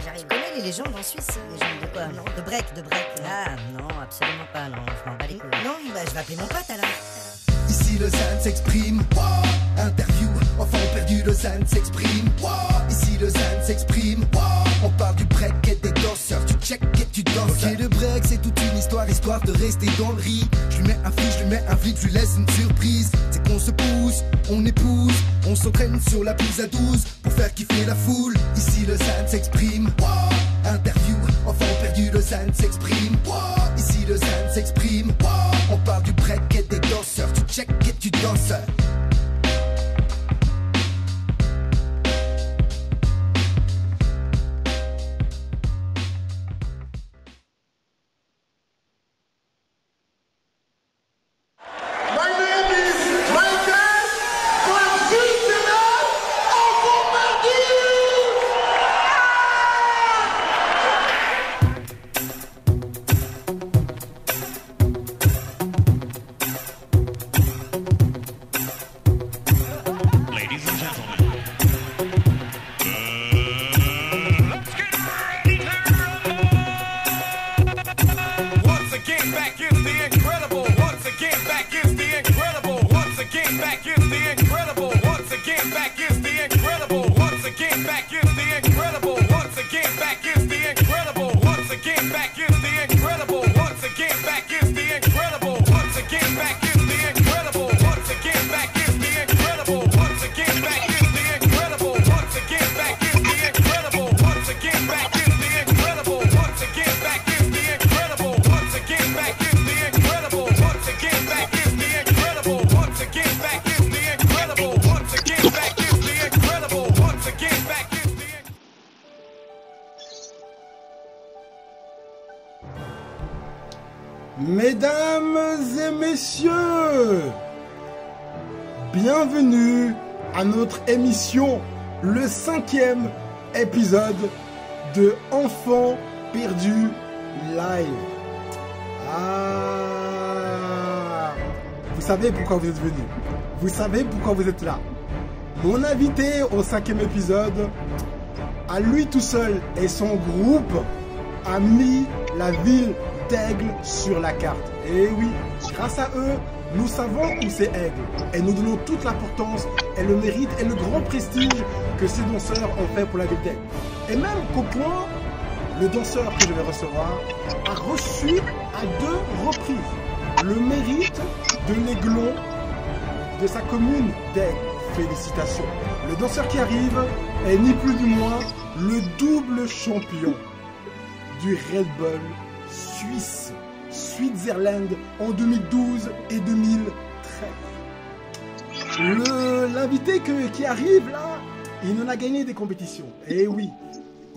j'arrive. Tu connais les légendes en Suisse? Légendes de quoi? Non, de break. Ah, non, absolument pas, non, je m'en bats les couilles. Non, bah je vais appeler mon pote alors. Ici Lausanne s'exprime, interview, enfant perdu, Lausanne s'exprime. Ici Lausanne s'exprime, on parle du break et des danseurs, tu check et tu danses. Ok, le break c'est toute une histoire de rester dans le riz. Je lui mets un flic, je lui laisse une surprise. C'est qu'on se pousse, on épouse, on s'entraîne sur la blouse à 12 pour faire kiffer la foule. Ici Lausanne s'exprime, interview, enfant perdu, Lausanne s'exprime. Ici Lausanne s'exprime, on parle du break et des danseurs, tu check et tu danses. Mesdames et messieurs, bienvenue à notre émission, le 5e épisode de Enfants perdus live. Ah, vous savez pourquoi vous êtes venus, vous savez pourquoi vous êtes là. Mon invité au 5e épisode, à lui tout seul et son groupe, a mis la ville d'Aigle sur la carte. Et oui, grâce à eux, nous savons où c'est Aigle. Et nous donnons toute l'importance et le mérite et le grand prestige que ces danseurs ont fait pour la ville d'Aigle. Et même qu'au point, le danseur que je vais recevoir a reçu à 2 reprises le mérite de l'Aiglon de sa commune d'Aigle. Félicitations. Le danseur qui arrive est ni plus ni moins le double champion du Red Bull Suisse, Switzerland en 2012 et 2013. L'invité qui arrive là, il en a gagné des compétitions. Et oui,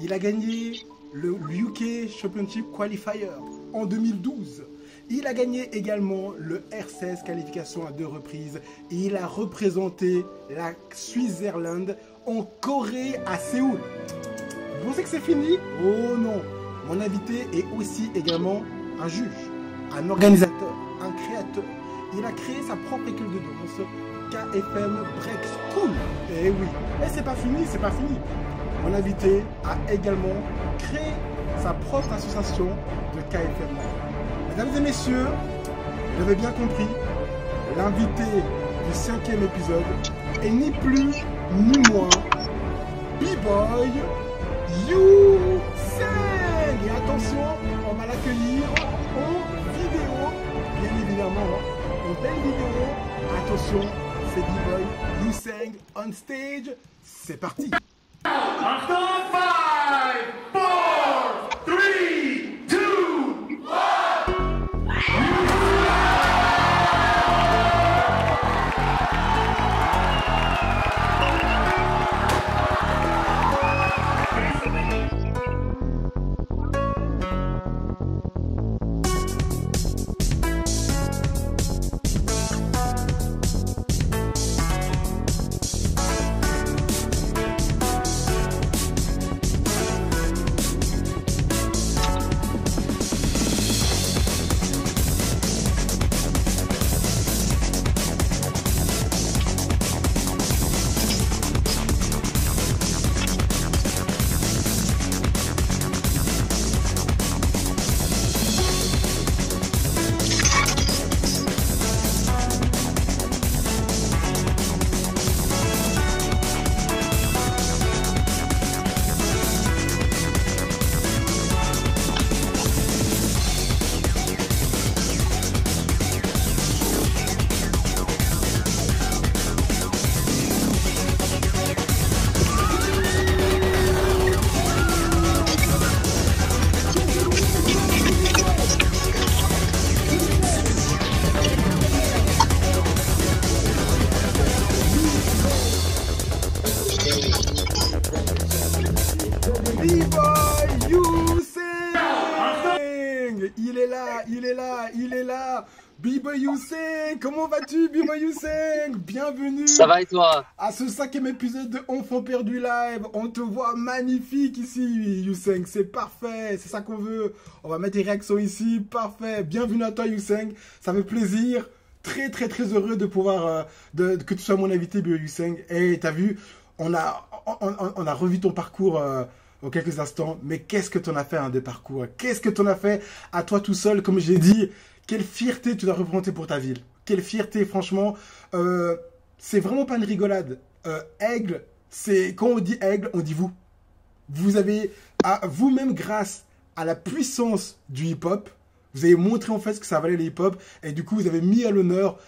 il a gagné le UK Championship Qualifier en 2012. Il a gagné également le R16 qualification à 2 reprises. Et il a représenté la Switzerland en Corée à Séoul. Vous pensez que c'est fini? Oh non! Mon invité est aussi également un juge, un organisateur, un créateur. Il a créé sa propre école de danse, KFM Break School. Et oui, mais c'est pas fini, c'est pas fini. Mon invité a également créé sa propre association de KFM. Mesdames et messieurs, vous avez bien compris, l'invité du 5e épisode est ni plus ni moins B-Boy You-Seng. Et attention, on va l'accueillir en vidéo, bien évidemment, en belle vidéo. Attention, c'est B-Boy You-Seng on stage. C'est parti. 5, 4, 3, 2, 1. B-Boy Yousseng, comment vas-tu, B-Boy Yousseng? Bienvenue. Ça va et toi? À ce 5e épisode de Enfants Perdus Live. On te voit magnifique ici, Yousseng. C'est parfait, c'est ça qu'on veut. On va mettre des réactions ici, parfait. Bienvenue à toi, Yousseng. Ça fait plaisir. Très, très, très heureux de pouvoir, que tu sois mon invité, B-Boy Yousseng. Et t'as vu, on a revu ton parcours en quelques instants. Mais qu'est-ce que tu en as fait, hein, de parcours? Qu'est-ce que tu en as fait à toi tout seul, comme j'ai dit? Quelle fierté tu dois représenter pour ta ville. Quelle fierté, franchement. C'est vraiment pas une rigolade. Aigle, quand on dit Aigle, on dit vous. Vous avez, vous-même, grâce à la puissance du hip-hop, vous avez montré en fait ce que ça valait le hip-hop. Et du coup, vous avez mis à l'honneur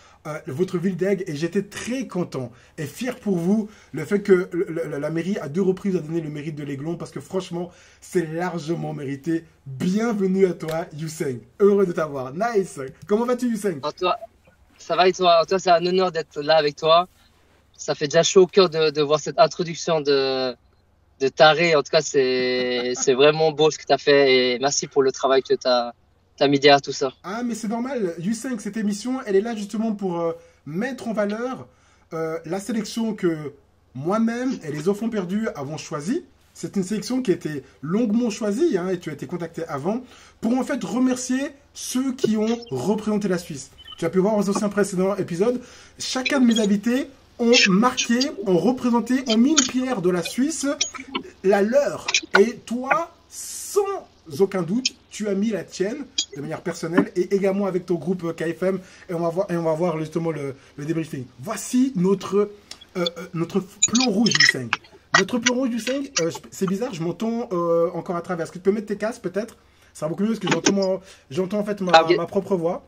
votre ville d'Aigle. Et j'étais très content et fier pour vous le fait que la mairie, à 2 reprises, a donné le mérite de l'Aiglon. Parce que franchement, c'est largement mérité. Bienvenue à toi, Yousseng. Heureux de t'avoir. Nice. Comment vas-tu, Yousseng? Toi, ça va et toi? Toi, c'est un honneur d'être là avec toi. Ça fait déjà chaud au cœur de voir cette introduction de Taré. En tout cas, c'est vraiment beau ce que tu as fait. Et merci pour le travail que tu as mis derrière tout ça. Ah, mais c'est normal. Yousseng, cette émission, elle est là justement pour mettre en valeur la sélection que moi-même et les Enfants Perdus avons choisie. C'est une sélection qui a été longuement choisie, hein, et tu as été contacté avant, pour en fait remercier ceux qui ont représenté la Suisse. Tu as pu voir aux anciens précédents épisodes, chacun de mes invités ont marqué, ont représenté, ont mis une pierre de la Suisse, la leur. Et toi, sans aucun doute, tu as mis la tienne de manière personnelle et également avec ton groupe KFM, et on va voir justement le débriefing. Voici notre plan rouge, Yousseng. Notre plan rouge, Yousseng, c'est bizarre, je m'entends encore à travers. Est-ce que tu peux mettre tes casques peut-être? Ça va beaucoup mieux parce que j'entends en fait ma propre voix.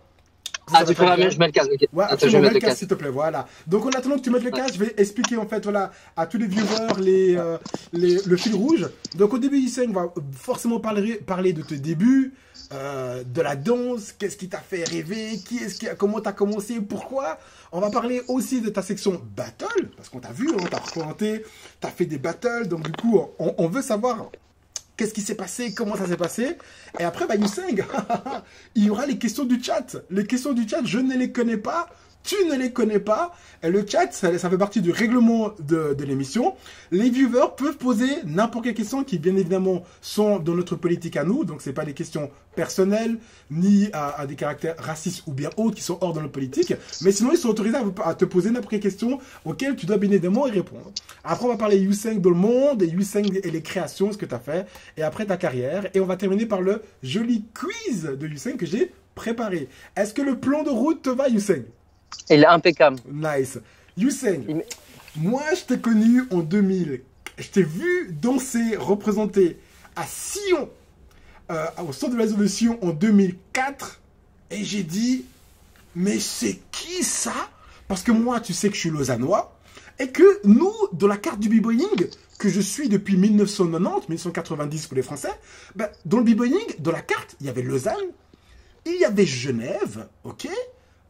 Tu peux ramener, je mets le casque. Okay. Ouais, attends, je vais mettre le casque, s'il te plaît, voilà. Donc en attendant que tu mettes le casque, je vais expliquer en fait, voilà, à tous les viewers le fil rouge. Donc au début, Yousseng, on va forcément parler de tes débuts, de la danse, qu'est-ce qui t'a fait rêver, comment t'as commencé, pourquoi. On va parler aussi de ta section battle, parce qu'on t'a vu, on t'a représenté, t'as fait des battles, donc du coup, on veut savoir qu'est-ce qui s'est passé, comment ça s'est passé. Et après, bah, Yousseng, il y aura les questions du chat. Les questions du chat, je ne les connais pas. Tu ne les connais pas. Et le chat, ça fait partie du règlement de l'émission. Les viewers peuvent poser n'importe quelle question qui, bien évidemment, sont dans notre politique à nous. Donc, ce n'est pas des questions personnelles, ni à des caractères racistes ou bien autres qui sont hors de notre politique. Mais sinon, ils sont autorisés à te poser n'importe quelle question auxquelles tu dois bien évidemment y répondre. Après, on va parler Yousseng dans le monde, et Yousseng et les créations, ce que tu as fait, et après ta carrière. Et on va terminer par le joli quiz de Yousseng que j'ai préparé. Est-ce que le plan de route te va, Yousseng? Il est impeccable. Nice. Yousseng, moi je t'ai connu en 2000. Je t'ai vu danser, représenter à Sion, au centre de la de Sion en 2004. Et j'ai dit, mais c'est qui ça? Parce que moi, tu sais que je suis lausannois. Et que nous, dans la carte du b-boying, que je suis depuis 1990, 1990 pour les Français, ben, dans le b-boying, dans la carte, il y avait Lausanne, il y avait Genève, ok?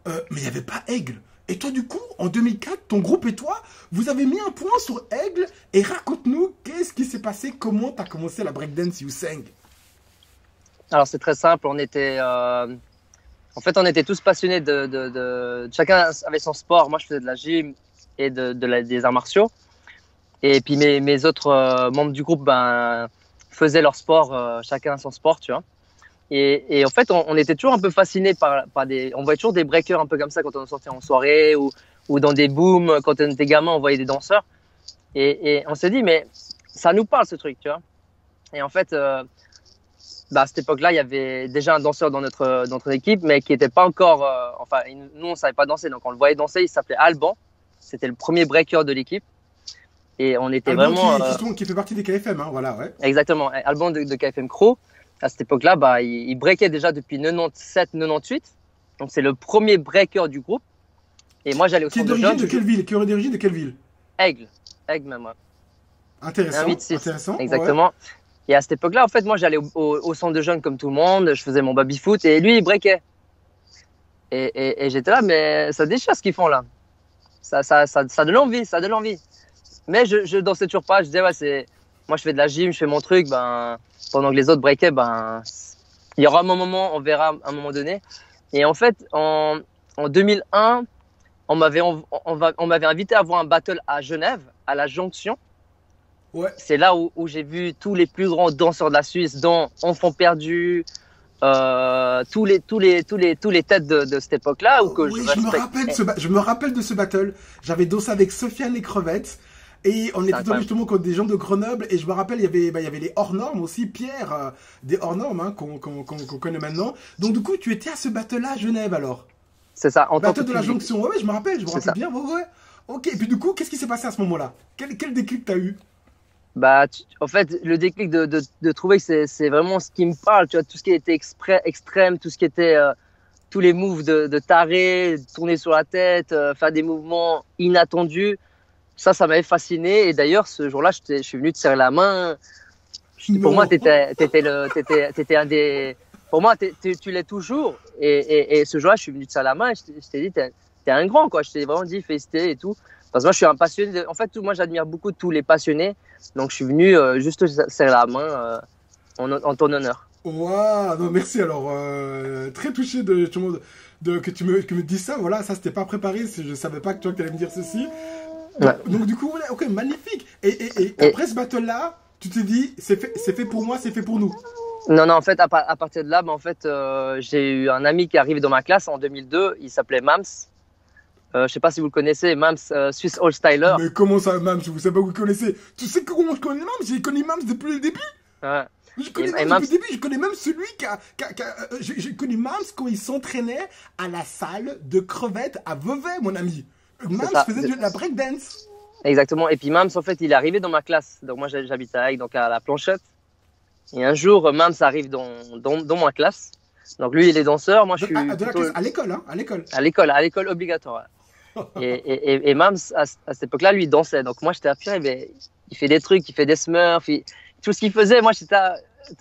Mais il n'y avait pas Aigle. Et toi, du coup, en 2004, ton groupe et toi, vous avez mis un point sur Aigle. Et raconte-nous, qu'est-ce qui s'est passé? Comment tu as commencé la breakdance, Yousseng? Alors, c'est très simple. On était tous passionnés chacun avait son sport. Moi, je faisais de la gym et des arts martiaux. Et puis, mes autres membres du groupe faisaient leur sport, chacun son sport, tu vois. Et en fait, on était toujours un peu fascinés par on voyait toujours des breakers un peu comme ça quand on sortait en soirée ou dans des booms. Quand on était gamin, on voyait des danseurs. Et on s'est dit, mais ça nous parle ce truc, tu vois. Et en fait, à cette époque-là, il y avait déjà un danseur dans notre équipe, mais qui n'était pas encore. Nous, on ne savait pas danser, donc on le voyait danser. Il s'appelait Alban. C'était le premier breaker de l'équipe. Et on était Alban vraiment. Qui fait partie des KFM, hein, voilà, ouais. Exactement. Alban de KFM Crow. À cette époque-là, il breakait déjà depuis 97-98. Donc, c'est le premier breaker du groupe. Et moi, j'allais au centre de jeunes. Qui est d'origine de quelle ville? Aigle. Aigle, même. Ouais. Intéressant. Exactement. Ouais. Et à cette époque-là, en fait, moi, j'allais au centre de jeunes comme tout le monde. Je faisais mon baby-foot et lui, il breakait. Et j'étais là, mais ça déchire ce qu'ils font là. Ça donne envie, ça donne envie. Mais je dansais toujours pas. Je disais, ouais, moi, je fais de la gym, je fais mon truc. Pendant que les autres breakaient, il y aura un moment, on verra à un moment donné. Et en fait, en 2001, on m'avait invité à voir un battle à Genève, à la Jonction. Ouais. C'est là où j'ai vu tous les plus grands danseurs de la Suisse, dont Enfants Perdus, tous les têtes de cette époque-là. Oui, je me rappelle de ce battle. J'avais dansé avec Sofiane et Crevettes. Et on était tombé justement contre des gens de Grenoble. Et je me rappelle, il y avait les hors normes aussi, Pierre, des hors normes hein, qu'on connaît maintenant. Donc du coup, tu étais à ce battle-là à Genève alors? C'est ça, en tant battle que de la public. Jonction. Ouais, je me rappelle bien. Ouais. Ok, et puis du coup, qu'est-ce qui s'est passé à ce moment-là? Quel déclic t'as eu? Bah, en fait, le déclic de trouver que c'est vraiment ce qui me parle, tu vois, tout ce qui était extrême, tout ce qui était tous les moves de taré, tourner sur la tête, faire des mouvements inattendus, ça m'avait fasciné. Et d'ailleurs, ce jour-là, je suis venu te serrer la main. Pour moi, t'étais un des. Pour moi, tu l'es toujours. Et ce jour-là, je suis venu te serrer la main et je t'ai dit, t'es un grand, quoi. Je t'ai vraiment dit féliciter et tout. Parce que moi, je suis un passionné. En fait, moi, j'admire beaucoup tous les passionnés. Donc, je suis venu juste te serrer la main en ton honneur. Waouh, non, merci. Alors, très touché que tu me dises ça. Voilà, ça, c'était pas préparé. Je savais pas que tu allais me dire ceci. Donc, du coup, ouais, ok, magnifique. Et après ce battle-là, tu t'es dit, c'est fait pour moi, c'est fait pour nous. Non, en fait, à partir de là, en fait, j'ai eu un ami qui arrive dans ma classe en 2002. Il s'appelait Mams. Je sais pas si vous le connaissez, Mams, Swiss All Styler. Mais comment ça, Mams? Je ne sais pas que vous le connaissez. Tu sais comment je connais Mams? J'ai connu Mams depuis le début. Ouais. Je connais Mams depuis le début. Je connais même celui j'ai connu Mams quand il s'entraînait à la salle de Crevettes à Vevey, mon ami. Mams faisait de la breakdance. Exactement. Et puis Mams, en fait, il est arrivé dans ma classe. Donc moi, j'habite à Aigues, donc à la Planchette. Et un jour, Mams arrive dans ma classe. Donc lui, il est danseur. Moi, je suis à l'école, hein, à l'école. À l'école obligatoire. Et Mams, à cette époque-là, lui, il dansait. Donc moi, j'étais à Pierre, il fait des trucs, il fait des smurfs, tout ce qu'il faisait. Moi,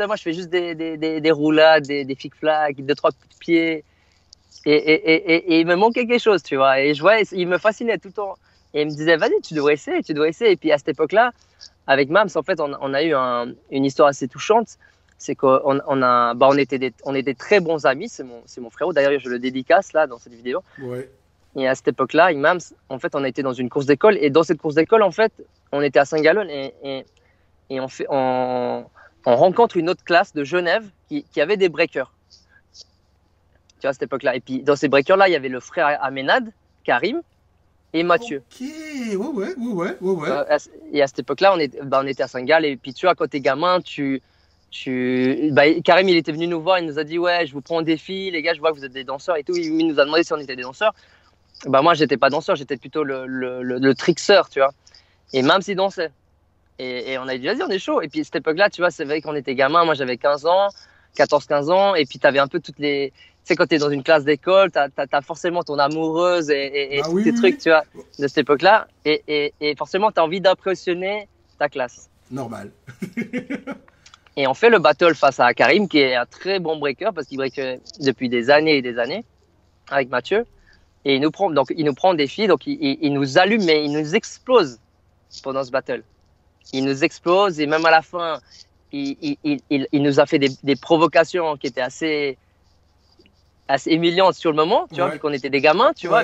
moi, je fais juste des roulades, des flic-flacs, 2-3 coups de pied. Et il me manquait quelque chose, tu vois. Et je vois, il me fascinait tout le temps. Et il me disait, vas-y, tu devrais essayer. Et puis à cette époque-là, avec Mams, en fait, on a eu une histoire assez touchante. C'est on était très bons amis. C'est mon frérot. D'ailleurs, je le dédicace là dans cette vidéo. Ouais. Et à cette époque-là, avec Mams, en fait, on a été dans une course d'école. Et dans cette course d'école, en fait, on était à Saint-Gallon et on rencontre une autre classe de Genève qui avait des breakers. Tu vois, à cette époque-là. Et puis, dans ces breakers-là, il y avait le frère Aménad, Karim et Mathieu. Ok, ouais. Et à cette époque-là, on était à Saint-Gall. Et puis, tu vois, quand t'es gamin, Karim, il était venu nous voir. Il nous a dit, ouais, je vous prends en défi. Les gars, je vois que vous êtes des danseurs et tout. Il nous a demandé si on était des danseurs. Moi, j'étais pas danseur. J'étais plutôt le trickseur, tu vois. Et Mams, il dansait. Et on a dit, vas-y, on est chaud. Et puis, à cette époque-là, tu vois, c'est vrai qu'on était gamin. Moi, j'avais 15 ans, 14-15 ans. Et puis, t'avais un peu toutes les. Tu sais, quand t'es dans une classe d'école, t'as forcément ton amoureuse et tous tes trucs, tu vois, de cette époque-là. Et forcément, t'as envie d'impressionner ta classe. Normal. Et on fait le battle face à Karim, qui est un très bon breaker, parce qu'il break depuis des années et des années, avec Mathieu. Et il nous prend en défi, donc il nous allume, mais il nous explose pendant ce battle. Il nous explose, et même à la fin, il nous a fait des provocations qui étaient assez humiliantes sur le moment, tu vois, vu qu'on était des gamins, tu vois,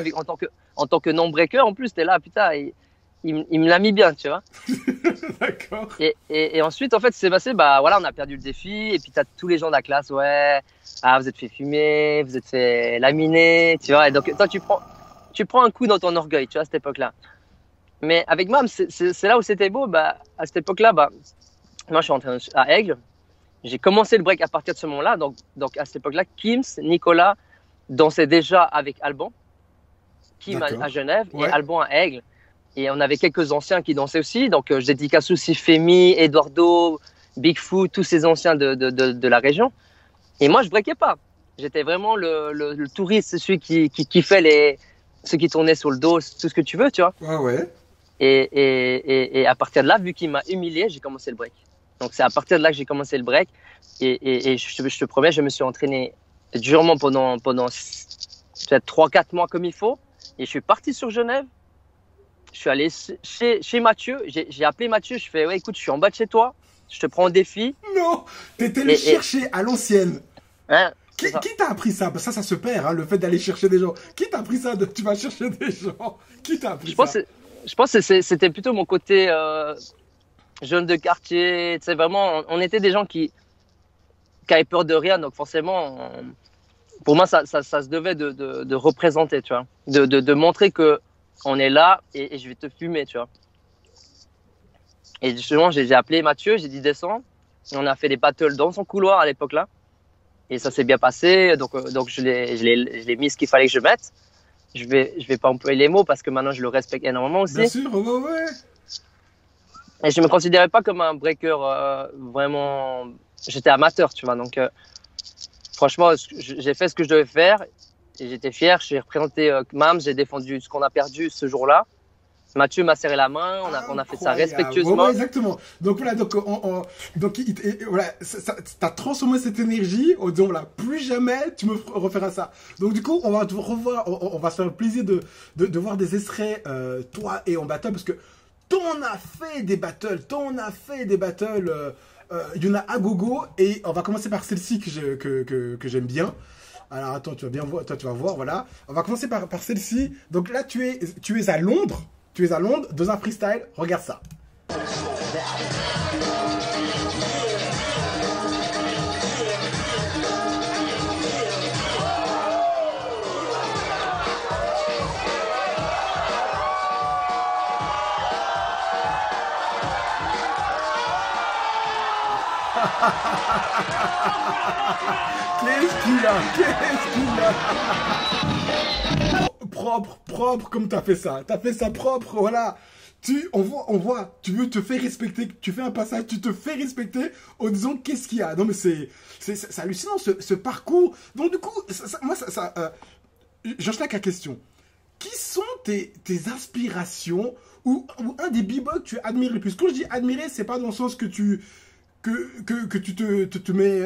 en tant que non-breaker, en plus, t'es là, putain, il me l'a mis bien, tu vois. D'accord. Et ensuite, en fait, c'est passé, voilà, on a perdu le défi, et puis t'as tous les gens de la classe, ouais, vous êtes fait fumer, vous êtes fait laminer, tu vois, et donc toi, tu prends un coup dans ton orgueil, tu vois, à cette époque-là. Mais avec Mams, c'est là où c'était beau, à cette époque-là, moi, je suis rentré à Aigle. J'ai commencé le break à partir de ce moment-là. Donc à cette époque-là, Kims, Nicolas dansaient déjà avec Alban. Kim à Genève et Alban à Aigle. Et on avait quelques anciens qui dansaient aussi. Donc je dédicace aussi Femi, Eduardo, Bigfoot, tous ces anciens de la région. Et moi, je breakais pas. J'étais vraiment le touriste, celui qui fait ceux qui tournaient sur le dos, tout ce que tu veux, tu vois. Ouais. Et à partir de là, vu qu'il m'a humilié, j'ai commencé le break. Donc c'est à partir de là que j'ai commencé le break. Et je te promets, je me suis entraîné durement pendant peut-être 3-4 mois comme il faut. Et je suis parti sur Genève. Je suis allé chez Mathieu. J'ai appelé Mathieu. Je fais, ouais, écoute, je suis en bas de chez toi. Je te prends au défi. Non, t'étais le chercher à l'ancienne. Hein, C'est ça. Qui t'a appris ça? Parce que ça se perd, hein, le fait d'aller chercher des gens. Qui t'a appris ça tu vas chercher des gens? Qui t'a appris Je pense ça? je pense que c'était plutôt mon côté jeune de quartier. Tu sais, vraiment, on était des gens qui avaient peur de rien. Donc forcément, pour moi, ça se devait de représenter, tu vois. De montrer que on est là et je vais te fumer, tu vois. Et justement, j'ai appelé Mathieu, j'ai dit descends. Et on a fait des battles dans son couloir à l'époque là. Et ça s'est bien passé. Donc je l'ai mis ce qu'il fallait que je mette. Je vais pas employer les mots parce que maintenant je le respecte énormément aussi. Bien sûr, ouais. Et je me considérais pas comme un breaker vraiment. J'étais amateur, tu vois. Donc franchement, j'ai fait ce que je devais faire et j'étais fier. J'ai représenté MAMS, j'ai défendu ce qu'on a perdu ce jour-là. Mathieu m'a serré la main, on a fait ça respectueusement. Ouais, exactement. Donc voilà, voilà, t'as transformé cette énergie en disant voilà, plus jamais tu me referas ça. Donc du coup, on va te revoir, on va se faire le plaisir de voir des extraits, toi et en battle, parce que t'en as fait des battles, il y en a à gogo, et on va commencer par celle-ci que j'aime bien. Alors attends, tu vas bien voir, toi tu vas voir, voilà. On va commencer par celle-ci. Donc là, tu es à Londres. Tu es à Londres, dans un freestyle, regarde ça. Qu'est-ce qu'il a propre comme t'as fait ça. T'as fait ça propre, voilà. On voit, tu veux te faire respecter, tu fais un passage, tu te fais respecter en disant qu'est-ce qu'il y a. Non mais c'est hallucinant ce parcours. Donc du coup, j'enchaîne avec la question. Qui sont tes inspirations ou un des b-boys que tu admires le plus? Quand je dis admirer, c'est pas dans le sens que tu te mets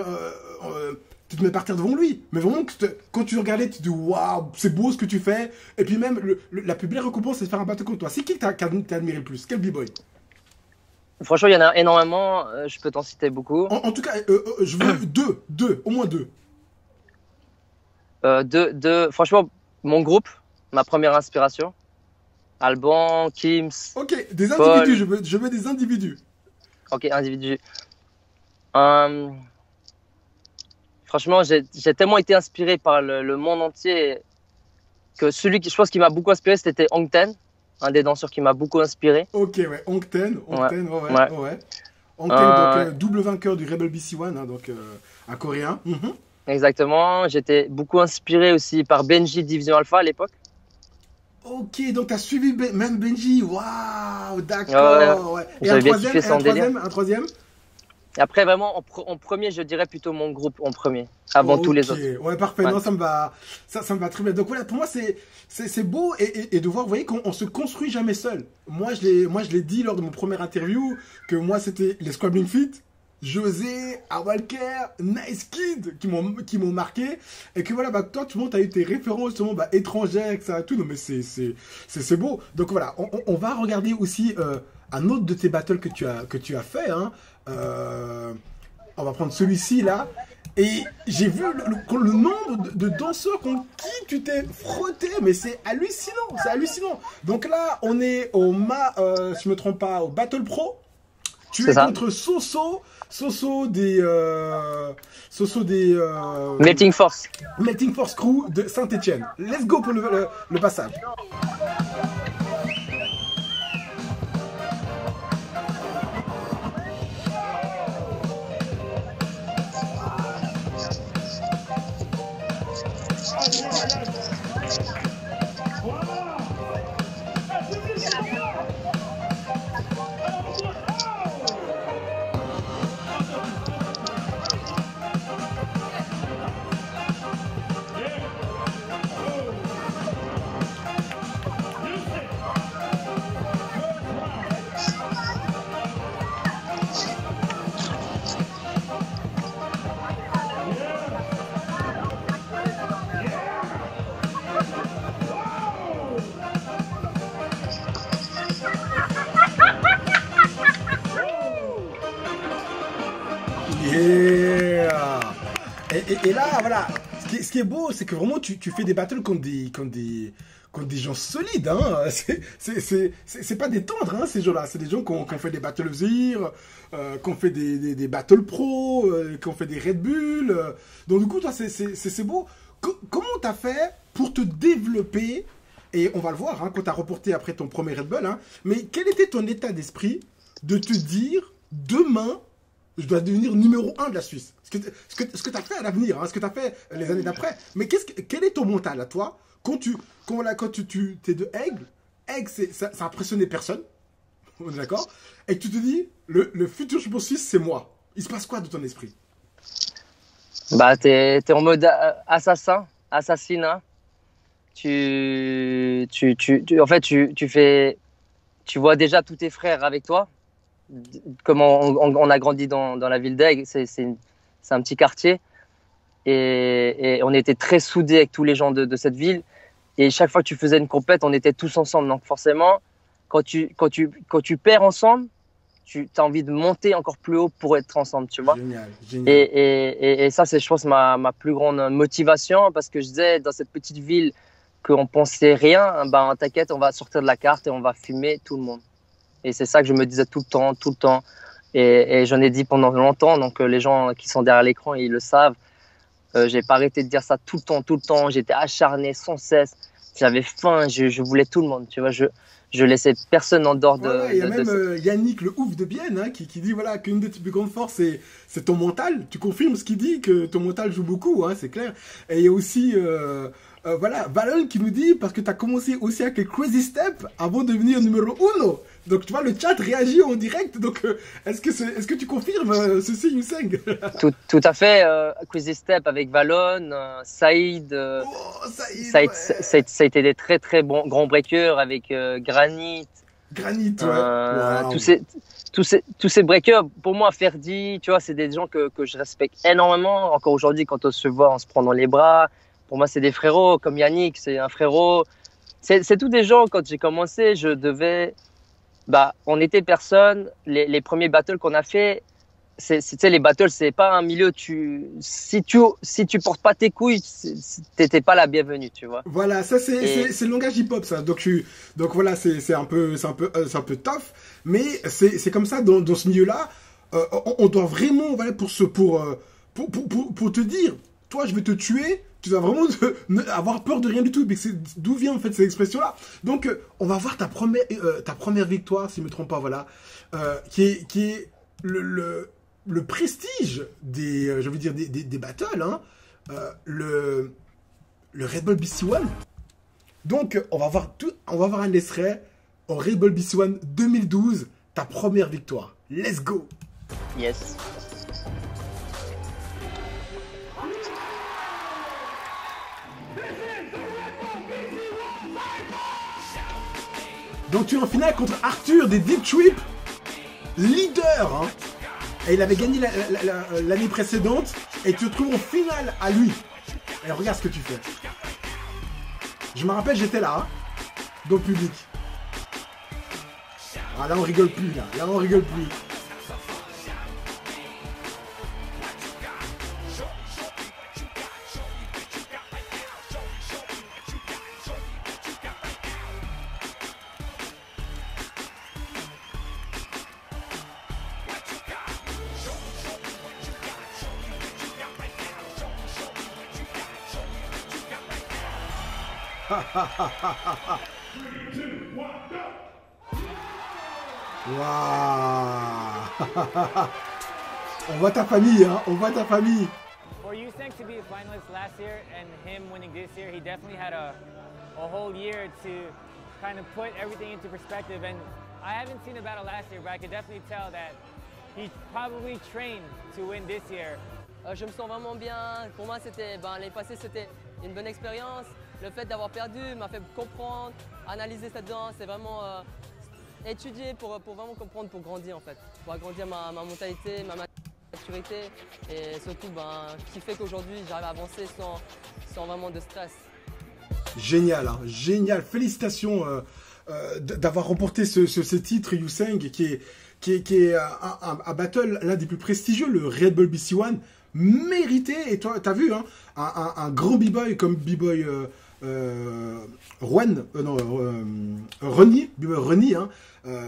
tu te mets par terre devant lui, mais vraiment quand tu regardais, tu te dis waouh, c'est beau ce que tu fais, et puis même la plus belle récompense, c'est de faire un battle contre toi. C'est qui t'as admiré le plus? Quel b-boy? Franchement, il y en a énormément, je peux t'en citer beaucoup. En tout cas, je veux deux, au moins deux. Franchement, mon groupe, ma première inspiration, Alban, Kims. Ok, des Paul. individus, je veux des individus. Ok, individu. Franchement, j'ai tellement été inspiré par le monde entier que celui qui, je pense, qui m'a beaucoup inspiré, c'était Hongten, un des danseurs qui m'a beaucoup inspiré. Ok, ouais, Hongten, ouais. Hongten, donc double vainqueur du Rebel BC1, hein, donc un Coréen. Exactement. J'étais beaucoup inspiré aussi par Benji Division Alpha à l'époque. Ok, donc t'as suivi même Benji, waouh, d'accord. Ouais. Et un troisième. Et après, vraiment, en premier, je dirais plutôt mon groupe en premier, avant tous les autres. Ouais, parfait. Ouais. Non, ça me va très bien. Donc voilà, pour moi, c'est beau et de voir, vous voyez, qu'on se construit jamais seul. Moi, je l'ai dit lors de mon première interview que moi, c'était les Squabbling Feet, José, Awalker, Nice Kid qui m'ont marqué, et que voilà, toi, tout le monde a eu tes références justement étrangères, etc. Tout. Non, mais c'est beau. Donc voilà, on va regarder aussi un autre de tes battles que tu as fait, hein. On va prendre celui-ci là, et j'ai vu le nombre de danseurs contre qui tu t'es frotté, mais c'est hallucinant. Donc là, on est si je me trompe pas, au Battle Pro. Tu es contre Soso des Melting Force Crew de Saint-Etienne. Let's go pour le passage. Yeah! Et là, voilà, ce qui est beau, c'est que vraiment, tu fais des battles contre des gens solides, hein. C'est pas des tendres, hein, ces gens-là. C'est des gens qui ont fait des Battle of the Year, qui ont fait des Battle Pro, qui ont fait des Red Bull. Donc, du coup, toi, c'est beau. Comment t'as fait pour te développer? Et on va le voir, hein, quand t'as reporté après ton premier Red Bull, hein. Mais quel était ton état d'esprit de te dire, demain, je dois devenir numéro 1 de la Suisse? Ce que tu as fait à l'avenir, hein, ce que tu as fait les années d'après. Mais quel est ton mental à toi quand tu es de Aigle? Aigle, ça a impressionné personne. D'accord? Et que tu te dis, le futur champion suisse, c'est moi. Il se passe quoi dans ton esprit? Bah, t'es en mode assassinat. En fait, tu vois déjà tous tes frères avec toi. Comment on a grandi dans la ville d'Aigle, c'est un petit quartier et on était très soudés avec tous les gens de cette ville, et chaque fois que tu faisais une compète, on était tous ensemble. Donc forcément, quand tu perds ensemble, tu as envie de monter encore plus haut pour être ensemble, tu vois. Génial. Et ça, c'est, je pense, ma plus grande motivation, parce que je disais, dans cette petite ville qu'on pensait rien, ben t'inquiète, on va sortir de la carte et on va fumer tout le monde. Et c'est ça que je me disais tout le temps. Et j'en ai dit pendant longtemps, donc les gens qui sont derrière l'écran, ils le savent. J'ai pas arrêté de dire ça tout le temps. J'étais acharné sans cesse. J'avais faim, je voulais tout le monde, tu vois. Je laissais personne en dehors de... Ouais, il y a même Yannick, le ouf de Bienne, hein, qui dit voilà, qu'une de tes plus grandes forces, c'est ton mental. Tu confirmes ce qu'il dit, que ton mental joue beaucoup, hein, c'est clair. Et il y a aussi... voilà, Valon qui nous dit, parce que tu as commencé aussi avec les Crazy Step avant de devenir numéro 1. Donc tu vois, le chat réagit en direct. Donc est-ce que tu confirmes ceci, Yousseng? Tout à fait. Crazy Step avec Valon, Saïd. Saïd, ça a été des très très bons grands breakers avec Granit. Granit, ouais. Wow. Tous ces breakers, pour moi, Ferdi, tu vois, c'est des gens que je respecte énormément. Encore aujourd'hui, quand on se voit, on se prend dans les bras. Pour moi, c'est des frérots, comme Yannick, c'est un frérot. C'est tous des gens, quand j'ai commencé, on était personne. Les premiers battles qu'on a fait, les battles, c'est pas un milieu, si tu portes pas tes couilles, t'étais pas la bienvenue, tu vois. Voilà, ça c'est le langage hip-hop, ça. Donc voilà, c'est un peu tough, mais c'est comme ça dans ce milieu-là. On doit vraiment, voilà, pour te dire, toi, je vais te tuer. Tu dois vraiment avoir peur de rien du tout. Mais d'où vient en fait cette expression-là? Donc, on va voir ta première victoire, si je ne me trompe pas, voilà, qui est le prestige des battles, hein, le Red Bull BC One. Donc, on va voir un extrait au Red Bull BC One 2012, ta première victoire. Let's go. Yes. Donc tu es en finale contre Arthur des Deep Trip, leader, hein. Et il avait gagné l'année précédente, et tu te trouves en finale à lui. Et regarde ce que tu fais. Je me rappelle, j'étais là, hein, dans le public. Ah là on rigole plus, là on rigole plus. Waouh. On voit ta famille, hein, on voit ta famille. For Yousseng to be a finalist last year and him winning this year, he definitely had a whole year to kind of put everything into perspective. And I haven't seen a battle last year, but I could definitely tell that he probably trained to win this year. Je me sens vraiment bien. Pour moi, l'année passée, c'était une bonne expérience. Le fait d'avoir perdu m'a fait comprendre, analyser cette danse, c'est vraiment étudier pour vraiment comprendre, pour grandir en fait. Pour agrandir ma mentalité, ma maturité, et surtout qui fait qu'aujourd'hui j'arrive à avancer sans vraiment de stress. Génial, hein, génial. Félicitations d'avoir remporté ce titre, Yousseng, qui est un battle l'un des plus prestigieux, le Red Bull BC One. mérité. Et toi, t'as vu, hein, un grand b-boy comme b-boy Ronnie, hein,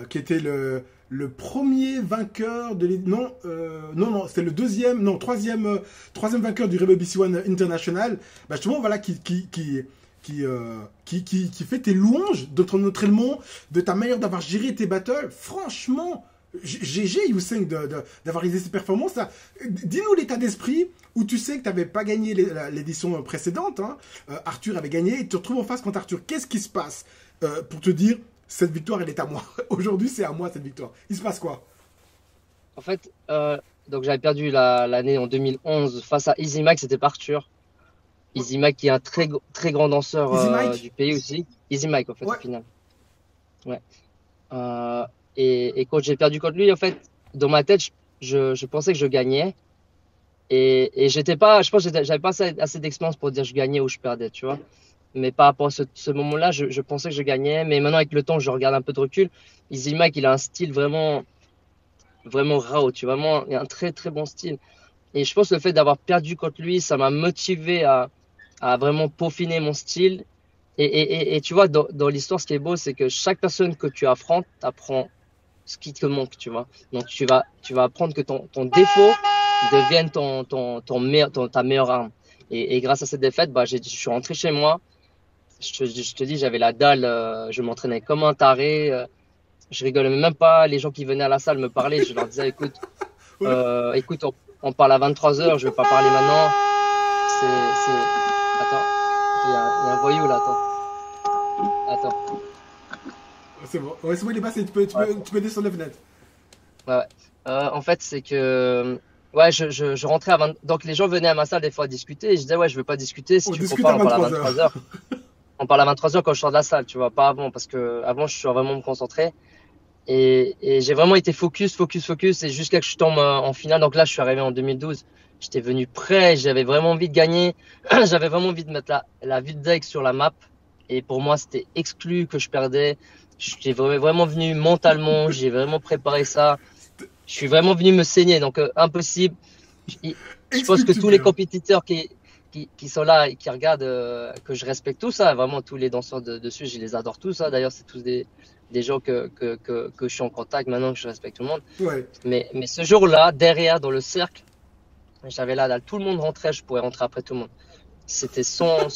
qui était le premier vainqueur de non, c'était le troisième vainqueur du Rebel BC One International. Bah, justement, voilà, qui fait tes louanges de ton entraînement, de ta manière d'avoir géré tes battles. Franchement, GG Yousseng d'avoir réalisé ces performances là. Dis-nous l'état d'esprit où tu sais que tu n'avais pas gagné l'édition précédente, hein. Arthur avait gagné et tu te retrouves en face contre Arthur. Qu'est-ce qui se passe pour te dire cette victoire elle est à moi? Aujourd'hui c'est à moi cette victoire. Il se passe quoi? En fait, donc j'avais perdu l'année en 2011 face à Easy Mike, c'était pas Arthur. Easy Mike qui est un très grand danseur du pays aussi. Easy Mike en fait au final. Ouais. Et quand j'ai perdu contre lui, en fait, dans ma tête, je pensais que je gagnais. Et j'étais pas, je pense que j'avais pas assez d'expérience pour dire je gagnais ou je perdais, tu vois. Mais par rapport à ce moment-là, je pensais que je gagnais. Mais maintenant, avec le temps, je regarde un peu de recul. Easy Mike, il a un style vraiment raw, tu vois. Vraiment, il a un très bon style. Et je pense que le fait d'avoir perdu contre lui, ça m'a motivé à vraiment peaufiner mon style. Et tu vois, dans l'histoire, ce qui est beau, c'est que chaque personne que tu affrontes, t'apprends ce qui te manque, tu vois. Donc, tu vas apprendre que ton défaut devienne ta meilleure arme. Et grâce à cette défaite, bah, je suis rentré chez moi. Je te dis, j'avais la dalle, je m'entraînais comme un taré. Je rigolais même pas. Les gens qui venaient à la salle me parlaient. Je leur disais, écoute, on parle à 23h, je vais pas parler maintenant. Attends, il y a un voyou là, attends. C'est bon, ouais, c'est bon, il est passé, tu peux descendre la fenêtre. Ouais. En fait, c'est que ouais, je rentrais donc les gens venaient à ma salle des fois discuter et je disais ouais, je veux pas discuter, si tu veux qu'on parle, on parle à 23h. On parle à 23h quand je sors de la salle, tu vois, pas avant, parce que avant je suis vraiment me concentrer. Et j'ai vraiment été focus et jusqu'à ce que je tombe en finale. Donc là, je suis arrivé en 2012. J'étais venu prêt, j'avais vraiment envie de gagner. J'avais vraiment envie de mettre la ville d'Aix sur la map. Et pour moi, c'était exclu que je perdais. J'étais vraiment venu mentalement, j'ai vraiment préparé ça. Je suis vraiment venu me saigner, donc impossible. Je pense que tous les compétiteurs qui sont là et qui regardent, que je respecte tout ça, vraiment tous les danseurs dessus, je les adore tous. D'ailleurs, c'est tous des gens que je suis en contact maintenant, que je respecte tout le monde. Ouais. Mais ce jour-là, derrière, dans le cercle, j'avais là, tout le monde rentrait, je pourrais rentrer après tout le monde. C'était sans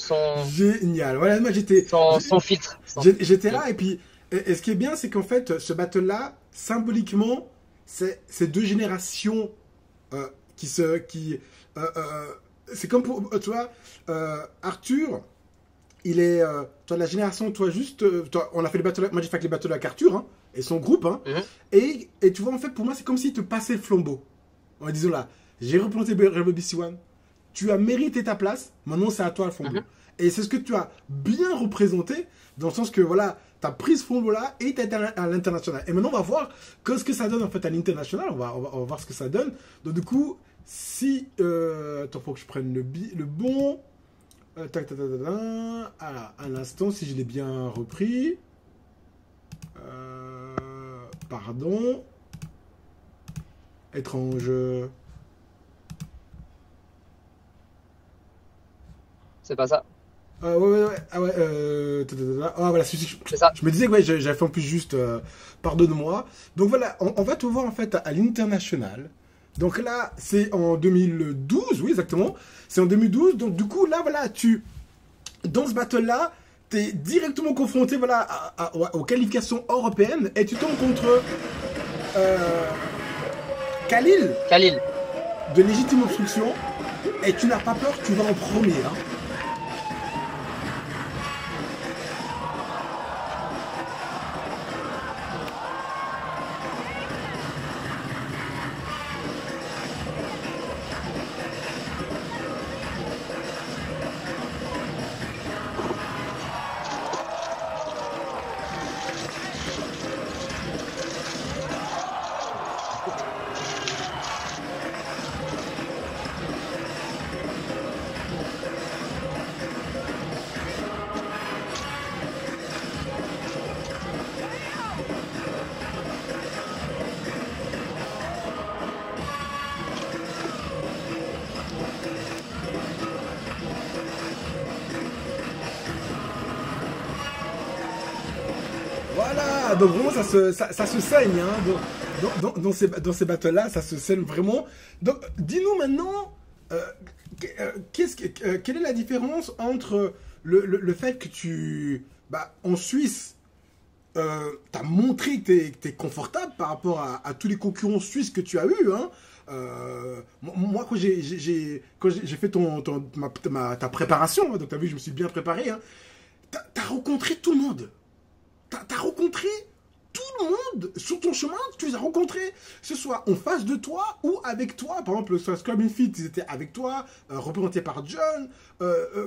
génial. Voilà, moi j'étais sans filtre. J'étais là et puis et ce qui est bien, c'est qu'en fait, ce battle-là, symboliquement, c'est deux générations c'est comme pour toi, Arthur. Il est toi la génération, toi juste, toi, on a fait les battles. Moi j'ai fait les battles avec Arthur hein, et son groupe. Hein, et tu vois en fait pour moi c'est comme si te passait le flambeau. En disant là, j'ai replanté Rebel BC One. Tu as mérité ta place, maintenant c'est à toi le flambeau. Et c'est ce que tu as bien représenté, dans le sens que voilà, tu as pris ce flambeau-là et tu as été à l'international. Et maintenant on va voir ce que ça donne en fait à l'international, on va voir ce que ça donne. Donc du coup, si... attends, faut que je prenne le bon... Ah, un instant, si je l'ai bien repris. Pardon. Étrange... C'est pas ça. Ouais. Ah voilà, c'est ça. Je me disais que ouais, j'avais fait en plus juste, pardonne-moi. Donc voilà, on va te voir en fait à l'international. Donc là, c'est en 2012, oui exactement. C'est en 2012. Donc du coup, là voilà, dans ce battle-là, tu es directement confronté voilà, aux qualifications européennes et tu tombes contre Khalil. De Légitime Obstruction. Et tu n'as pas peur, tu vas en premier. Hein. donc vraiment, ça se saigne, hein, dans ces battles-là, ça se saigne vraiment. Donc, dis-nous maintenant, quelle est la différence entre le fait que en Suisse, t'as montré que t'es confortable par rapport à tous les concurrents suisses que tu as eu, hein. Moi, quand j'ai fait ta préparation, hein, donc t'as vu, je me suis bien préparé, hein, t'as rencontré tout le monde. T'as rencontré tout le monde sur ton chemin, tu les as rencontrés, que ce soit en face de toi ou avec toi. Par exemple, sur Scrum Fit, ils étaient avec toi, représentés par John,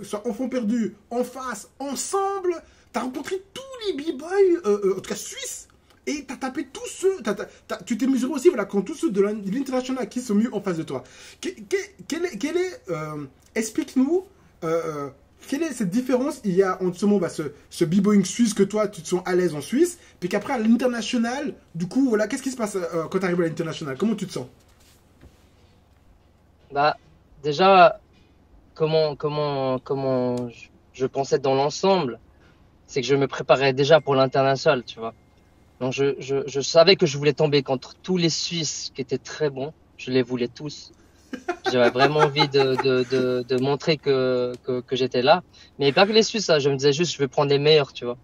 soit Enfants Perdus, en face, ensemble. T'as rencontré tous les b-boys, en tout cas suisses, et t'as tapé tous ceux, tu t'es mesuré aussi, voilà, quand tous ceux de l'international qui sont mis en face de toi. Explique-nous, quelle est cette différence il y a entre ce b-boying suisse que toi, tu te sens à l'aise en Suisse, puis qu'après à l'international, du coup, voilà, qu'est-ce qui se passe quand tu arrives à l'international? Comment tu te sens? Bah, déjà, comment je pensais dans l'ensemble, c'est que je me préparais déjà pour l'international, tu vois. Donc, je savais que je voulais tomber contre tous les Suisses qui étaient très bons. Je les voulais tous. J'avais vraiment envie de montrer que j'étais là. Mais pas que les Suisses, hein. Je me disais juste, je vais prendre les meilleurs, tu vois.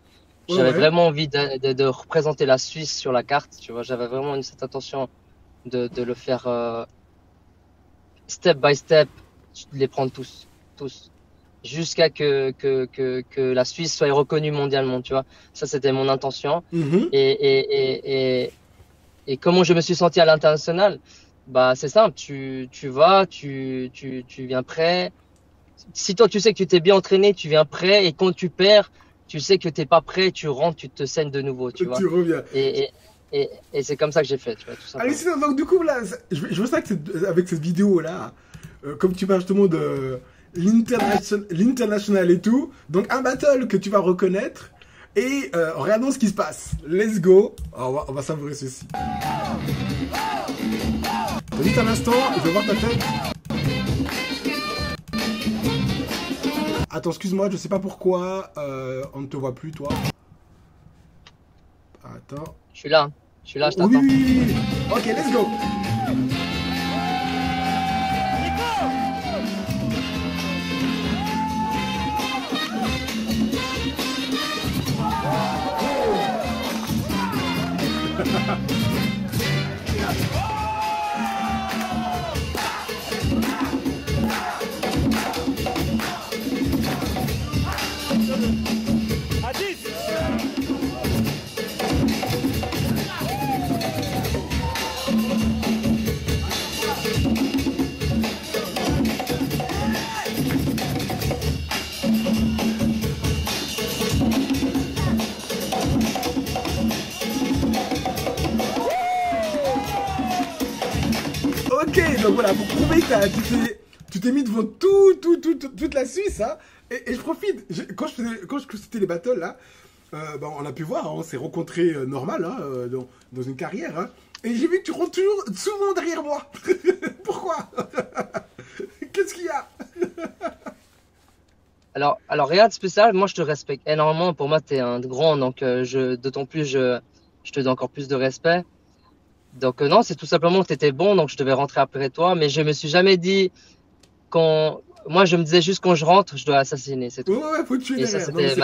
J'avais vraiment envie de représenter la Suisse sur la carte, tu vois. J'avais vraiment cette intention de le faire step by step, de les prendre tous. Jusqu'à que la Suisse soit reconnue mondialement, tu vois. Ça, c'était mon intention. Et comment je me suis senti à l'international? Bah, c'est simple. Tu vas, tu viens prêt. Si toi, tu sais que tu t'es bien entraîné, tu viens prêt. Et quand tu perds, tu sais que t'es pas prêt, tu rentres, tu te saignes de nouveau, tu vois. Tu reviens. Et c'est comme ça que j'ai fait, tu vois, tout simplement. Allez, sinon, donc, du coup, là, je veux ça avec cette vidéo-là, comme tu parles justement de l'international et tout, donc un battle que tu vas reconnaître, et regardons ce qui se passe. Let's go. On va savourer ceci. Juste un instant, je vais voir ta tête. Attends, excuse-moi, je sais pas pourquoi on ne te voit plus, toi. Attends. Je suis là, je t'attends. Oui. Ok, let's go. Ok, donc voilà, pour prouver que tu t'es mis devant toute la Suisse, hein, et je profite, quand je faisais les battles, là, on a pu voir, hein, on s'est rencontrés normal, hein, dans une carrière, hein, et j'ai vu que tu rentres toujours souvent derrière moi. Pourquoi? Qu'est-ce qu'il y a? Alors regarde spécial, moi je te respecte énormément. Pour moi, tu es un grand, donc d'autant plus je te donne encore plus de respect. Donc non, c'est tout simplement que tu étais bon, donc je devais rentrer après toi. Mais je me suis jamais dit moi je me disais juste quand je rentre, je dois assassiner, c'est tout. Ouais, faut tuer derrière.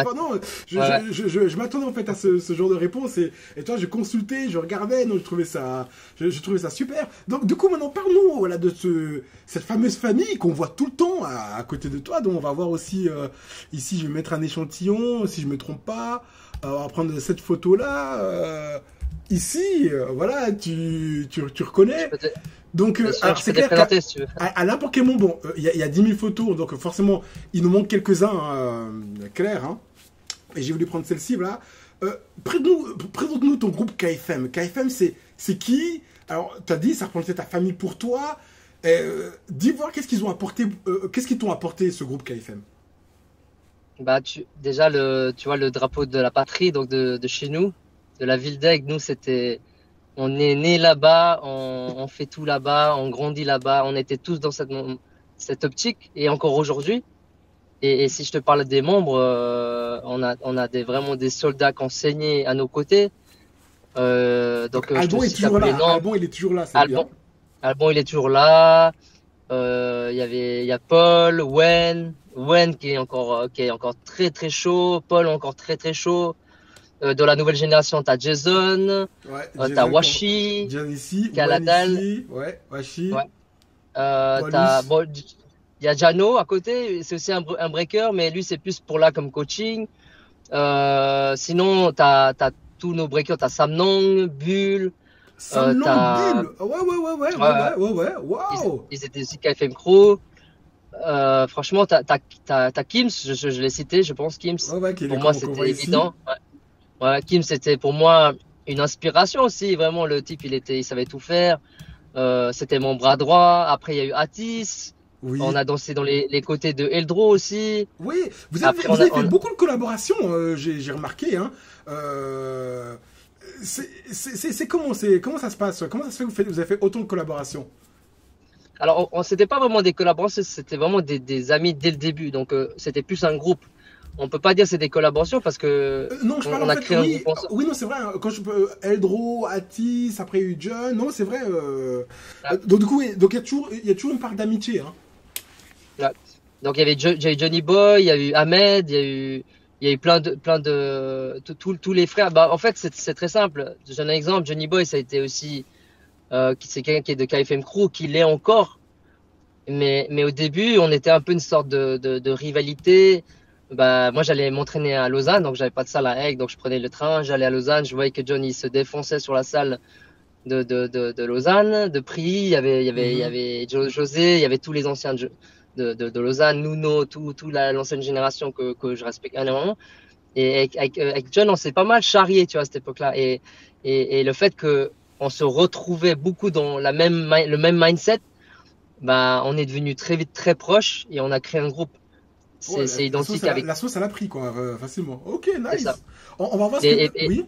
Je m'attendais en fait à ce genre de réponse et toi je consultais, je regardais, donc je trouvais ça super. Donc du coup maintenant parle-nous voilà, de cette fameuse famille qu'on voit tout le temps à côté de toi. Donc on va voir aussi ici, je vais mettre un échantillon si je me trompe pas. On va prendre cette photo là. Ici, voilà, tu reconnais. Donc, c'est clair qu'à n'importe quel moment, il y a 10 000 photos, donc forcément, il nous manque quelques-uns, clairs. Hein, et j'ai voulu prendre celle-ci, voilà. Présente-nous ton groupe KFM. KFM, c'est qui? Alors, tu as dit, ça représentait ta famille pour toi. Dis-moi, qu'est-ce qu'ils t'ont apporté, ce groupe KFM? Bah, déjà, tu vois, le drapeau de la patrie, donc de chez nous, de la ville d'Aigle, nous, on est né là-bas, on fait tout là-bas, on grandit là-bas, on était tous dans cette optique, et encore aujourd'hui. Et si je te parle des membres, on a vraiment des soldats qui ont saigné à nos côtés. Donc, Albon je est te cite toujours un peu là. les noms. Albon, il est toujours là, c'est bien. Albon, il est toujours là. Il y a Paul, Wen qui est encore très très chaud. Paul encore très très chaud. De la nouvelle génération, t'as Jason, Ouais, t'as Washi, Jason ici, Kaladal. Wen ici, ouais, Washi. Ouais. Walus. Bon, il y a Jano à côté, c'est aussi un breaker, mais lui c'est plus pour là comme coaching. Sinon, t'as tous nos breakers, t'as Samnong, Bull, Sam Long, t'as- Bull. Ouais. Waouh. ils étaient aussi KFM Crew. Franchement, t'as Kims, je l'ai cité, je pense Kims. Ouais, qui est Pour le moi, qu'on c'était voit ici. évident. Ouais, Kim, c'était pour moi une inspiration aussi. Vraiment, le type, il savait tout faire. C'était mon bras droit. Après, il y a eu Atis. Oui. On a dansé dans les côtés de Eldro aussi. Oui, vous Après, avez on a- fait beaucoup de collaborations, j'ai remarqué. Hein. Comment ça se passe? Comment ça se fait que vous avez fait autant de collaborations? Alors, c'était pas vraiment des collaborations, c'était vraiment des amis dès le début. Donc, c'était plus un groupe. On peut pas dire c'est des collaborations parce que Non, je parle on en a fait, créé un oui, groupe ensemble. oui, non, c'est vrai. Hein, quand je peux, Eldro, Atis, après il y a eu John, non, c'est vrai. Ah. Donc du coup, oui, donc il y a toujours une part d'amitié. Hein. Donc, il y avait Johnny Boy, il y a eu Ahmed, il y a eu plein de tous les frères. Bah, en fait, c'est très simple. Je donne un exemple. Johnny Boy, ça a été aussi, c'est quelqu'un qui est de KFM Crew, qui l'est encore. Mais au début, on était un peu une sorte de rivalité. Bah, moi, j'allais m'entraîner à Lausanne, donc j'avais pas de salle à Aigle, donc je prenais le train, j'allais à Lausanne, je voyais que Johnny se défonçait sur la salle de Lausanne, de Prix, il y avait José, il y avait tous les anciens de Lausanne, Nuno, tout l'ancienne génération que je respecte énormément. Et avec John, on s'est pas mal charrié, tu vois, à cette époque-là. Et le fait que on se retrouvait beaucoup dans le même mindset, bah, on est devenu très vite très proches et on a créé un groupe. Ouais, C'est identique avec. La sauce, elle a pris, quoi, facilement. Ok, C'est nice. ça. On va voir ce Et- que. et- Oui,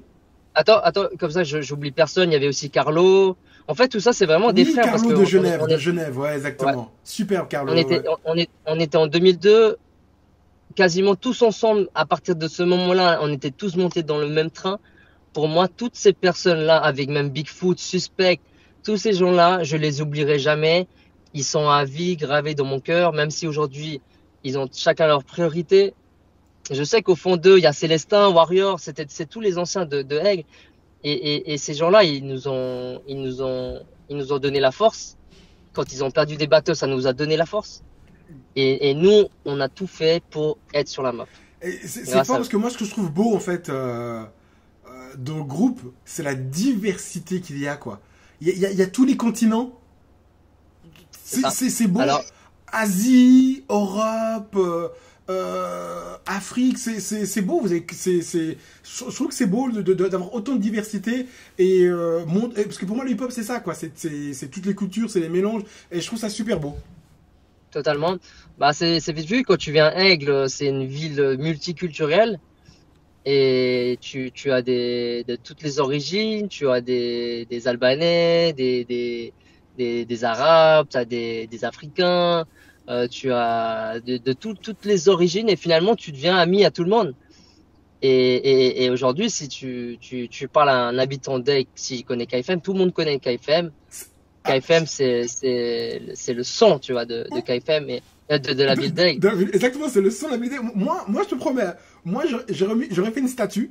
Attends, comme ça, j'oublie personne. Il y avait aussi Carlo. En fait, tout ça, c'est vraiment des oui, frères. Carlo parce de que Genève, on de est- Genève, ouais, exactement. Superbe, Carlo. on était, ouais. on était en 2002, quasiment tous ensemble. À partir de ce moment-là, on était tous montés dans le même train. Pour moi, toutes ces personnes-là, avec même Bigfoot, Suspect, tous ces gens-là, je les oublierai jamais. Ils sont à vie gravés dans mon cœur, même si aujourd'hui, ils ont chacun leurs priorités. Je sais qu'au fond d'eux, il y a Célestin, Warrior, c'est tous les anciens de Aigle. Et ces gens-là, ils nous ont donné la force. Quand ils ont perdu des batteurs, ça nous a donné la force. Et nous, on a tout fait pour être sur la map. Et c'est Grâce fort à parce que moi, ce que je trouve beau, en fait, dans le groupe, c'est la diversité qu'il y a, quoi. Il y a tous les continents. C'est ça. C'est beau. Alors- Asie, Europe, Afrique, c'est beau. Je trouve que c'est beau d'avoir autant de diversité. Et parce que pour moi, le hip-hop, c'est ça, quoi. C'est toutes les cultures, c'est les mélanges. Et je trouve ça super beau. Totalement. Bah, c'est vite vu, quand tu viens à Aigle, c'est une ville multiculturelle. Et tu as de toutes les origines, tu as des Albanais, des Arabes, tu as des Africains, tu as toutes les origines et finalement tu deviens ami à tout le monde. Et aujourd'hui, si tu parles à un habitant d'Aigle, s'il connaît KFM, tout le monde connaît KFM. KFM, c'est le son, tu vois, de KFM et de la ville d'Aigle. Exactement, c'est le son de la vidéo. Moi, je te promets, moi, j'aurais fait une statue.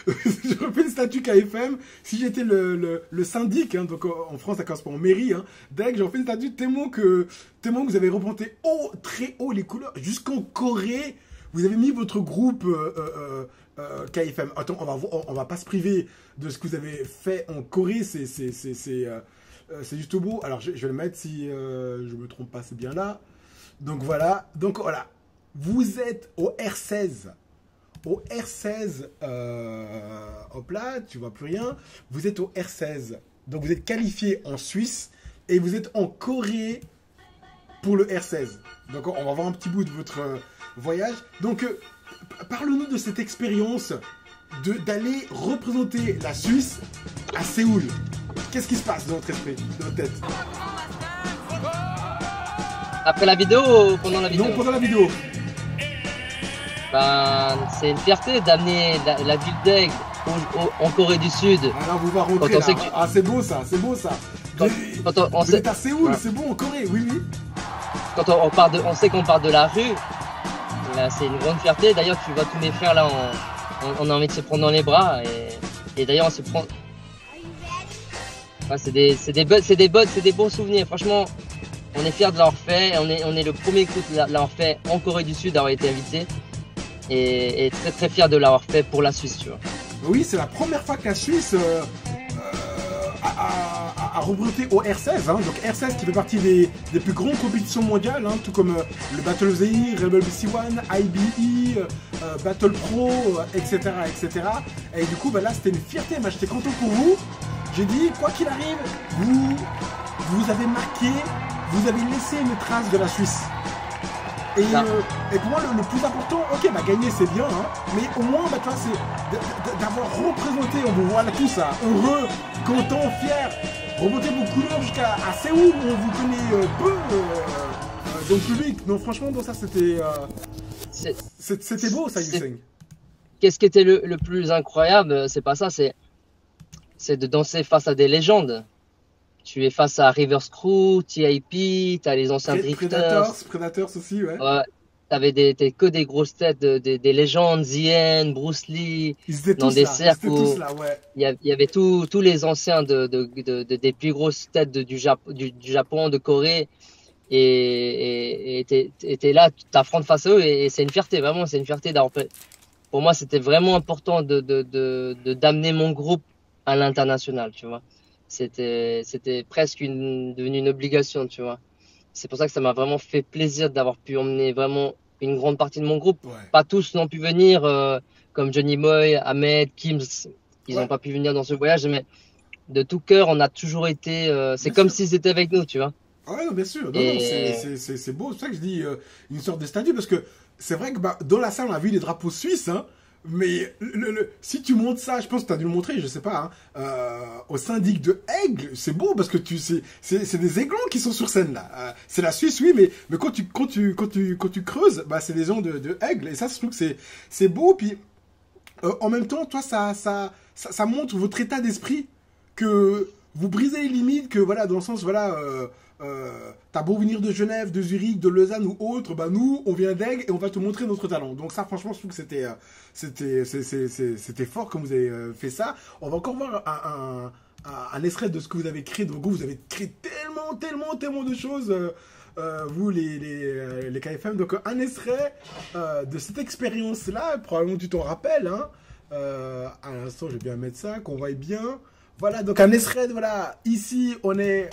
J'aurais fait une statue KFM si j'étais le syndic, hein, donc en France, ça correspond en mairie, hein, d'Aigle, j'aurais fait une statue témoin que vous avez représenté très haut les couleurs, jusqu'en Corée. Vous avez mis votre groupe KFM. Attends, on va pas se priver de ce que vous avez fait en Corée, c'est juste beau. Alors, je vais le mettre si je me trompe pas, c'est bien là. Donc voilà. Vous êtes au R16. Au R16, hop là, tu vois plus rien. Vous êtes au R16. Donc vous êtes qualifié en Suisse et vous êtes en Corée pour le R16. Donc on va voir un petit bout de votre voyage. Donc parle-nous de cette expérience d'aller représenter la Suisse à Séoul. Qu'est-ce qui se passe dans votre esprit, dans votre tête? Après la vidéo ou pendant la vidéo? Non, pendant la vidéo. Ben, c'est une fierté d'amener la ville d'Aigle en Corée du Sud. Ah là, vous va rentrer Quand on là. sait que Ah, c'est beau ça, c'est beau ça. Quand on Vous sait, êtes à Séoul, Ouais. c'est bon, en Corée, oui, oui. quand on sait qu'on part de la rue, là, c'est une grande fierté. D'ailleurs, tu vois tous mes frères là, on a envie de se prendre dans les bras. Et d'ailleurs, on se prend. Ouais, c'est des bons souvenirs. Franchement, on est fiers de l'avoir fait. On est le premier groupe de l'avoir fait en Corée du Sud, d'avoir été invité. Et très très fiers de l'avoir fait pour la Suisse, tu vois. Oui, c'est la première fois que la Suisse a représenté au R16. Hein. Donc R16 qui fait partie des plus grandes compétitions mondiales, hein, tout comme le Battle of the Year, Rebel BC1, IBE, Battle Pro, etc., etc. Et du coup, bah, là, c'était une fierté. Moi, j'étais content pour vous. J'ai dit, quoi qu'il arrive, vous avez marqué, vous avez laissé une trace de la Suisse. Et pour moi, le plus important, ok, bah gagner c'est bien, hein, mais au moins, bah, tu vois, c'est d'avoir représenté, on vous voit là tout ça, heureux, content, fier, remonter vos couleurs jusqu'à Séoul, où on vous connaît peu dans le public. Donc franchement, dans ça, c'était beau, ça, Yuseng. Qu'est-ce qui était le plus incroyable, c'est pas ça, c'est de danser face à des légendes. Tu es face à Rivers Crew, TIP, t'as les anciens Drifters. Predators aussi, ouais. T'avais que des grosses têtes, des légendes, Zien, Bruce Lee, Ils étaient dans tous des là, cercles ils étaient où tous là, ouais. il y avait tous les anciens des plus grosses têtes du Japon, de Corée. Et t'es là, tu t'affrontes face à eux et c'est une fierté, vraiment, c'est une fierté d'avoir fait. Pour moi, c'était vraiment important d'amener mon groupe à l'international, tu vois. C'était presque devenu une obligation, tu vois. C'est pour ça que ça m'a vraiment fait plaisir d'avoir pu emmener vraiment une grande partie de mon groupe. Ouais. Pas tous n'ont pu venir, comme Johnny Boy, Ahmed, Kims, ils n'ont pas pu venir dans ce voyage, mais de tout cœur, on a toujours été. C'est comme s'ils étaient avec nous, tu vois. Ah ouais, bien sûr. Non, non, c'est beau. C'est ça que je dis une sorte de statut, parce que c'est vrai que bah, dans la salle, on a vu les drapeaux suisses, hein. Mais si tu montes ça, je pense que tu as dû le montrer, je sais pas, hein, au syndic de Aigle, c'est beau parce que c'est des aiglons qui sont sur scène là. C'est la Suisse, oui, mais quand tu creuses, bah, c'est des gens de Aigle. Et ça, je trouve que c'est beau. Puis en même temps, toi, ça montre votre état d'esprit, que vous brisez les limites, que voilà, dans le sens, voilà. T'as beau venir de Genève, de Zurich, de Lausanne ou autre, bah nous, on vient d'Aigle et on va te montrer notre talent. Donc ça, franchement, je trouve que c'était fort comme vous avez fait ça. On va encore voir un extrait de ce que vous avez créé. Donc vous avez créé tellement de choses, vous les KFM. Donc un extrait de cette expérience-là, probablement tu t'en rappelles. Hein, à l'instant, je vais bien mettre ça, qu'on voit bien. Voilà, donc un extrait, voilà, ici, on est...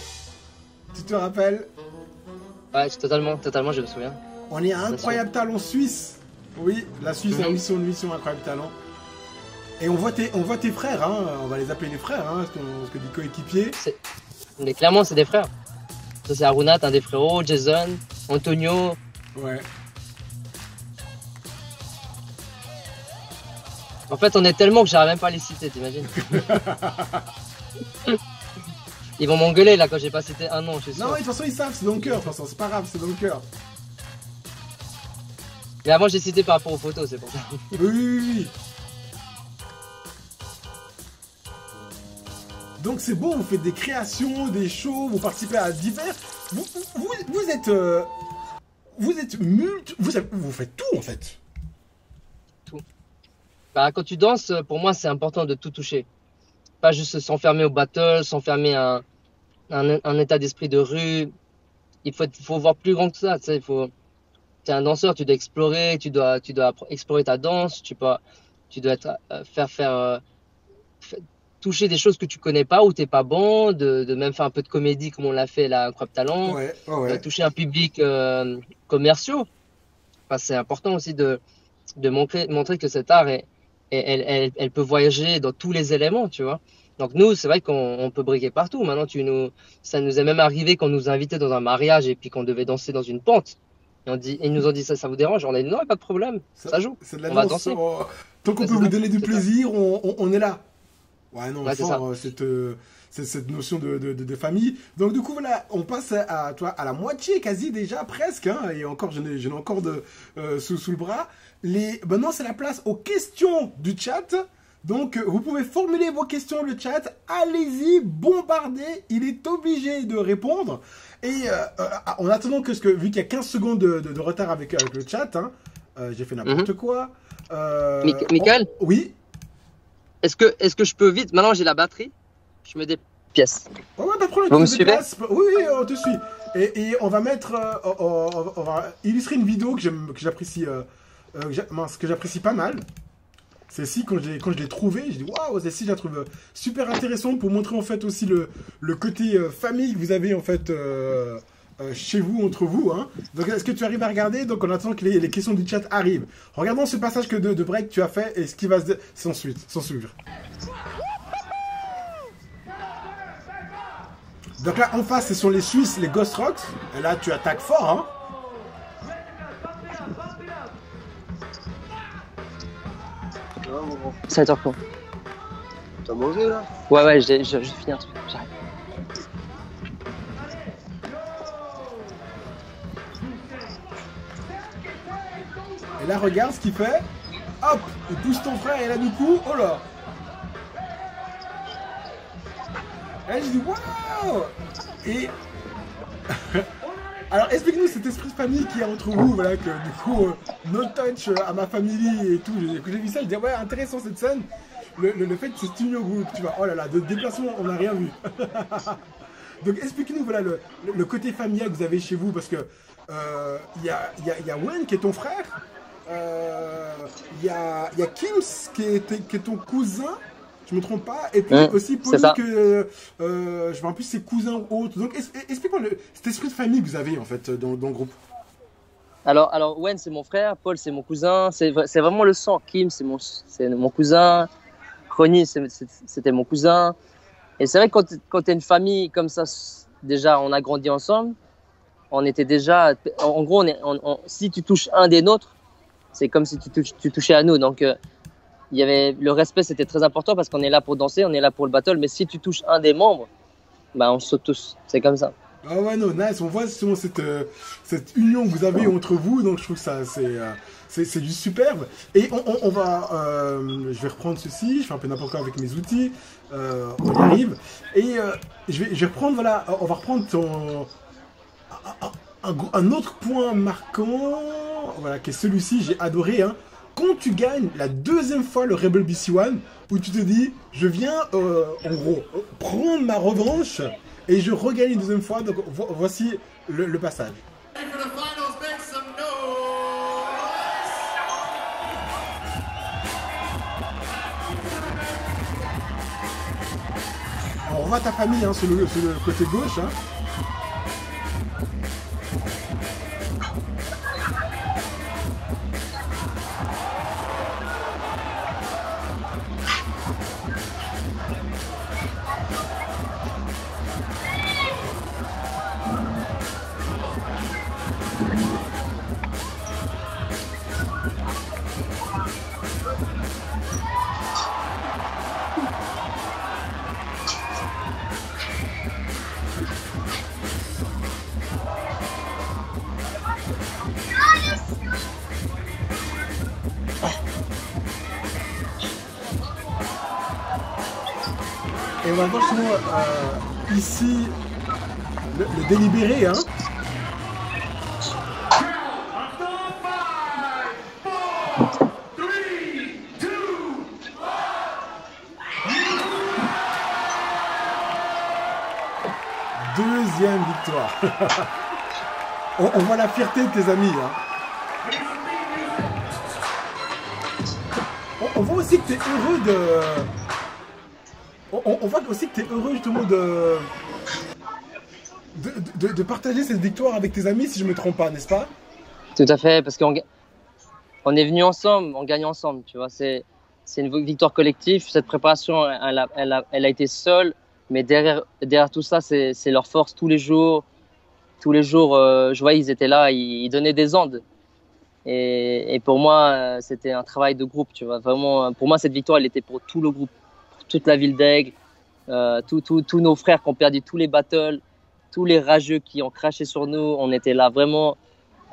Tu te rappelles? Ouais, totalement, je me souviens. On est à Incroyable Talent Suisse. Oui, la Suisse a mis son émission Incroyable Talent. Et on voit tes frères, hein. On va les appeler les frères, hein, parce que des coéquipiers. Mais clairement, c'est des frères. Ça, c'est Arunat, un des frérots, Jason, Antonio. Ouais. En fait, on est tellement que j'arrive même pas à les citer, t'imagines? Ils vont m'engueuler là quand j'ai pas cité un nom, je suis sûr. Non, de toute façon, ils savent, c'est dans le cœur, de toute façon, c'est pas grave, c'est dans le cœur. Mais avant, j'ai cité par rapport aux photos, c'est pour ça. Oui. Donc c'est beau, vous faites des créations, des shows, vous participez à divers. Vous êtes vous faites tout en fait. Tout. Bah, quand tu danses, pour moi, c'est important de tout toucher. Pas juste s'enfermer au battle, s'enfermer à un état d'esprit de rue. Il faut voir plus grand que ça. Tu sais, t'es un danseur, tu dois explorer, tu dois explorer ta danse, tu dois toucher des choses que tu connais pas, où t'es pas bon, de même faire un peu de comédie comme on l'a fait là à Incroyable Talent, ouais. Toucher un public commercial. Enfin, c'est important aussi de montrer que cet art elle peut voyager dans tous les éléments, tu vois. Donc nous, c'est vrai qu'on peut briguer partout. Maintenant, ça nous est même arrivé qu'on nous invitait dans un mariage et puis qu'on devait danser dans une pente. Et ils nous ont dit ça vous dérange? On a dit non, pas de problème, ça joue. C'est de la on danse, va danser. Tant qu'on peut vous donner du plaisir, on est là. Ouais, non, fort, cette notion de famille. Donc du coup, voilà, on passe à la moitié quasi déjà, presque, hein, et encore, j'en ai encore sous le bras. Maintenant, c'est la place aux questions du chat. Donc, vous pouvez formuler vos questions dans le chat. Allez-y, bombardez. Il est obligé de répondre. Et en attendant vu qu'il y a 15 secondes de retard avec le chat, hein, j'ai fait n'importe quoi. Michael, oui. est-ce que je peux vite, maintenant j'ai la batterie, je mets des pièces. Ouais, pas de problème. Vous me suivez? Oui, on te suit. Et on va mettre, on va illustrer une vidéo que j'apprécie, que j'apprécie pas mal. Celle-ci, quand je l'ai trouvée, j'ai dit waouh, celle-ci, je la trouve super intéressante pour montrer en fait aussi le côté famille que vous avez en fait chez vous, entre vous. Hein. Donc, est-ce que tu arrives à regarder? Donc, en attendant que les questions du chat arrivent. Regardons ce passage de break que tu as fait et ce qui va s'en suivre. Donc là, en face, ce sont les Suisses, les Ghost Rocks. Et là, tu attaques fort, hein. Ça va être quoi? T'as mangé là? Ouais, j'ai juste fini un truc, j'arrive. Et là, regarde ce qu'il fait. Hop, il pousse ton frère et là, du coup, oh là. Et là, je dis waouh. Et alors, explique-nous cet esprit de famille qu'il y a entre vous, voilà, que du coup, no touch à ma famille et tout. Que j'ai vu ça, je dis ouais, intéressant cette scène. Le fait que c'est union groupe, tu vois, oh là là, de déplacement, on n'a rien vu. Donc, explique-nous, voilà, le côté familial que vous avez chez vous, parce que y a Wen qui est ton frère, y a Kims qui est ton cousin. Je me trompe pas. Et puis aussi Pauline que je vois en plus ses cousins ou autres. Donc explique-moi cet esprit de famille que vous avez en fait dans le groupe. Alors Wen c'est mon frère, Paul c'est mon cousin, c'est vraiment le sang. Kim c'est mon cousin, Ronnie c'était mon cousin. Et c'est vrai que quand tu es une famille comme ça, déjà on a grandi ensemble, on était déjà, en gros si tu touches un des nôtres, c'est comme si tu touchais à nous. Donc il y avait le respect, c'était très important parce qu'on est là pour danser, on est là pour le battle. Mais si tu touches un des membres, bah on saute tous. C'est comme ça. Ah ouais, non, nice. On voit justement cette union que vous avez entre vous. Donc je trouve que ça c'est du superbe. Et on va, je vais reprendre ceci. Je fais un peu n'importe quoi avec mes outils. On y arrive. Et je vais reprendre, voilà, on va reprendre un autre point marquant. Voilà, qui est celui-ci. J'ai adoré, hein. Quand tu gagnes la deuxième fois le Rebel BC1, où tu te dis, je viens, en gros, prendre ma revanche, et je regagne une deuxième fois, donc voici le passage. On revoit ta famille hein, sur le côté gauche. Hein. Et on va voir justement ici le délibéré. Hein. Deuxième victoire. on voit la fierté de tes amis. Hein. On voit aussi que tu es heureux de... On voit aussi que tu es heureux justement de partager cette victoire avec tes amis, si je ne me trompe pas, n'est-ce pas? Tout à fait, parce qu'on est venus ensemble, on gagne ensemble, tu vois. C'est une victoire collective. Cette préparation, elle a été seule, mais derrière tout ça, c'est leur force tous les jours. Tous les jours, je vois, ils étaient là, ils donnaient des ondes. Et pour moi, c'était un travail de groupe, tu vois. Vraiment, pour moi, cette victoire, elle était pour tout le groupe. Toute la ville d'Aigle, tous nos frères qui ont perdu tous les battles, tous les rageux qui ont craché sur nous, on était là vraiment.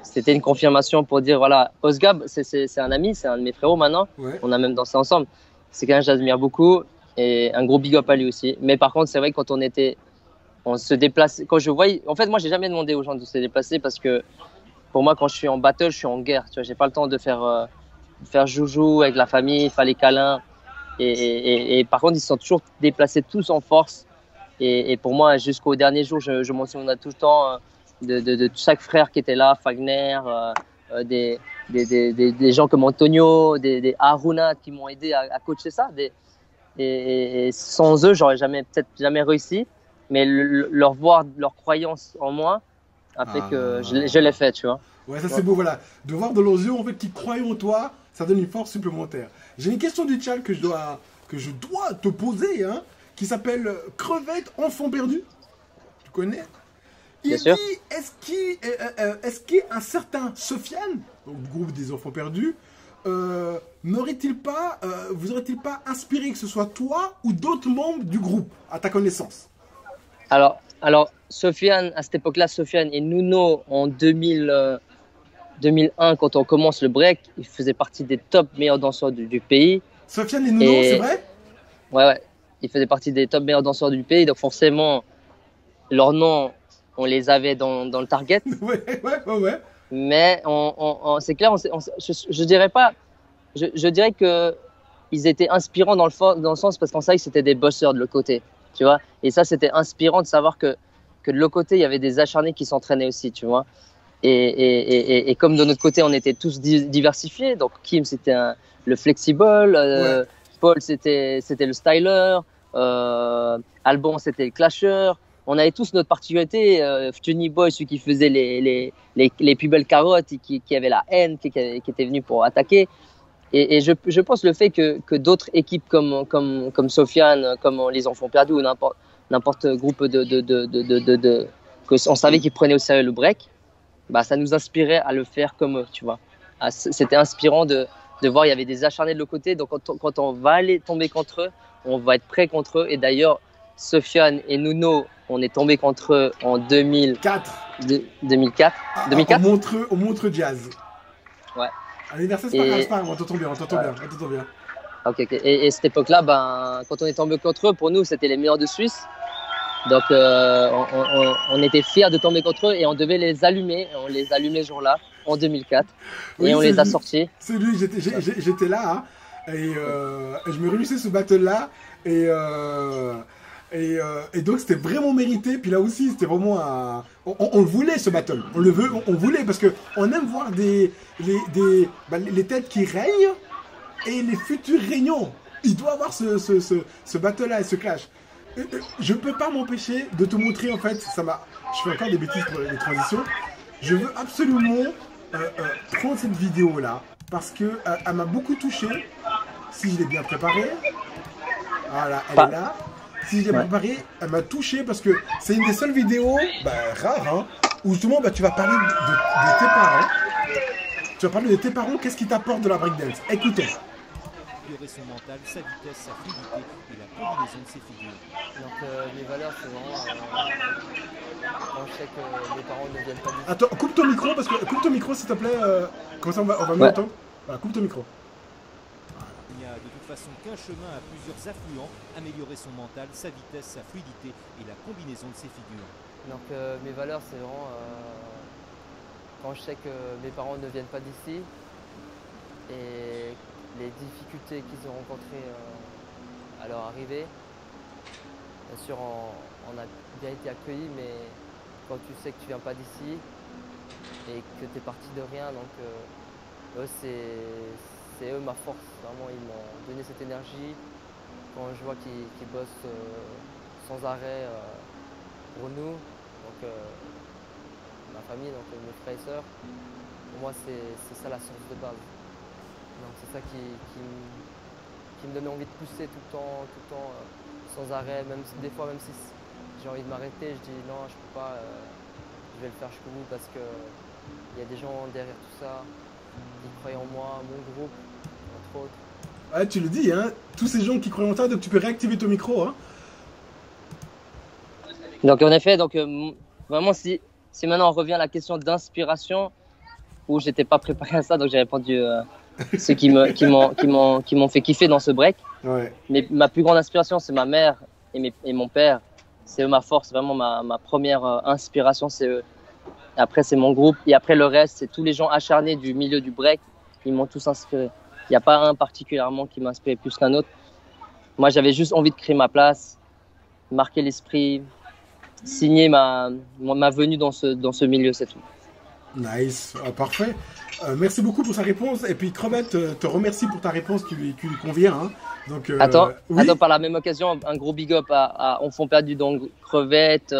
C'était une confirmation pour dire voilà, Osgab, c'est un ami, c'est un de mes frérots maintenant. Ouais. On a même dansé ensemble. c'est quelqu'un que j'admire beaucoup et un gros big up à lui aussi. Mais par contre, c'est vrai que quand on se déplace, quand je voyais, en fait, moi, j'ai jamais demandé aux gens de se déplacer parce que pour moi, quand je suis en battle, je suis en guerre. Tu vois, j'ai pas le temps de faire joujou avec la famille, faire les câlins. Et par contre, ils se sont toujours déplacés tous en force. Et pour moi, jusqu'au dernier jour, je mentionne tout le temps de chaque frère qui était là, Fagner, des gens comme Antonio, des Haruna qui m'ont aidé à coacher ça. Et sans eux, j'aurais peut-être jamais réussi. Mais leur croyance en moi a fait que je l'ai fait, tu vois. Ouais, ça c'est beau, voilà. De voir de leurs yeux, en fait, qu'ils croient en toi, ça donne une force supplémentaire. J'ai une question du chat que je dois te poser, hein, qui s'appelle Crevette Enfant Perdu. Tu connais? Bien sûr. Dit, est-ce qu'un certain Sofiane, donc du groupe des Enfants Perdus, vous aurait-il pas inspiré que ce soit toi ou d'autres membres du groupe, à ta connaissance? Alors, Sofiane, à cette époque-là, Sofiane et Nuno, en 2001, quand on commence le break, ils faisaient partie des top meilleurs danseurs du pays. Sofiane et Nuno, c'est vrai? Ouais. Ils faisaient partie des top meilleurs danseurs du pays. Donc forcément, leurs noms, on les avait dans le target. Ouais. Mais c'est clair, je dirais pas... Je dirais qu'ils étaient inspirants dans le sens parce qu'en ça, c'était des bosseurs de l'autre côté. Tu vois, et ça, c'était inspirant de savoir que de l'autre côté, il y avait des acharnés qui s'entraînaient aussi, tu vois. Et comme de notre côté, on était tous diversifiés. Donc, Kim, c'était le flexible. Paul, c'était le styler. Alban, c'était le clasher. On avait tous notre particularité. Johnny Boy, celui qui faisait les plus belles carottes, qui avait la haine, qui était venu pour attaquer. Et je pense le fait que d'autres équipes comme Sofiane, comme les Enfants Perdus ou n'importe groupe que on savait qu'ils prenaient au sérieux le break, bah ça nous inspirait à le faire comme eux, tu vois. C'était inspirant de voir il y avait des acharnés de l'autre côté. Donc quand on va aller tomber contre eux, on va être prêt contre eux. Et d'ailleurs, Sofiane et Nuno, on est tombé contre eux en 2004. 2004. Au Montreux Jazz. Ouais. Anniversaire, c'est pas grave, on t'entend bien. Ok. Et cette époque-là, quand on est tombé contre eux, pour nous, c'était les meilleurs de Suisse. Donc, on était fiers de tomber contre eux et on devait les allumer. On les allumait ce jour-là, en 2004. Oui, et on les a sortis. C'est lui, j'étais là. Hein, et je me réunissais ce battle-là. Et donc, c'était vraiment mérité. Puis là aussi, c'était vraiment on le voulait, ce battle. On voulait parce qu'on aime voir les têtes qui règnent et les futurs régnants. Il doit avoir ce battle-là et ce clash. Je peux pas m'empêcher de te montrer, en fait, je fais encore des bêtises pour les transitions. Je veux absolument prendre cette vidéo-là parce qu'elle m'a beaucoup touché. Si je l'ai bien préparée. Voilà, elle est là. Si je l'ai préparée, elle m'a touché parce que c'est une des seules vidéos, rares, hein, où justement tu vas parler de tes parents. Tu vas parler de tes parents, qu'est-ce qui t'apporte de la breakdance. Écoutons. Améliorer son mental, sa vitesse, sa fluidité et la combinaison de ses figures. Donc mes valeurs, c'est vraiment quand je sais que mes parents ne viennent pas d'ici. Attends, coupe ton micro s'il te plaît. Comme ça on va mieux entendre. Voilà, coupe ton micro. Il n'y a de toute façon qu'un chemin à plusieurs affluents, améliorer son mental, sa vitesse, sa fluidité et la combinaison de ses figures. Donc mes valeurs, c'est vraiment quand je sais que mes parents ne viennent pas d'ici et les difficultés qu'ils ont rencontrées à leur arrivée. Bien sûr, on a bien été accueillis, mais quand tu sais que tu viens pas d'ici et que tu es parti de rien, donc eux, c'est eux ma force. Vraiment, ils m'ont donné cette énergie. Quand je vois qu'ils bossent sans arrêt pour nous, donc ma famille, donc mes frères et sœurs, pour moi, c'est ça la source de base. Donc c'est ça qui me donne envie de pousser tout le temps sans arrêt. Même si, des fois, même si j'ai envie de m'arrêter, je dis non, je peux pas, je vais le faire jusqu'au bout parce qu'il y a des gens derrière tout ça qui croient en moi, mon groupe, entre autres. Ouais, tu le dis, hein, tous ces gens qui croient en toi, donc tu peux réactiver ton micro. Hein. Donc en effet, vraiment si maintenant on revient à la question d'inspiration, où j'étais pas préparé à ça, donc j'ai répondu ceux qui m'ont fait kiffer dans ce break. Ouais. Mais ma plus grande inspiration, c'est ma mère et mon père. C'est eux ma force, vraiment ma première inspiration, c'est eux. Et après, c'est mon groupe. Et après, le reste, c'est tous les gens acharnés du milieu du break. Ils m'ont tous inspiré. Il n'y a pas un particulièrement qui m'a inspiré plus qu'un autre. Moi, j'avais juste envie de créer ma place, marquer l'esprit, signer ma venue dans ce milieu, c'est tout. Nice, parfait. Merci beaucoup pour sa réponse. Et puis Crevette te remercie pour ta réponse qui lui convient. Hein. Donc, attends, oui. par la même occasion, un gros big up à Enfants Perdus, donc Crevette,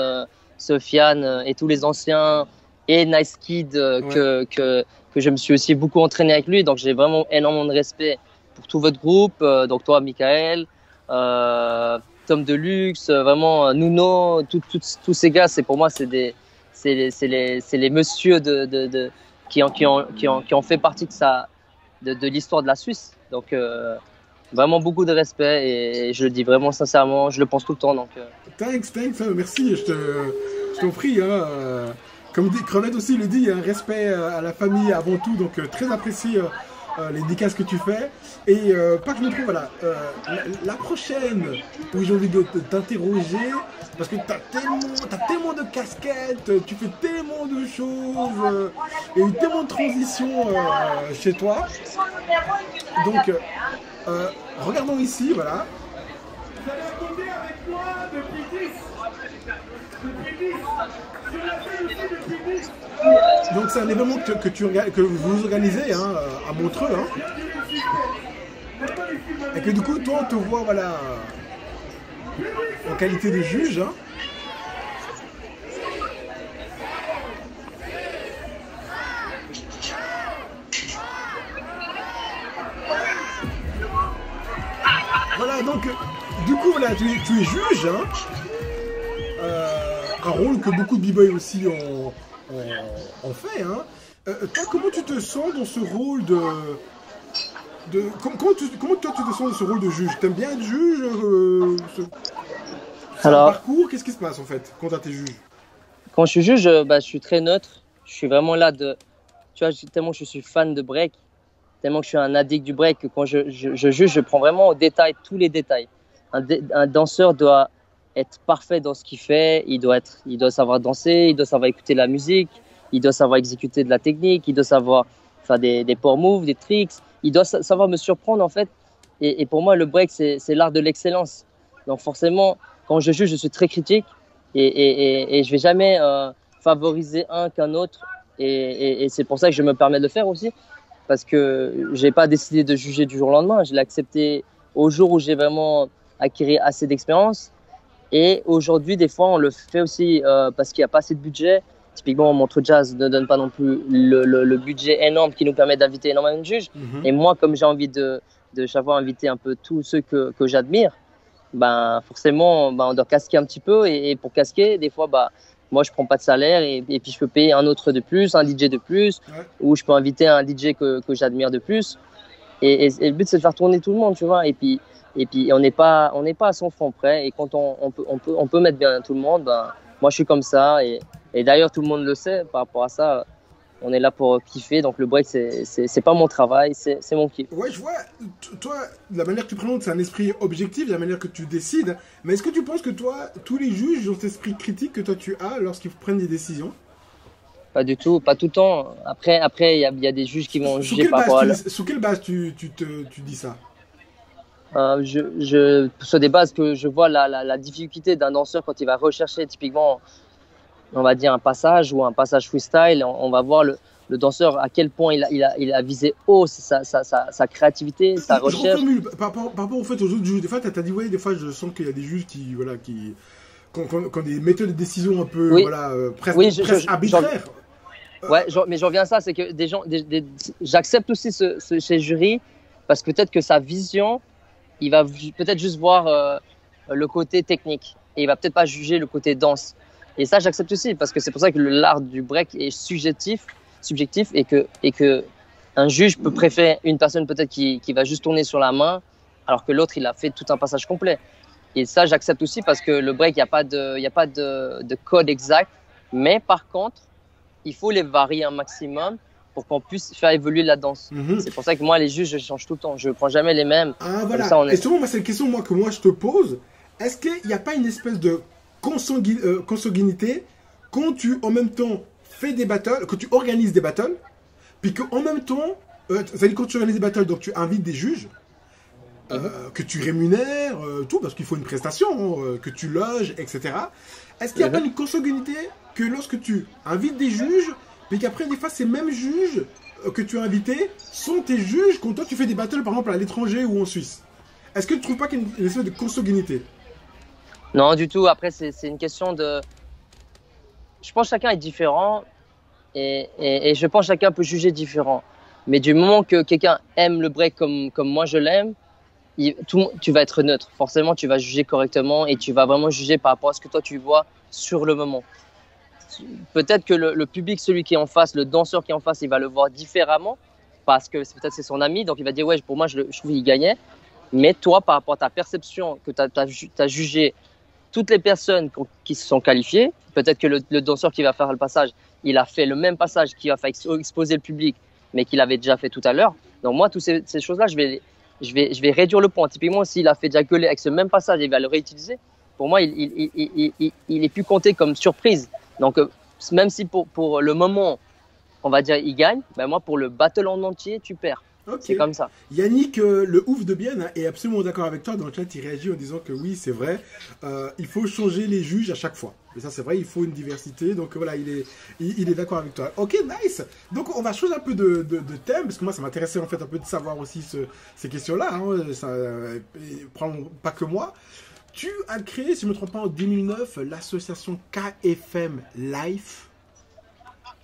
Sofiane et tous les anciens, et Nice Kid que je me suis aussi beaucoup entraîné avec lui. Donc j'ai vraiment énormément de respect pour tout votre groupe. Donc toi, Michael, Tom Deluxe, vraiment Nuno, tous ces gars, pour moi, c'est les messieurs qui ont fait partie de l'histoire de la Suisse. Donc vraiment beaucoup de respect et je le dis vraiment sincèrement, je le pense tout le temps. Donc, Thanks, merci, je t'en prie. Hein, comme dit Crevette aussi le dit, un respect à la famille avant tout, donc très apprécié les dédicaces que tu fais. Et pas que je me trouve, voilà, la prochaine où j'ai envie de t'interroger, parce que t'as tellement de casquettes, tu fais tellement de choses, il y a eu tellement de transitions chez toi. Donc, regardons ici, voilà. Vous allez compter avec moi depuis 10. Depuis 10. Sur la scène aussi depuis 10. Donc c'est un événement que vous organisez hein, à Montreux. Hein. Et que du coup, toi, on te voit voilà, en qualité de juge. Hein. Voilà, donc, du coup, voilà, tu es juge. Hein. Un rôle que beaucoup de b-boys aussi ont fait. Hein. Toi, comment tu te sens dans ce rôle comment toi tu te sens dans ce rôle de juge? T'aimes bien être juge Alors, parcours, qu'est-ce qui se passe en fait quand t'es juge? Quand je suis juge, je suis très neutre. Je suis vraiment là tu vois, tellement je suis fan de break, tellement que je suis un addict du break, que quand je juge, je prends vraiment au détail tous les détails. Un danseur doit être parfait dans ce qu'il fait, il doit savoir danser, il doit savoir écouter la musique, il doit savoir exécuter de la technique, il doit savoir faire des power moves, des tricks, il doit savoir me surprendre en fait. Et pour moi, le break, c'est l'art de l'excellence. Donc forcément, quand je juge, je suis très critique et je vais jamais favoriser un qu'un autre. Et c'est pour ça que je me permets de le faire aussi, parce que j'ai pas décidé de juger du jour au lendemain. Je l'ai accepté au jour où j'ai vraiment acquis assez d'expérience. Et aujourd'hui, des fois, on le fait aussi parce qu'il n'y a pas assez de budget. Typiquement, Montreux Jazz ne donne pas non plus le budget énorme qui nous permet d'inviter énormément de juges. Et moi, comme j'ai envie de chaque fois inviter un peu tous ceux que j'admire, ben forcément, on doit casquer un petit peu. Et pour casquer, des fois, moi, je prends pas de salaire et puis je peux payer un autre de plus, un DJ de plus, ou je peux inviter un DJ que j'admire de plus. Et le but, c'est de faire tourner tout le monde, tu vois. Et puis on n'est pas à 100 francs près. Et quand on peut mettre bien tout le monde, moi, je suis comme ça. Et d'ailleurs, tout le monde le sait par rapport à ça. On est là pour kiffer. Donc, le break, c'est pas mon travail, c'est mon kiff. Ouais, je vois. Toi, la manière que tu présentes, c'est un esprit objectif, la manière que tu décides. Mais est-ce que tu penses que toi, tous les juges ont cet esprit critique que toi, tu as lorsqu'ils prennent des décisions? Pas du tout, pas tout le temps. Après, il y a des juges qui vont juger par rapport à... Sous quelle base tu dis ça? Sur des bases que je vois la difficulté d'un danseur quand il va rechercher typiquement, on va dire, un passage ou un passage freestyle. On va voir le danseur à quel point il a visé haut sa créativité, sa recherche. Par rapport au fait aux autres juges, des fois tu as dit ouais, des fois je sens qu'il y a des juges qui ont des méthodes de décision un peu presque arbitraires. Ouais, mais j'en viens à ça, c'est que des gens, j'accepte aussi ces jurys parce que peut-être que sa vision, il va peut-être juste voir le côté technique et il va peut-être pas juger le côté danse. Et ça, j'accepte aussi parce que c'est pour ça que l'art du break est subjectif et que un juge peut préférer une personne peut-être qui va juste tourner sur la main alors que l'autre, il a fait tout un passage complet. Et ça, j'accepte aussi parce que le break, il n'y a pas de code exact. Mais par contre, il faut les varier un maximum pour qu'on puisse faire évoluer la danse. C'est pour ça que moi, les juges, je change tout le temps. Je prends jamais les mêmes. Ah, voilà. Ça, Et souvent, moi, c'est une question que moi, je te pose. Est-ce qu'il n'y a pas une espèce de consanguinité quand tu, en même temps, fais des battles, que tu organises des battles, puis qu'en même temps, c'est-à-dire quand tu organises des battles, donc tu invites des juges, que tu rémunères, tout, parce qu'il faut une prestation, que tu loges, etc. Est-ce qu'il n'y a pas une consanguinité que lorsque tu invites des juges, mais qu'après, des fois, ces mêmes juges que tu as invités sont tes juges quand toi, tu fais des battles, par exemple, à l'étranger ou en Suisse? Est-ce que tu ne trouves pas qu'il y a une espèce de consanguinité? Non, du tout. Après, c'est une question de... Je pense que chacun est différent et je pense que chacun peut juger différent. Mais du moment que quelqu'un aime le break comme moi je l'aime, tu vas être neutre. Forcément, tu vas juger correctement et tu vas vraiment juger par rapport à ce que toi tu vois sur le moment. Peut-être que le public, celui qui est en face, le danseur qui est en face, il va le voir différemment parce que peut-être c'est son ami, donc il va dire ouais, pour moi je trouve qu'il gagnait. Mais toi, par rapport à ta perception que tu as jugé toutes les personnes qui se sont qualifiées, peut-être que le danseur qui va faire le passage, il a fait le même passage qui va faire exposer le public, mais qu'il avait déjà fait tout à l'heure. Donc moi, toutes ces choses-là, je vais réduire le point. Typiquement, s'il a fait déjà gueuler avec ce même passage et il va le réutiliser, pour moi, il est plus compté comme surprise. Donc, même si pour le moment, on va dire, il gagne, ben moi, pour le battle en entier, tu perds. Okay. C'est comme ça. Yannick, le ouf de Bienne, est absolument d'accord avec toi. Dans le chat, il réagit en disant que oui, c'est vrai. Il faut changer les juges à chaque fois. Et ça, c'est vrai, il faut une diversité. Donc voilà, il est d'accord avec toi. Ok, nice. Donc on va changer un peu de thème, parce que moi, ça m'intéressait en fait un peu de savoir aussi ces questions-là. Pas que moi. Tu as créé, si je ne me trompe pas, en 2009, l'association KFM Life.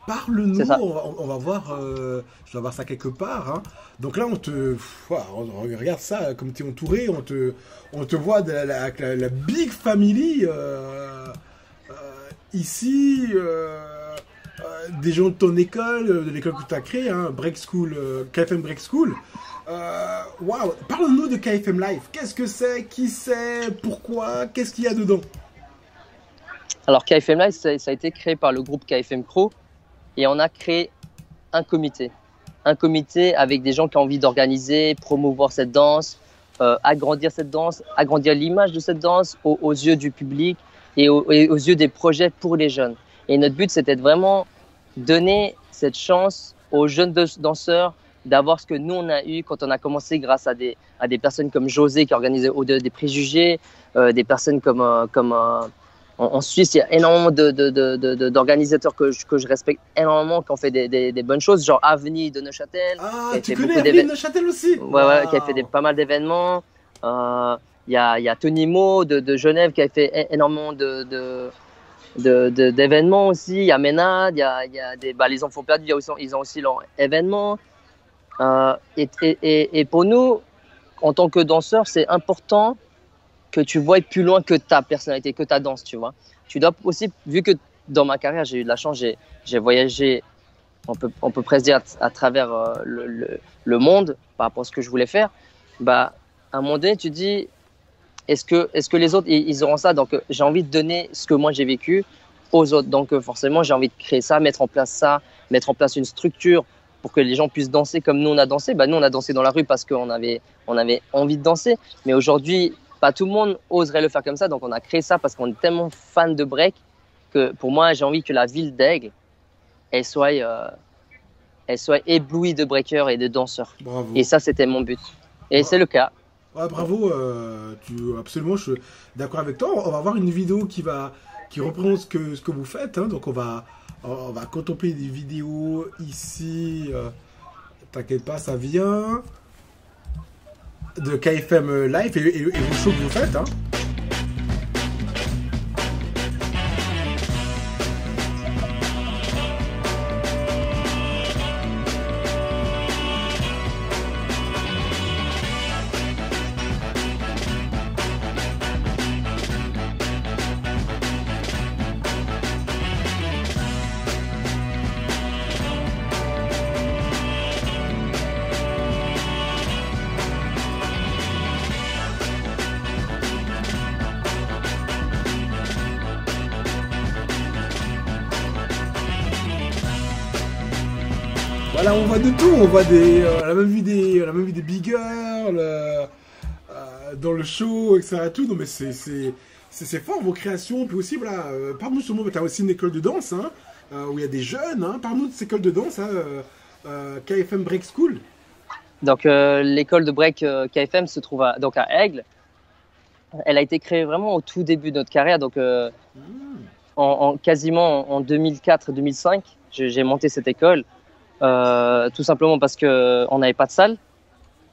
Parle-nous, on va voir, je dois voir ça quelque part. Hein. Donc là, on regarde ça, comme tu es entouré, on te voit de la big family ici, des gens de ton école, de l'école que tu as créée, hein, Break School, KFM Break School. Waouh, parle-nous de KFM Life. Qu'est-ce que c'est? Qui c'est? Pourquoi? Qu'est-ce qu'il y a dedans? Alors KFM Life, ça a été créé par le groupe KFM Crew. Et on a créé un comité avec des gens qui ont envie d'organiser, promouvoir cette danse, agrandir cette danse, agrandir l'image de cette danse aux yeux du public et aux yeux des projets pour les jeunes. Et notre but, c'était de vraiment donner cette chance aux jeunes danseurs d'avoir ce que nous, on a eu quand on a commencé grâce à des personnes comme José qui organisait Au-delà des préjugés, des personnes comme en Suisse, il y a énormément d'organisateurs que je respecte énormément, qui ont fait des bonnes choses, genre Avni de Neuchâtel. Ah, tu connais Avni de Neuchâtel aussi? Ouais, qui a fait pas mal d'événements. Il y a Tony Mo de Genève qui a fait énormément d'événements aussi. Il y a Ménade, il y a les Enfants Perdus, ils ont aussi leur événement. Et pour nous, en tant que danseurs, c'est important que tu vois plus loin que ta personnalité, que ta danse, tu vois. Tu dois aussi, vu que dans ma carrière, j'ai eu de la chance, j'ai voyagé, on peut presque dire, à travers le monde par rapport à ce que je voulais faire, bah, à un moment donné, tu dis, est-ce que les autres, ils auront ça? Donc, j'ai envie de donner ce que moi, j'ai vécu aux autres. Donc, forcément, j'ai envie de créer ça, mettre en place une structure pour que les gens puissent danser comme nous, on a dansé. Bah, nous, on a dansé dans la rue parce qu'on avait envie de danser. Mais aujourd'hui, pas tout le monde oserait le faire comme ça, donc on a créé ça parce qu'on est tellement fan de break que pour moi, j'ai envie que la ville d'Aigle, elle soit éblouie de breakers et de danseurs. Bravo. Et ça, c'était mon but. Et c'est le cas. Ouais, bravo, absolument, je suis d'accord avec toi. On va voir une vidéo qui reprend ce que vous faites. Hein, donc on va contempler des vidéos ici. T'inquiète pas, ça vient de KFM Live et vos shows que vous faites. Hein. Voilà, on voit de tout. On voit on a même vu des big girls dans le show, etc. Tout. Non, mais c'est fort vos créations. Puis aussi, voilà, parle-nous sûrement, tu as aussi une école de danse, hein, où il y a des jeunes. Hein. Parle-nous de cette école de danse, hein, KFM Break School. Donc, l'école de break KFM se trouve donc à Aigle. Elle a été créée vraiment au tout début de notre carrière. Donc, quasiment en 2004-2005, j'ai monté cette école. Tout simplement parce qu'on n'avait pas de salle.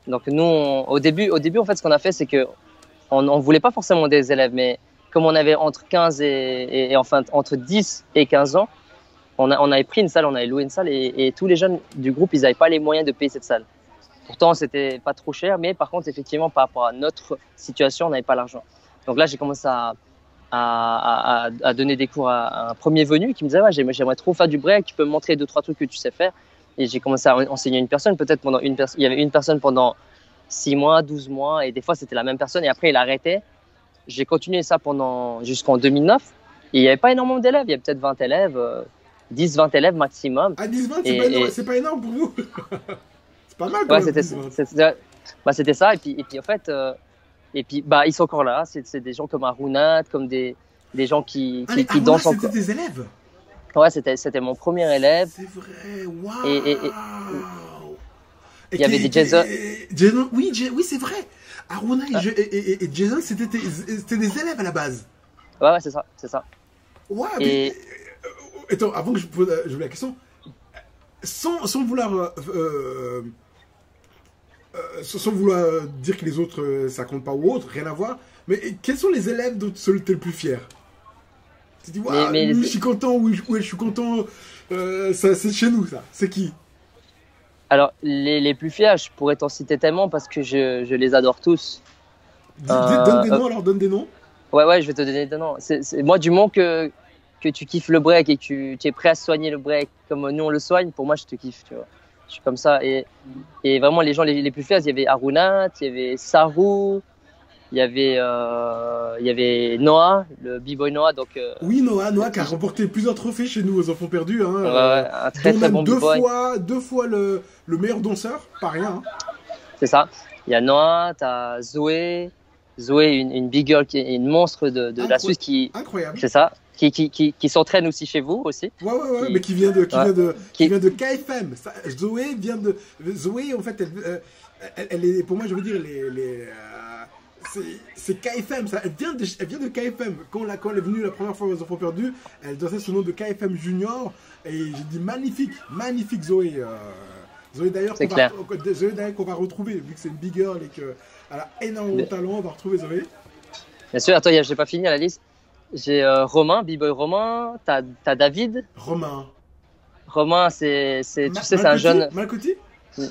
Donc, nous, au début, en fait, ce qu'on a fait, c'est qu'on ne voulait pas forcément des élèves, mais comme on avait entre 15 et enfin, entre 10 et 15 ans, on avait pris une salle, on avait loué une salle et tous les jeunes du groupe, ils n'avaient pas les moyens de payer cette salle. Pourtant, c'était pas trop cher, mais par contre, effectivement, par rapport à notre situation, on n'avait pas l'argent. Donc là, j'ai commencé à donner des cours à un premier venu qui me disait, ouais, j'aimerais trop faire du break, tu peux me montrer 2-3 trucs que tu sais faire. Et j'ai commencé à enseigner une personne, peut-être il y avait une personne pendant 6 mois, 12 mois, et des fois, c'était la même personne, et après, il arrêtait. J'ai continué ça jusqu'en 2009, et il n'y avait pas énormément d'élèves, il y avait peut-être 20 élèves, 10-20 élèves maximum. Ah, 10-20, c'est pas énorme pour vous. C'est pas mal, quand même. C'était ça, et puis en fait, ils sont encore là, c'est des gens comme Arunat, comme des gens qui dansent encore. C'était des élèves? Ouais, c'était mon premier élève. C'est vrai, waouh. Et il y avait des Jason. Oui, c'est vrai. Aruna et Jason, c'était des élèves à la base. Ouais, c'est ça. Ouais, mais... Attends, avant que je pose la question, sans vouloir dire que les autres, ça compte pas ou autre, rien à voir, mais quels sont les élèves dont tu es le plus fier? Tu dis, ouais, je suis content, je suis content, c'est chez nous, ça. C'est qui? Alors, les plus fiers, je pourrais t'en citer tellement parce que je les adore tous. Donne des noms, alors, donne des noms. Ouais, je vais te donner des noms. Moi, du moment que tu kiffes le break et que tu es prêt à soigner le break comme nous on le soigne, pour moi, je te kiffe, tu vois. Je suis comme ça. Et vraiment, les gens les plus fiers, il y avait Arunat, il y avait Saru, il y avait Noah, le b-boy Noah. Donc, oui, Noah qui a remporté plusieurs trophées chez nous aux Enfants Perdus. Hein, ouais, un très bon b-boy. Deux fois le meilleur danseur, pas rien. Hein. C'est ça. Il y a Noah, tu as Zoé, une big girl qui est une monstre de la Suisse qui. Incroyable. C'est ça. Qui s'entraîne aussi chez vous aussi. Ouais, mais qui vient de KFM. Zoé, en fait, elle est, pour moi, je veux dire, c'est KFM, ça. Elle vient de KFM. Quand elle est venue la première fois aux Enfants Perdus, elle dansait sous le nom de KFM Junior. Et j'ai dit magnifique Zoé. Zoé d'ailleurs qu'on va retrouver, vu que c'est une big girl et qu'elle a énormément de talent, on va retrouver Zoé. Bien sûr, attends, j'ai pas fini la liste. J'ai Romain, b-boy Romain, t'as David. Romain, c'est un jeune. Malcoty?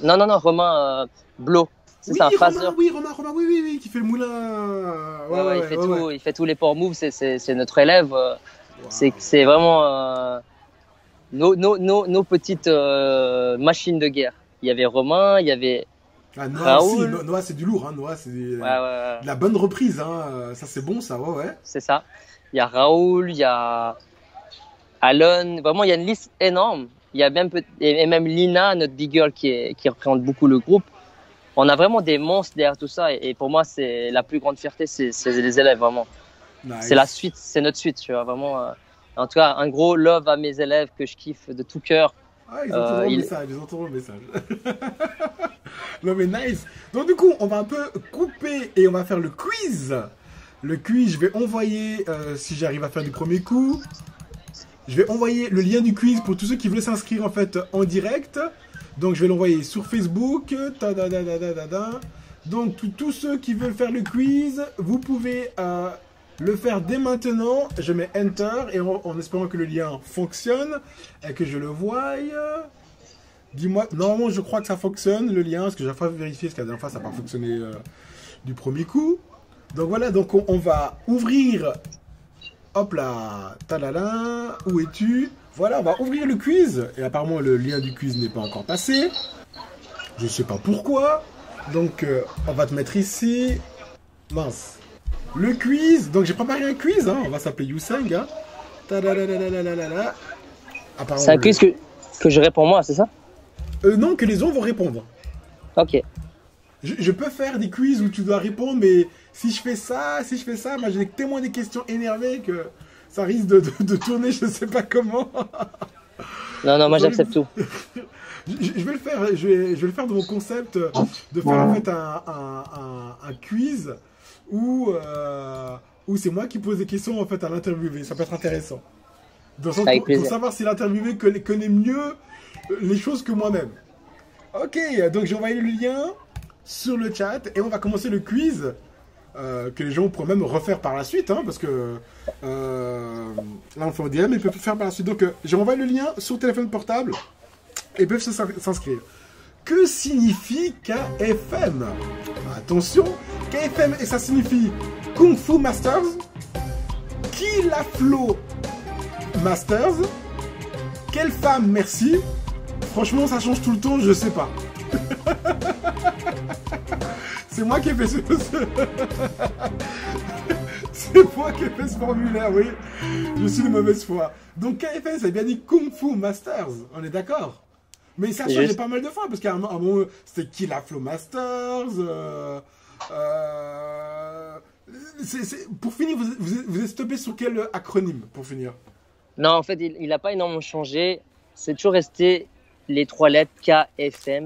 Non, Romain Blo. C'est un phaseur. Romain, oui, qui fait le moulin. Il fait tous les port moves, c'est notre élève. Wow. C'est vraiment nos petites machines de guerre. Il y avait Romain, il y avait. Noah, c'est du lourd, hein. Noah, c'est de la bonne reprise, hein. Ça, c'est bon, ça, ouais. C'est ça. Il y a Raoul, il y a Alon. Vraiment, il y a une liste énorme. Il y a même Lina, notre big girl, qui représente beaucoup le groupe. On a vraiment des monstres derrière tout ça. Et pour moi, c'est la plus grande fierté, c'est les élèves, vraiment. Nice. C'est la suite, c'est notre suite, tu vois. Vraiment, en tout cas, un gros love à mes élèves que je kiffe de tout cœur. Ah, ils entendront le message. Non, mais nice. Donc, du coup, on va un peu couper et on va faire le quiz. Le quiz, je vais envoyer, si j'arrive à faire du premier coup, je vais envoyer le lien du quiz pour tous ceux qui veulent s'inscrire en fait en direct. Donc je vais l'envoyer sur Facebook. Donc tous ceux qui veulent faire le quiz, vous pouvez le faire dès maintenant. Je mets Enter et en espérant que le lien fonctionne et que je le voie. Dis-moi, normalement je crois que ça fonctionne le lien, parce que j'ai pas vérifié, parce que la dernière fois ça n'a pas fonctionné du premier coup. Donc voilà, donc on va ouvrir, hop là, talala, où es-tu? Voilà, on va ouvrir le quiz, et apparemment le lien du quiz n'est pas encore passé, je sais pas pourquoi, donc on va te mettre ici, mince, le quiz, donc j'ai préparé un quiz, hein. On va s'appeler Youseng, hein. C'est un quiz que je réponds moi, c'est ça? Non, que les gens vont répondre. Ok. Je peux faire des quiz où tu dois répondre, mais si je fais ça, moi j'ai tellement des questions énervées que ça risque de tourner, je sais pas comment. Non, moi j'accepte tout. Je vais le faire, je vais le faire de mon concept de faire en fait un quiz où c'est moi qui pose des questions en fait à l'interviewé. Ça peut être intéressant. Pour savoir si l'interviewé connaît mieux les choses que moi-même. Ok, donc j'ai envoyé le lien sur le chat et on va commencer le quiz que les gens pourront même refaire par la suite, hein, parce que là on fait en DM, mais ils peuvent faire par la suite. Donc j'ai envoyé le lien sur téléphone portable et ils peuvent s'inscrire. Que signifie KFM? Attention, KFM, et ça signifie Kung Fu Masters, Kill Flow Masters, Quelle femme merci. Franchement, ça change tout le temps, je sais pas. C'est moi qui ai fait c'est moi qui ai fait ce formulaire, oui. Je suis de mauvaise foi. Donc KFM, ça a bien dit Kung Fu Masters, on est d'accord? Mais ça a changé pas mal de fois, parce qu'à un moment, c'était Kill Flow Masters. Pour finir, vous êtes stoppé sur quel acronyme, pour finir? Non, en fait, il n'a pas énormément changé. C'est toujours resté les 3 lettres KFM,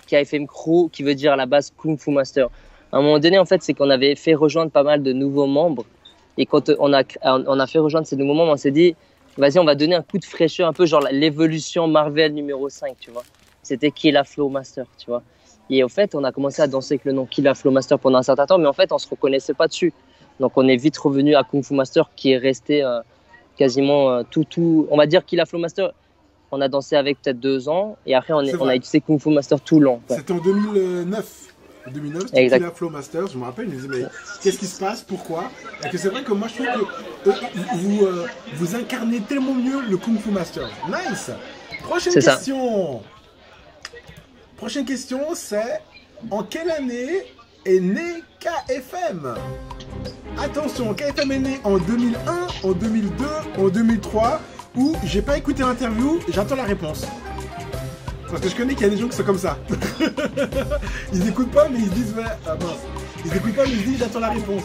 KFM Crew, qui veut dire à la base Kung Fu Master. À un moment donné, en fait, c'est qu'on avait fait rejoindre pas mal de nouveaux membres. Et quand on a fait rejoindre ces nouveaux membres, on s'est dit, vas-y, on va donner un coup de fraîcheur, un peu genre l'évolution Marvel numéro 5, tu vois. C'était Kill Flow Master, tu vois. Et au fait, on a commencé à danser avec le nom Kill Flow Master pendant un certain temps, mais en fait, on se reconnaissait pas dessus. Donc, on est vite revenu à Kung Fu Master, qui est resté quasiment tout. On va dire Kill Flow Master, on a dansé avec peut-être 2 ans, et après, on a utilisé Kung Fu Master tout le long. C'était en 2009. 2009, c'était Kill Flow Master, je me rappelle, je me disais, mais qu'est-ce qui se passe, pourquoi? Et que c'est vrai que moi je trouve que vous incarnez tellement mieux le Kung Fu Master. Nice. Prochaine question. Prochaine question, c'est en quelle année est né KFM? Attention, KFM est né en 2001, en 2002, en 2003, ou j'ai pas écouté l'interview, j'attends la réponse. Parce que je connais qu'il y a des gens qui sont comme ça. Ils n'écoutent pas, mais ils se disent, ouais, ah mince. Ils n'écoutent pas, mais ils se disent, j'attends la réponse.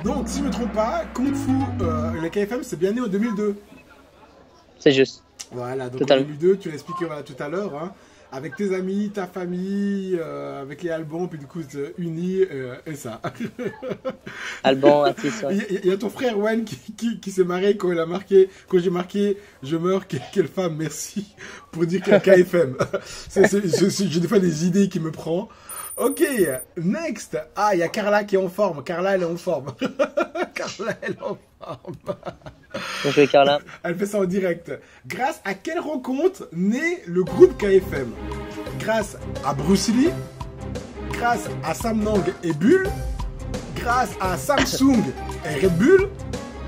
Donc, si je ne me trompe pas, Kung Fu, le KFM, c'est bien né en 2002. C'est juste. Voilà, donc en 2002, tu l'as expliqué voilà, tout à l'heure, hein, avec tes amis, ta famille, avec les Albans, puis du coup, unis, et ça. Alban, Atis, ouais. Il y a ton frère Wen qui s'est marré quand j'ai marqué « Je meurs, quelle femme, merci » pour dire qu'il y a KFM. J'ai des fois des idées qui me prennent. Ok, next. Ah, il y a Carla qui est en forme. Carla, elle est en forme. Carla, elle est en forme. Bonjour Carla. Elle fait ça en direct. Grâce à quelle rencontre naît le groupe KFM? Grâce à Bruce Lee, grâce à Sam Nang et Bull, grâce à Samsung et Red Bull,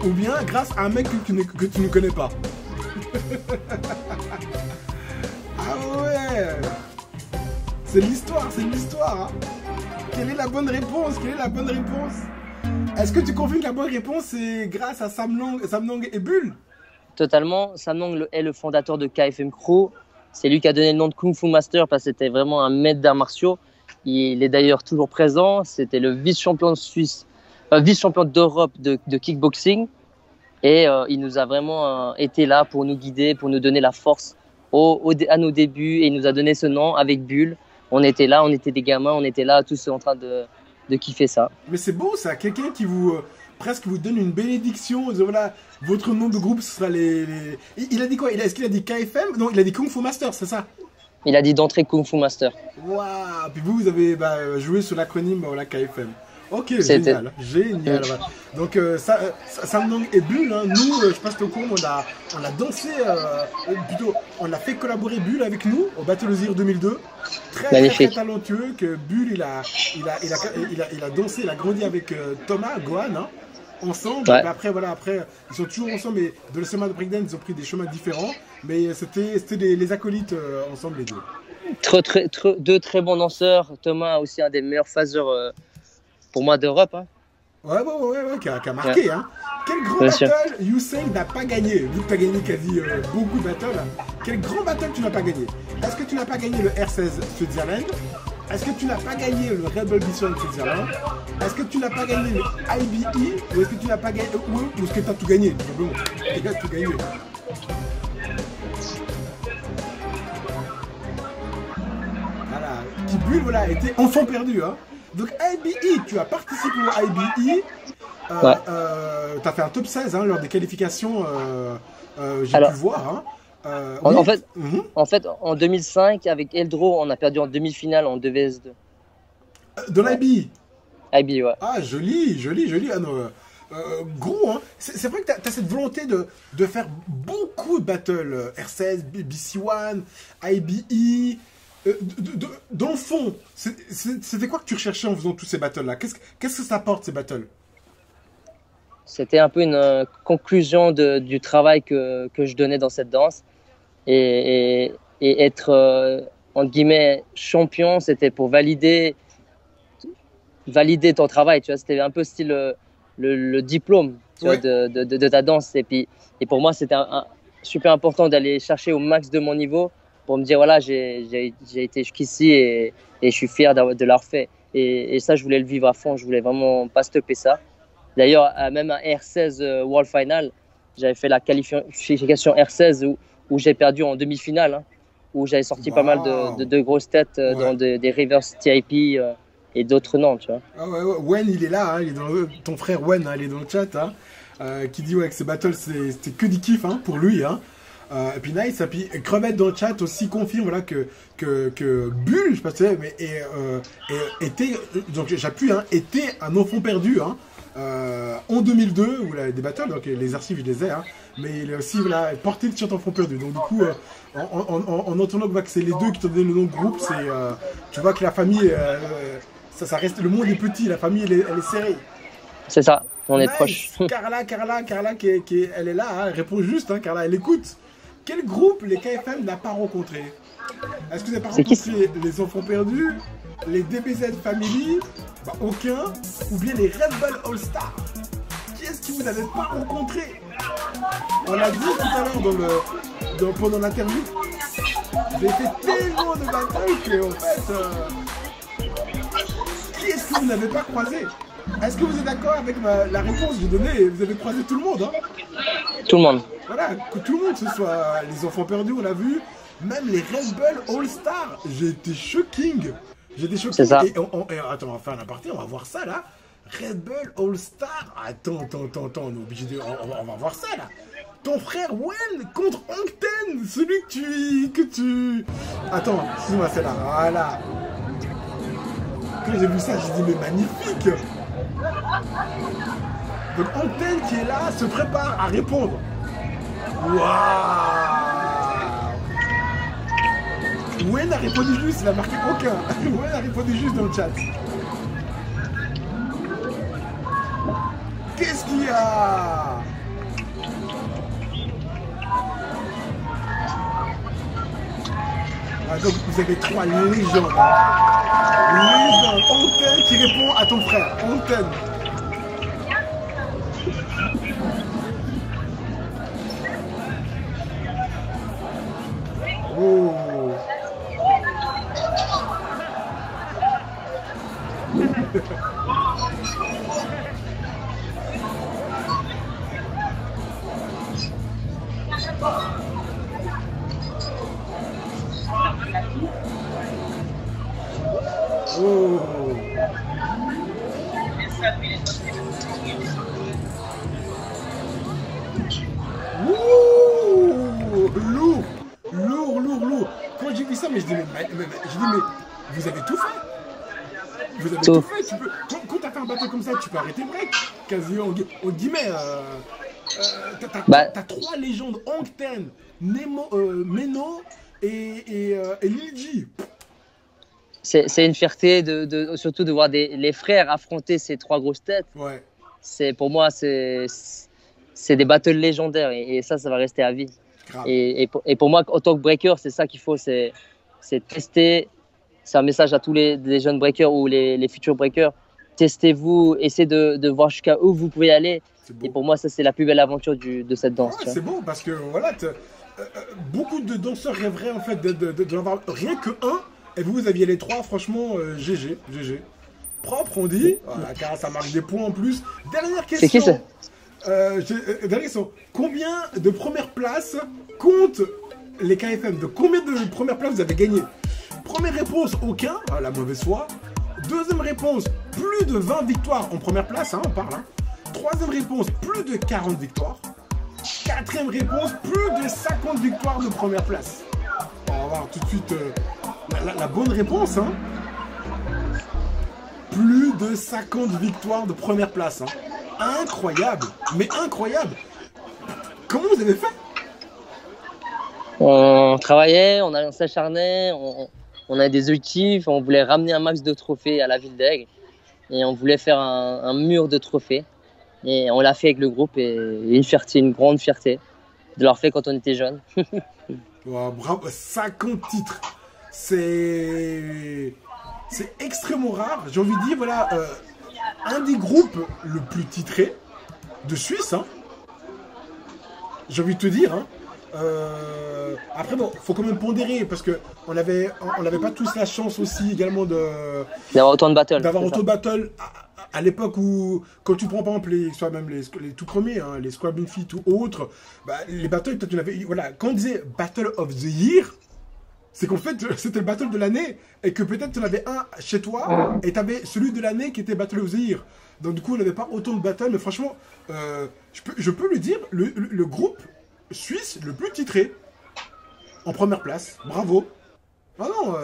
ou bien grâce à un mec que tu ne connais pas? Ah ouais, c'est l'histoire, hein. Quelle est la bonne réponse? Est-ce que tu confirmes que la bonne réponse c'est grâce à Sam Nang et Bull? Totalement. Sam Nang est le fondateur de KFM Crew. C'est lui qui a donné le nom de Kung Fu Master parce que c'était vraiment un maître d'arts martiaux. Il est d'ailleurs toujours présent. C'était le vice-champion de Suisse, vice-champion d'Europe de kickboxing. Et il nous a vraiment été là pour nous guider, pour nous donner la force à nos débuts. Et il nous a donné ce nom avec Bull. On était là, on était des gamins, on était là tous en train de kiffer ça. Mais c'est beau ça, quelqu'un qui presque vous donne une bénédiction, voilà, votre nom de groupe ce sera les... Il a dit quoi? Est-ce qu'il a dit KFM? Non, il a dit Kung Fu Master, c'est ça? Il a dit d'entrée Kung Fu Master. Waouh. Puis vous avez joué sur l'acronyme, voilà, KFM. Ok, génial. Voilà. Donc Sam Nang et Bull, hein, nous, je passe au cours, on a dansé, plutôt, on a fait collaborer Bull avec nous au Battle of the Year 2002. Très talentueux, que Bull, il a dansé, il a grandi avec Thomas, Gohan, hein, ensemble. Ouais. Après, ils sont toujours ensemble, mais de le chemin de breakdance, ils ont pris des chemins différents. Mais c'était les acolytes ensemble, les deux. Deux très bons danseurs. Thomas aussi un des meilleurs phaseurs pour moi d'Europe. Hein. Ouais, qui a marqué. Ouais. Hein. quel grand Bien sûr. battle Usain n'a pas gagné? Vu que tu as gagné quasi beaucoup de battles, quel grand battle tu n'as pas gagné? Est-ce que tu n'as pas gagné le R16 Switzerland? Est-ce que tu n'as pas gagné le Red Bull B1 Switzerland? Est-ce que tu n'as pas gagné le IBE? Ou est-ce que tu n'as pas gagné ou est-ce que tu as tout gagné? Tout simplement. Tu as tout gagné. Voilà, qui bulle, voilà, était enfant perdu. Hein. Donc IBE, tu as participé au IBE. Ouais. Tu as fait un top 16 hein, lors des qualifications, j'ai Alors, pu voir. Hein. En, Oui. en fait, Mhm. en fait, en 2005, avec Eldro, on a perdu en demi-finale en 2vs2. Dans l'IBE. IB, ouais. Ah, joli, joli, joli. Ah, non, gros, hein. C'est vrai que tu as cette volonté de faire beaucoup de battles. R16, BC1, IBE. Dans le fond, c'était quoi que tu recherchais en faisant tous ces battles-là? Qu'est-ce que ça apporte, ces battles? C'était un peu une conclusion du travail que je donnais dans cette danse. Et être, entre guillemets, champion, c'était pour valider ton travail. Tu vois, c'était un peu style le diplôme tu vois, de ta danse. Et pour moi, c'était super important d'aller chercher au max de mon niveau pour me dire, voilà, j'ai été jusqu'ici et je suis fier de l'avoir fait. Et ça, je voulais le vivre à fond. Je voulais vraiment pas stopper ça. D'ailleurs, même un R16 World Final, j'avais fait la qualification R16 où j'ai perdu en demi-finale, hein, où j'avais sorti pas mal de grosses têtes dans des reverse TIP et d'autres noms, tu vois. Ah ouais, ouais. Wen, il est là, hein, il est ton frère Wen, hein, il est dans le chat, hein, qui dit ouais, que ces battles, c'était que du kiff hein, pour lui. Hein. Et puis nice, et puis Crevette dans le chat aussi confirme voilà, que Bull, je sais pas si tu sais, mais était, donc j'appuie, hein, était un enfant perdu. Hein. En 2002, où il a des battles, donc les archives je les ai, hein, mais il a aussi voilà, porté le t-shirt enfant perdu. Donc du coup, en entendant que c'est les deux qui t'ont donné le nom de groupe, tu vois que la famille, ça reste, le monde est petit, la famille elle est serrée. C'est ça, on est nice. proche. Carla, elle est là, hein, elle répond juste, hein, Carla, elle écoute. Quel groupe les KFM n'a pas rencontré? Est-ce que vous n'avez pas rencontré les enfants perdus, les DBZ Family, bah, aucun, ou bien les Red Bull All Star? Qui est-ce que vous n'avez pas rencontré? On l'a dit tout à l'heure pendant l'interview. J'ai fait tellement de batailles que en fait, qui est-ce que vous n'avez pas croisé? Est-ce que vous êtes d'accord avec la réponse que j'ai donnée? Vous avez croisé tout le monde, hein? Tout le monde. Voilà, que tout le monde, que ce soit les enfants perdus, on l'a vu, même les Red Bull All Star, j'ai été shocking. C'est ça. Et attends, on va faire un aparté, on va voir ça là. Red Bull All Star. Attends, on est obligé de. On va voir ça là. Ton frère Wen contre Hongten, celui que tu. Attends, excuse-moi, c'est là. Voilà. Quand j'ai vu ça, j'ai dit, mais magnifique. Donc Hongten qui est là se prépare à répondre. Waouh! Wen a répondu juste, il a marqué aucun. Wen a répondu juste dans le chat. Qu'est-ce qu'il y a? Ah, donc vous avez trois légendes. Légende. Hongten qui répond à ton frère. Hongten. Oh. Oh. Ouh, lourd. Quand j'ai vu ça, mais je dis mais vous avez tout fait. Vous avez tout fait. Quand tu as fait un bateau comme ça, tu peux arrêter break. Quasi en guillemets. T'as trois légendes, Hongten, Meno et Lilji. C'est une fierté surtout de voir les frères affronter ces trois grosses têtes. Ouais. Pour moi, c'est des battles légendaires et ça va rester à vie. Et pour moi, en tant que breaker, c'est ça qu'il faut, c'est tester. C'est un message à tous les jeunes breakers ou les futurs breakers. Testez-vous, essayez de voir jusqu'à où vous pouvez aller Et pour moi, ça, c'est la plus belle aventure de cette danse. Ouais, c'est beau parce que voilà, beaucoup de danseurs rêveraient en fait de n'avoir rien que un. Et vous aviez les trois, franchement, GG. Propre, on dit. Voilà, car ça marque des points en plus. Dernière question. C'est qui ça? Dernière question. Combien de premières places comptent les KFM? De combien de premières places vous avez gagné? Première réponse, aucun. La mauvaise foi. Deuxième réponse, plus de 20 victoires en première place, on parle. Troisième réponse, plus de 40 victoires. Quatrième réponse, plus de 50 victoires de première place. On va voir tout de suite la bonne réponse. Plus de 50 victoires de première place. Incroyable, mais incroyable. Comment vous avez fait? On travaillait, on s'acharnait, on avait des objectifs, on voulait ramener un max de trophées à la ville d'Aigle. Et on voulait faire un mur de trophées. Et on l'a fait avec le groupe et une fierté, une grande fierté de l'avoir fait quand on était jeunes. Wow, bravo, 50 titres. C'est extrêmement rare. J'ai envie de dire, voilà, un des groupes le plus titré de Suisse. J'ai envie de te dire. Après, bon, faut quand même pondérer parce que on n'avait pas tous la chance aussi également d'avoir autant de battles. D'avoir autant de battles à l'époque où, quand tu prends par exemple les tout premiers, les Scrabbling Feet ou autres, bah, les battles, peut-être tu l'avais. Voilà, quand on disait Battle of the Year, c'est qu'en fait c'était le battle de l'année et que peut-être tu en avais un chez toi et tu avais celui de l'année qui était Battle of the Year. Donc du coup on n'avait pas autant de battles, mais franchement, je peux le dire, le groupe suisse le plus titré en première place. Bravo. Ah non,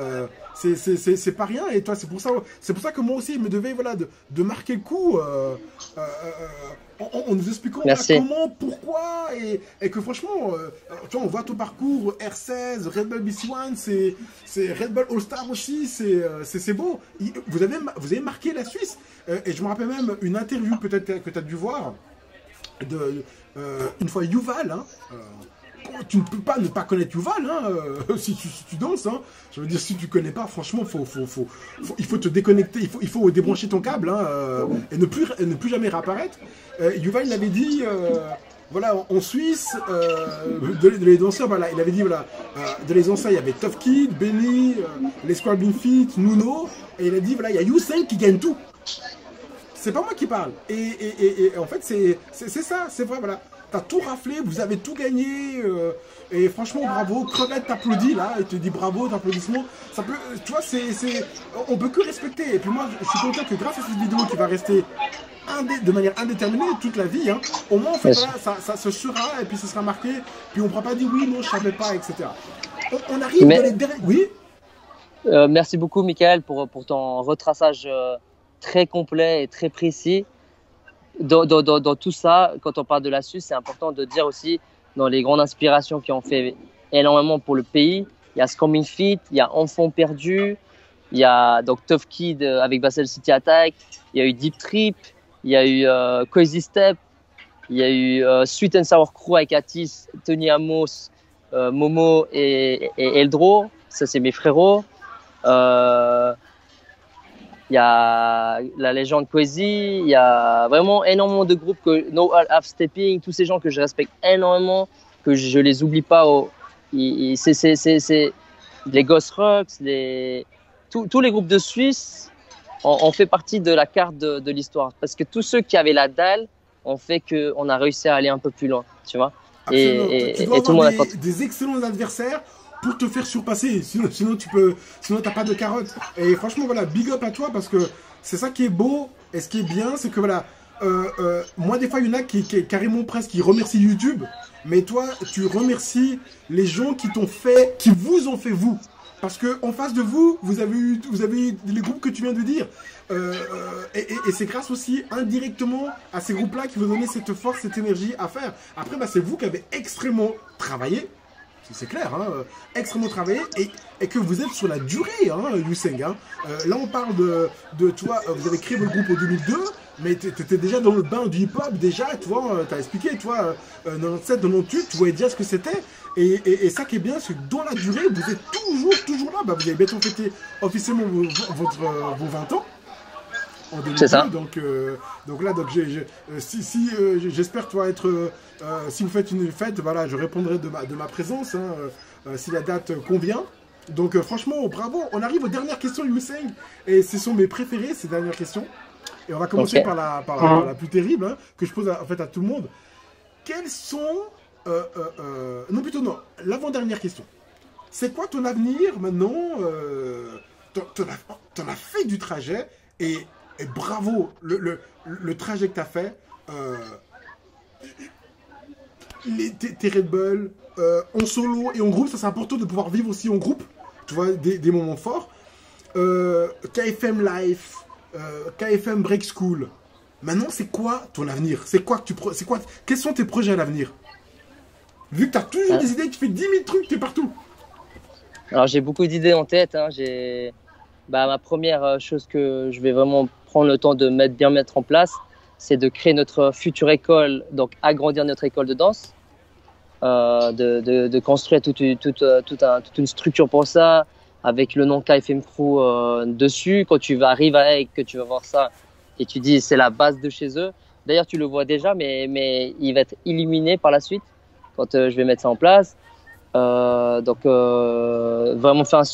c'est pas rien. Et toi, c'est pour ça que moi aussi, il me devait voilà, de marquer le coup en nous expliquant comment, pourquoi, et que franchement, tu vois, on voit ton parcours R16, Red Bull BC1, c'est Red Bull All-Star aussi, c'est beau. Vous avez marqué la Suisse. Et je me rappelle même une interview peut-être que tu as dû voir une fois Yuval, tu ne peux pas ne pas connaître Yuval si tu danses. Je veux dire, si tu connais pas, franchement, il faut te déconnecter, il faut débrancher ton câble et ne plus jamais réapparaître. Yuval, il avait dit, voilà, en Suisse, les danseurs, voilà, il avait dit, voilà, de les danseurs, il y avait Tough Kid, Benny, les Scrabbling Feet, Nuno, et il a dit, voilà, il y a U5 qui gagne tout. C'est pas moi qui parle. Et en fait, c'est ça, c'est vrai, voilà. T'as tout raflé, vous avez tout gagné. Et franchement, bravo. Crevette t'applaudit là, et te dit bravo, d'applaudissements. Ça peut, tu vois, on peut que respecter. Et puis moi, je suis content que grâce à cette vidéo qui va rester de manière indéterminée toute la vie, au moins, en fait, voilà, ça se sera, et puis ce sera marqué. Puis on ne pourra pas dire oui, non, je savais pas, etc. On arrive dans les derniers. Oui. Merci beaucoup, Michael, pour ton retraçage très complet et très précis. Dans tout ça, quand on parle de la Suisse, c'est important de dire aussi dans les grandes inspirations qui ont fait énormément pour le pays. Il y a Scrabbling Feet, il y a Enfants Perdus, il y a donc Tough Kid avec Basel City Attack, il y a eu Deep Trip, il y a eu Crazy Step, il y a eu Sweet and Sour Crew avec Atis, Tony Amos, Momo et Eldro. Ça, c'est mes frérots. Il y a la légende Kwesi, il y a vraiment énormément de groupes que No Half Stepping, tous ces gens que je respecte énormément, que je les oublie pas. C'est les Ghost Rocks, tous les groupes de Suisse ont fait partie de la carte de l'histoire. Parce que tous ceux qui avaient la dalle ont fait qu'on a réussi à aller un peu plus loin, tu vois. Et tout le monde a des excellents adversaires pour te faire surpasser, sinon t'as pas de carotte. Et franchement voilà, big up à toi parce que c'est ça qui est beau et ce qui est bien, c'est que voilà, moi des fois il y en a qui carrément presque qui remercient YouTube, mais toi tu remercies les gens qui vous ont fait vous. Parce que en face de vous, vous avez eu les groupes que tu viens de dire. Et c'est grâce aussi indirectement à ces groupes-là qui vous donnent cette force, cette énergie à faire. Après, bah, c'est vous qui avez extrêmement travaillé. C'est clair, extrêmement travaillé et que vous êtes sur la durée, U5. Là, on parle de toi, vous avez créé votre groupe en 2002, mais tu étais déjà dans le bain du hip-hop, déjà, tu vois, tu as expliqué, toi, 97, 98, tu voyais déjà ce que c'était. Et ça qui est bien, c'est que dans la durée, vous êtes toujours là. Bah, vous avez bientôt fêté officiellement vos 20 ans. en 2002. C'est ça. Donc là, j'espère que tu vas être... si vous faites une fête, voilà, je répondrai de ma présence, hein, si la date convient. Donc franchement, bravo. On arrive aux dernières questions, Yousseng, et ce sont mes préférées, ces dernières questions. Et on va commencer par la plus terrible, hein, que je pose en fait à tout le monde. Quels sont... non, plutôt non. L'avant-dernière question. C'est quoi ton avenir maintenant? T'en as fait du trajet et bravo le trajet que t'as fait. Tes Red Bull en solo et en groupe, ça c'est important de pouvoir vivre aussi en groupe. Tu vois, des moments forts. KFM Life, KFM Break School. Maintenant, c'est quoi ton avenir? Quels sont tes projets à l'avenir? Vu que tu as toujours des idées, tu fais 10 000 trucs, tu es partout. Alors, j'ai beaucoup d'idées en tête. Hein. Ma première chose que je vais vraiment prendre le temps de bien mettre en place, c'est de créer notre future école, donc agrandir notre école de danse, de construire toute une structure pour ça, avec le nom KFM Crew dessus. Quand tu arrives avec, que tu vas voir ça, et tu dis c'est la base de chez eux. D'ailleurs, tu le vois déjà, mais il va être illuminé par la suite quand je vais mettre ça en place. Vraiment faire un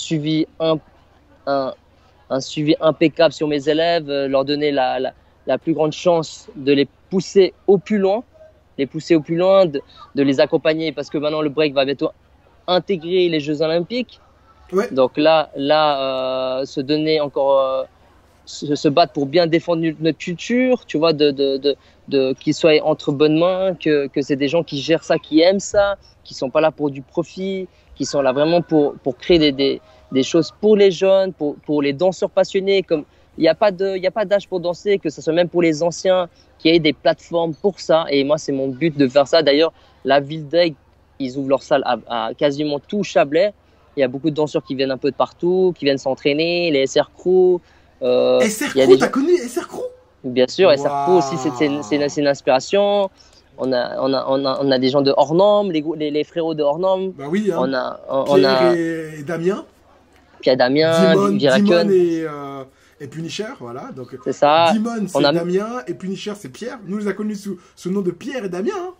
suivi impeccable sur mes élèves, leur donner la plus grande chance de les pousser au plus loin, de les accompagner, parce que maintenant le break va bientôt intégrer les Jeux Olympiques. Ouais. Donc là, se donner encore, se battre pour bien défendre notre culture, tu vois, qu'ils soient entre bonnes mains, que c'est des gens qui gèrent ça, qui aiment ça, qui sont pas là pour du profit, qui sont là vraiment pour créer des choses pour les jeunes, pour les danseurs passionnés. Comme il n'y a pas d'âge pour danser, que ce soit même pour les anciens, qu'il y ait des plateformes pour ça. Et moi, c'est mon but de faire ça. D'ailleurs, la ville d'Aigle, ils ouvrent leur salle à quasiment tout Chablais. Il y a beaucoup de danseurs qui viennent un peu de partout, qui viennent s'entraîner, les SR Crew. SR Crew, t'as connu SR Crew? Bien sûr, SR Crew aussi, c'est une inspiration. On a des gens de hors normes, les frérots de hors normes. Bah oui, hein. Pierre et Damien. Pierre Damien, Dimon et Punisher, voilà. Donc c'est ça. Dimon, c'est Damien, et Punisher, c'est Pierre. Nous les a connus sous le nom de Pierre et Damien. Hein.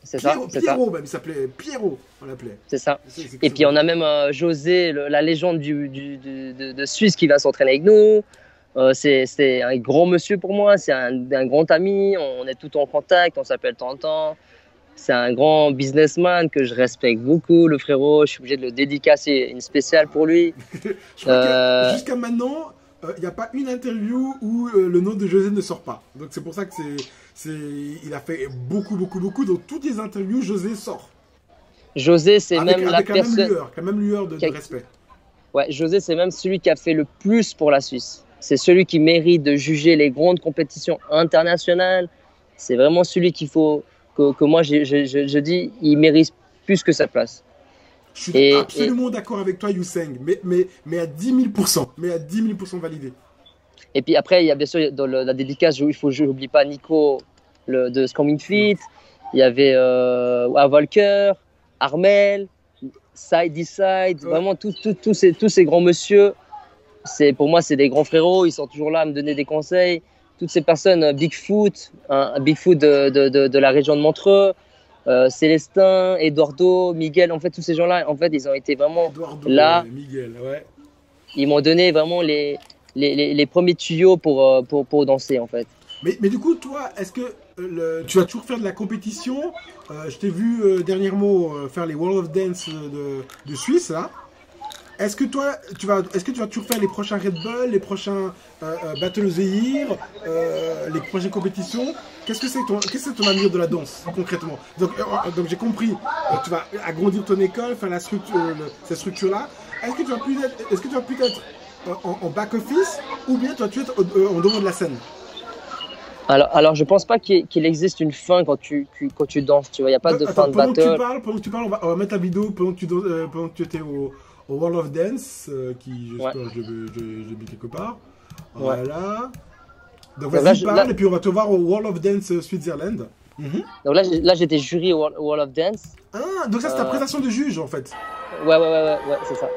C'est ça. Pierrot, même, il s'appelait Pierrot, on l'appelait. C'est ça. Et puis on a même José, la légende de Suisse, qui va s'entraîner avec nous. C'est un grand monsieur pour moi, c'est un grand ami, on est tout le temps en contact, on s'appelle de temps en temps. C'est un grand businessman que je respecte beaucoup, le frérot. Je suis obligé de le dédicacer une spéciale pour lui. Jusqu'à maintenant, il n'y a pas une interview où le nom de José ne sort pas. Donc c'est pour ça que il a fait beaucoup. Dans toutes les interviews, José sort. José, c'est même la personne... Avec la même lueur de respect. Ouais, José, c'est même celui qui a fait le plus pour la Suisse. C'est celui qui mérite de juger les grandes compétitions internationales. C'est vraiment celui qu'il faut... que moi, je dis, il mérite plus que sa place. Je suis absolument d'accord avec toi, Yousseng, mais à 10 000%. Mais à 10 000% validé. Et puis après, il y a bien sûr, dans la dédicace, je n'oublie pas Nico de Screaming Feet. Il y avait Volker, Armel, Side, vraiment tous ces grands monsieur. Pour moi, c'est des grands frérots. Ils sont toujours là à me donner des conseils. Toutes ces personnes, Bigfoot, Bigfoot de la région de Montreux, Célestin, Eduardo, Miguel, en fait, tous ces gens-là, en fait, ils ont été vraiment là. Miguel, ouais. Ils m'ont donné vraiment les premiers tuyaux pour danser, en fait. Mais du coup, toi, est-ce que tu vas toujours faire de la compétition? Je t'ai vu dernièrement faire les World of Dance de Suisse, là. Est-ce que toi, tu vas toujours faire les prochains Red Bull, les prochains Battle of the Year, les prochaines compétitions? Qu'est-ce que c'est ton avenir de la danse, concrètement? Donc j'ai compris, tu vas agrandir ton école, faire cette structure-là. Est-ce que tu vas plus être en back-office, ou bien tu vas être en devant de la scène? Alors, je pense pas qu'il existe une fin quand tu danses, tu vois, il n'y a pas de fin de battle. Pendant que tu parles, on va mettre la vidéo pendant que tu étais au World of Dance, qui j'espère que je l'ai mis quelque part. Voilà. Donc vas-y, parle, et puis on va te voir au World of Dance Switzerland. Donc là j'étais jury au World of Dance. Ah, donc ça c'est ta prestation de juge en fait. Ouais, c'est ça.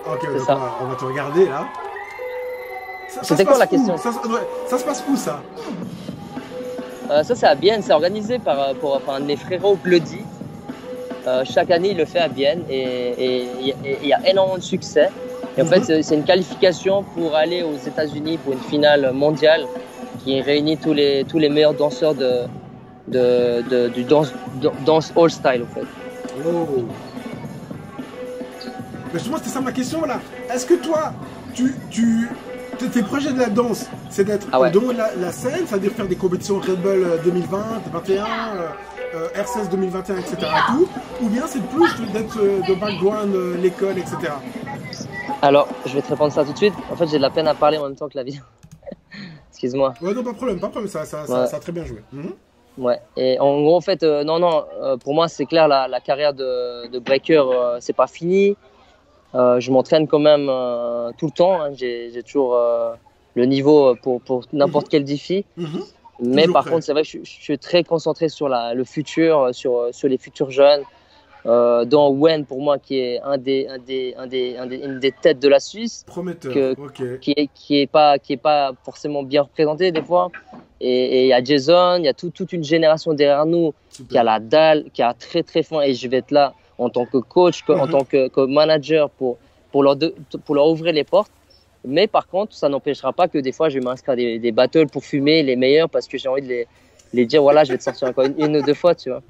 Ok, donc on va te regarder là. C'était quoi la question? Ça se passe où ça? Ça, c'est à Bienne. C'est organisé par un de mes frérots, Bloody. Chaque année, il le fait à Bienne et il y a énormément de succès. Et en fait, c'est une qualification pour aller aux États-Unis pour une finale mondiale qui réunit tous les meilleurs danseurs du danse all style, en fait. Oh. Mais justement, c'était ça ma question, voilà. Est-ce que toi, tes projets de la danse, c'est d'être en dehors de la scène, c'est-à-dire faire des compétitions Red Bull 2020, 2021, R16 2021, etc. Tout, ou bien c'est plus d'être de background, l'école, etc. Alors, je vais te répondre ça tout de suite. En fait, j'ai de la peine à parler en même temps que la vidéo. Excuse-moi. Ouais, non, pas de problème, ça a très bien joué. Ouais, et en gros, en fait, pour moi, c'est clair, la carrière de breaker, c'est pas fini. Je m'entraîne quand même tout le temps. Hein. J'ai toujours le niveau pour n'importe quel défi. Mais Toujours par prêt. contre, c'est vrai que je suis très concentré sur le futur, sur les futurs jeunes. Dont Wen, pour moi, qui est une des têtes de la Suisse. Prometteur, ok. Qui est pas forcément bien représenté des fois. Et il y a Jason, il y a toute une génération derrière nous qui a la dalle, qui a très très faim. Et je vais être là en tant que coach, en tant que manager pour leur ouvrir les portes. Mais par contre, ça n'empêchera pas que des fois, je vais m'inscrire à des battles pour fumer les meilleurs parce que j'ai envie de les dire, voilà, je vais te sortir encore une ou deux fois, tu vois.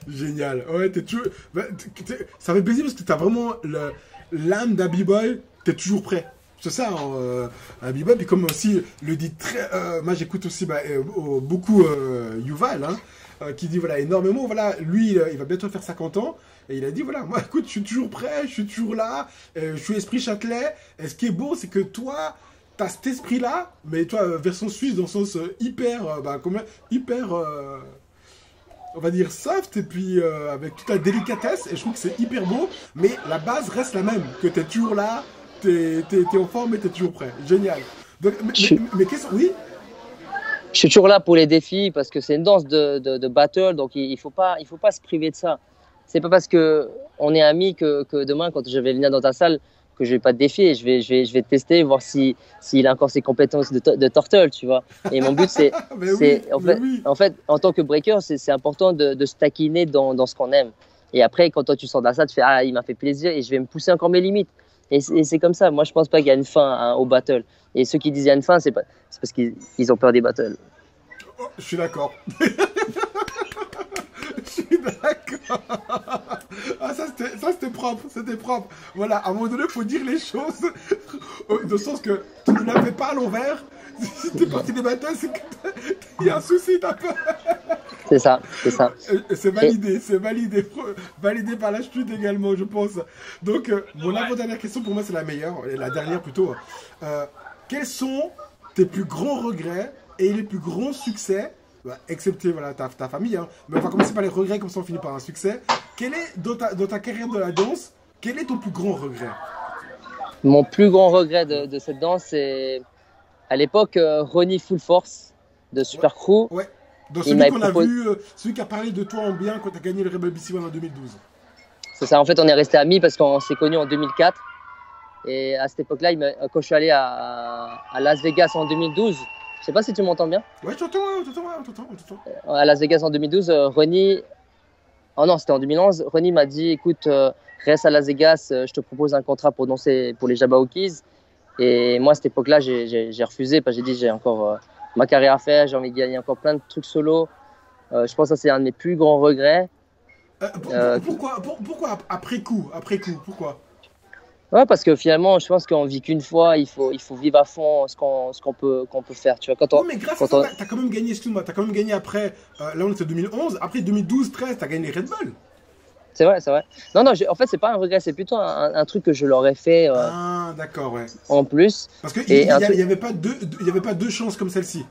Génial. Ouais, ça fait plaisir parce que tu as vraiment l'âme d'un b-boy, tu es toujours prêt. C'est ça, un b-boy. Puis comme aussi le dit moi j'écoute aussi beaucoup Yuval, qui dit voilà énormément, voilà, lui il va bientôt faire 50 ans. Et il a dit, voilà, moi, écoute, je suis toujours prêt, je suis toujours là, je suis esprit Châtelet. Et ce qui est beau, c'est que toi, tu as cet esprit-là, mais toi, version suisse, dans le sens on va dire soft, et puis avec toute la délicatesse. Et je trouve que c'est hyper beau, mais la base reste la même, que tu es toujours là, tu es en forme et tu es toujours prêt. Génial. Donc, mais qu'est-ce oui? Je suis toujours là pour les défis, parce que c'est une danse de battle, donc il faut pas se priver de ça. C'est pas parce que on est amis que demain, quand je vais venir dans ta salle, que je vais pas te défier. Je vais te tester, voir s'il a encore ses compétences de turtle, tu vois. Et mon but, en fait, en tant que breaker, c'est important de se taquiner dans ce qu'on aime. Et après, quand toi tu sors de la salle, tu fais il m'a fait plaisir et je vais me pousser encore mes limites. Et c'est comme ça. Moi, je pense pas qu'il y a une fin au battle. Et ceux qui disent qu'il y a une fin, c'est parce qu'ils ont peur des battles. Oh, je suis d'accord. Je suis d'accord. Ah, ça c'était propre, c'était propre. Voilà, à un moment donné, il faut dire les choses. Dans le sens que tu ne la fais pas à l'envers. Si t'es parti des battles, c'est qu'il y a un souci, t'as peur. C'est ça, c'est ça. C'est validé, validé par la chute également, je pense. Donc, mon avant-dernière question, pour moi, c'est la meilleure, la dernière plutôt. Quels sont tes plus grands regrets et les plus grands succès, excepté voilà, ta famille, mais on va commencer par les regrets, comme ça on finit par un succès. Quel est, dans ta carrière de la danse, quel est ton plus grand regret? Mon plus grand regret de cette danse, c'est à l'époque Ronnie Full Force de Super Crew. Ouais. Donc celui qu'on a vu, celui qui a parlé de toi en bien quand tu as gagné le Rebel BC One en 2012. C'est ça, en fait on est restés amis parce qu'on s'est connus en 2004. Et à cette époque-là, quand je suis allé à Las Vegas en 2012, je sais pas si tu m'entends bien. Ouais, on t'entend. À Las Vegas en 2012, Ronnie, oh non, c'était en 2011, Ronnie m'a dit, écoute, reste à Las Vegas, je te propose un contrat pour danser pour les Jabbawockeez. Et moi, à cette époque-là, j'ai refusé parce que j'ai dit, j'ai encore ma carrière à faire, j'ai envie de gagner encore plein de trucs solo. Je pense que ça, c'est un de mes plus grands regrets. Pourquoi après coup, pourquoi? Ouais, parce que finalement, je pense qu'on vit qu'une fois, il faut vivre à fond ce qu'on peut faire. Tu vois, mais grâce à ça, tu as quand même gagné, excuse-moi, tu as quand même gagné après, là on était en 2011, après 2012-13, tu as gagné les Red Bull. C'est vrai. Non, en fait, c'est pas un regret, c'est plutôt un truc que je leur ai fait d'accord, ouais. En plus. Parce qu'il n'y avait pas deux chances comme celle-ci.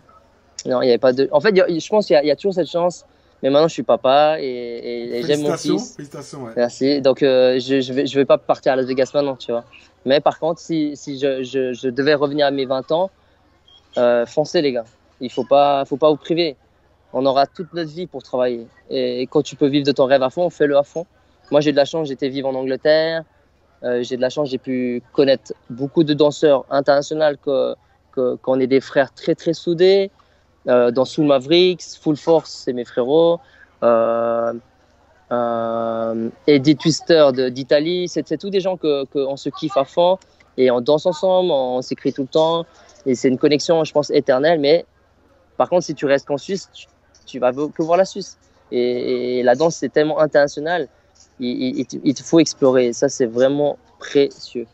Non, il n'y avait pas deux. En fait, je pense qu'il y a toujours cette chance. Mais maintenant, je suis papa et j'aime mon fils. Félicitations, ouais. Merci. Donc, je vais pas partir à Las Vegas maintenant, tu vois. Mais par contre, si je devais revenir à mes 20 ans, foncez, les gars. Il faut pas vous priver. On aura toute notre vie pour travailler. Et quand tu peux vivre de ton rêve à fond, fais-le à fond. Moi, j'ai de la chance, j'étais vivre en Angleterre. J'ai de la chance, j'ai pu connaître beaucoup de danseurs internationaux qu'on est des frères très très soudés. Dans Soul Mavericks, Full Force, c'est mes frérots. Eddie Twister d'Italie, c'est tous des gens qu'on se kiffe à fond et on danse ensemble, on s'écrit tout le temps et c'est une connexion, je pense, éternelle. Mais par contre, si tu restes qu'en Suisse, tu vas que voir la Suisse. Et la danse, c'est tellement international, il te faut explorer. Ça, c'est vraiment précieux.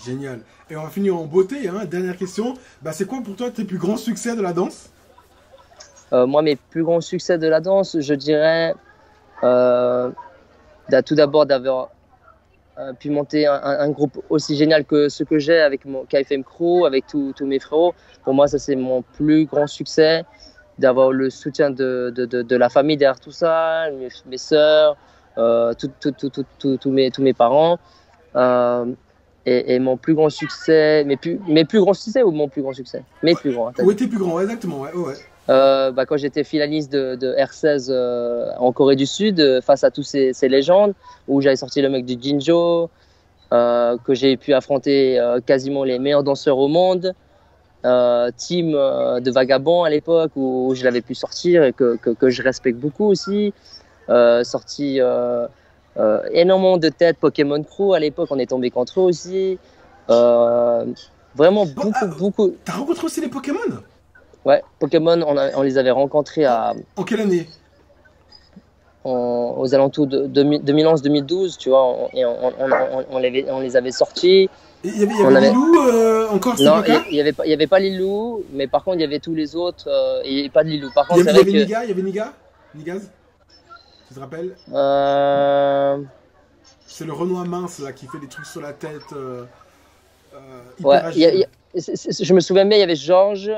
Génial. Et on va finir en beauté, hein. Dernière question. Bah, c'est quoi pour toi tes plus grands succès de la danse? Moi, mes plus grands succès de la danse, je dirais tout d'abord d'avoir pu monter un groupe aussi génial que ce que j'ai avec mon KFM Crew, avec tous mes frérots. Pour moi, ça, c'est mon plus grand succès, d'avoir le soutien de la famille derrière tout ça, mes sœurs, tous mes parents. Et mon plus grand succès, mes plus grands succès ou mon plus grand succès? Mes plus grands. Oui, tes plus grands, exactement. Ouais. Quand j'étais finaliste de R16 en Corée du Sud, face à tous ces légendes, où j'avais sorti le mec du Jinjo, que j'ai pu affronter quasiment les meilleurs danseurs au monde, team de Vagabond à l'époque, où je l'avais pu sortir et que je respecte beaucoup aussi. Sorti énormément de têtes Pokémon Crew à l'époque, on est tombé contre eux aussi. Vraiment beaucoup. T'as rencontré aussi les Pokémon? Ouais, Pokémon, on les avait rencontrés En quelle année? Aux alentours de 2011-2012, tu vois, et on les avait sortis. Il y avait Lilou encore? Non, il y avait pas Lilou, mais par contre il y avait tous les autres et pas de Lilou. Par contre, il y avait Niga, Nigaz, tu te rappelles? C'est le Renoir mince là qui fait des trucs sur la tête. Ouais, je me souviens bien, il y avait Georges.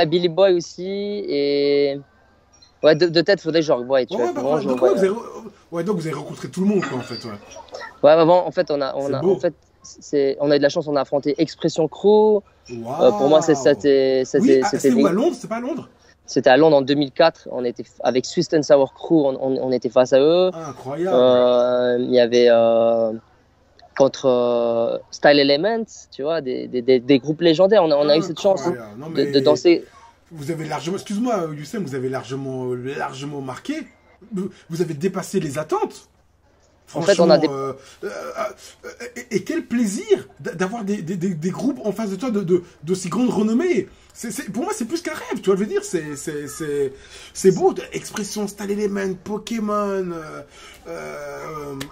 Billy Boy aussi, et ouais, de tête faudrait que je revoie. Donc vous avez rencontré tout le monde quoi, en fait. Ouais, avant en fait on a eu de la chance, on a affronté Expression Crew. Pour moi c'était où, à Londres? C'est pas à Londres? C'était à Londres en 2004. On était avec Swiss and Sour Crew, on était face à eux. Incroyable. Il y avait contre Style Elements, tu vois, des groupes légendaires. On a eu cette chance de danser. Vous avez largement, excuse-moi Youssem, vous avez largement marqué. Vous avez dépassé les attentes. Franchement, en fait, et quel plaisir d'avoir des groupes en face de toi de si grande renommée. Pour moi, c'est plus qu'un rêve, tu vois, je veux dire, c'est beau. Expression, Style Element, Pokémon,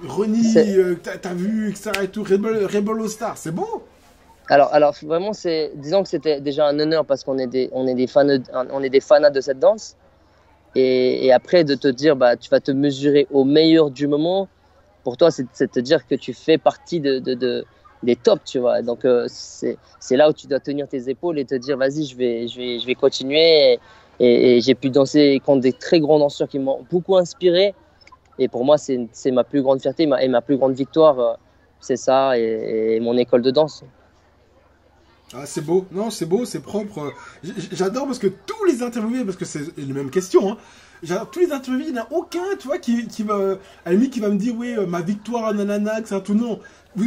Ronnie, t'as vu, etc. et tout, Rebel All Star, c'est beau. Alors vraiment, disons que c'était déjà un honneur parce qu'on est des fanats de cette danse. Et après, de te dire, bah, tu vas te mesurer au meilleur du moment. Pour toi, c'est de te dire que tu fais partie des tops, tu vois. Donc, c'est là où tu dois tenir tes épaules et te dire, vas-y, je vais continuer. Et j'ai pu danser contre des très grands danseurs qui m'ont beaucoup inspiré. Et pour moi, c'est ma plus grande fierté et ma plus grande victoire. C'est ça et mon école de danse. Ah, c'est beau, non, c'est beau, c'est propre. J'adore parce que tous les interviewés, parce que c'est les mêmes questions, hein. J'adore tous les interviewés, il n'y en a aucun, tu vois, qui va, à la limite, qui va me dire, oui, ma victoire, nanana, ça, tout, non.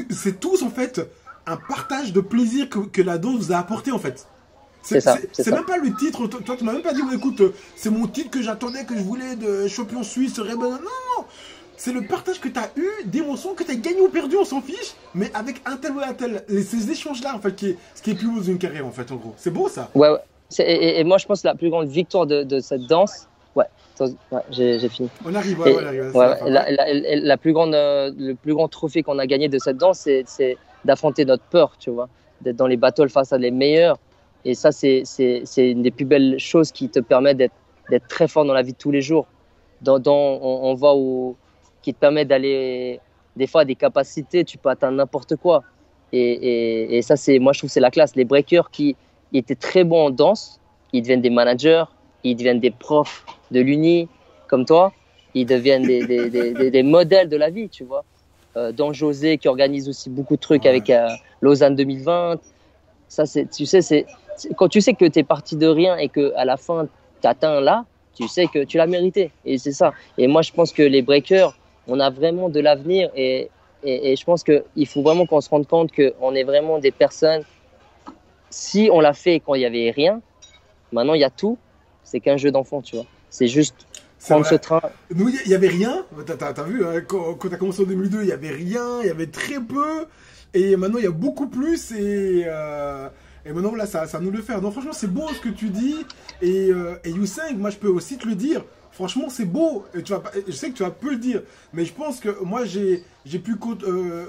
C'est tous, en fait, un partage de plaisir que la danse vous a apporté, en fait. C'est même pas le titre, toi, tu m'as même pas dit, ouais, écoute, c'est mon titre que j'attendais, que je voulais de champion suisse, Rebel. Non! C'est le partage que tu as eu, d'émotions, que tu as gagné ou perdu, on s'en fiche, mais avec un tel ou un tel. Et ces échanges-là, en fait, ce qui est plus beau d'une carrière, en fait, en gros. C'est beau, ça. Ouais. Et moi, je pense que la plus grande victoire de cette danse, j'ai fini. On arrive, le plus grand trophée qu'on a gagné de cette danse, c'est d'affronter notre peur, tu vois, d'être dans les battles face à les meilleurs. Et ça, c'est une des plus belles choses qui te permet d'être très fort dans la vie de tous les jours. On voit qui te permet d'aller, des fois, à des capacités, tu peux atteindre n'importe quoi. Et ça, moi, je trouve que c'est la classe. Les breakers qui étaient très bons en danse, ils deviennent des managers, ils deviennent des profs de l'Uni, comme toi. Ils deviennent des modèles de la vie, tu vois. Don José, qui organise aussi beaucoup de trucs avec Lausanne 2020. Ça, tu sais, quand tu sais que tu es parti de rien et qu'à la fin, tu atteins là, tu sais que tu l'as mérité. Et c'est ça. Et moi, je pense que les breakers, on a vraiment de l'avenir et et je pense qu'il faut vraiment qu'on se rende compte qu'on est vraiment des personnes. Si on l'a fait quand il n'y avait rien, maintenant il y a tout. C'est qu'un jeu d'enfant, tu vois. C'est juste prendre ce train. Nous, il n'y avait rien. T'as vu, hein, quand tu as commencé en 2002, il n'y avait rien, il y avait très peu. Et maintenant, il y a beaucoup plus. Et maintenant, voilà, ça nous le fait. Donc, franchement, c'est beau ce que tu dis. Et U5, moi, je peux aussi te le dire. Franchement, c'est beau. Et je sais que tu vas peu le dire. Mais je pense que moi, j'ai pu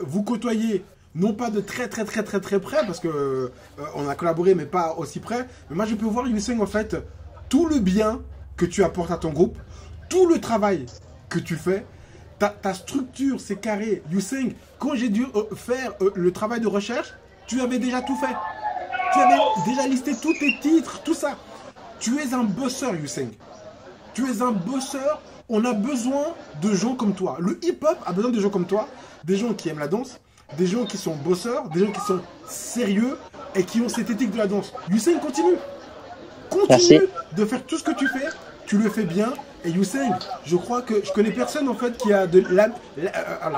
vous côtoyer. Non pas de très près, parce que on a collaboré, mais pas aussi près. Mais moi, je peux voir U5, en fait, tout le bien que tu apportes à ton groupe, tout le travail que tu fais, ta structure, c'est carré. U5, quand j'ai dû faire le travail de recherche, tu avais déjà tout fait. Tu avais déjà listé tous tes titres, tout ça. Tu es un bosseur, U5. Tu es un bosseur. On a besoin de gens comme toi. Le hip-hop a besoin de gens comme toi, des gens qui aiment la danse, des gens qui sont bosseurs, des gens qui sont sérieux et qui ont cette éthique de la danse. U5, continue. Continue de faire tout ce que tu fais. Tu le fais bien. Et U5, je crois que je connais personne en fait qui a de la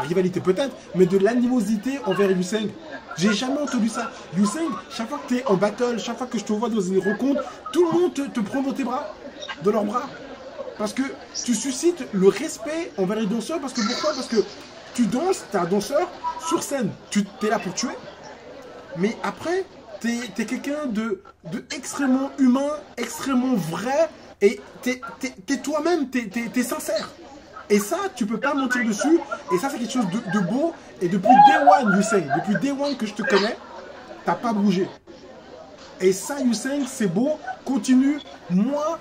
rivalité peut-être, mais de l'animosité envers U5. J'ai jamais entendu ça. U5, chaque fois que tu es en battle, chaque fois que je te vois dans une rencontre, tout le monde te prend dans tes bras, dans leurs bras. Parce que tu suscites le respect envers les danseurs. Parce que pourquoi? Parce que tu danses, tu es un danseur sur scène. Tu es là pour tuer. Mais après, tu es quelqu'un de extrêmement humain, extrêmement vrai. Et t'es toi-même, t'es sincère. Et ça, tu peux pas mentir dessus. Et ça, c'est quelque chose de beau. Et depuis Day One, U5, depuis Day One que je te connais, t'as pas bougé. Et ça, U5, c'est beau. Continue. Moi,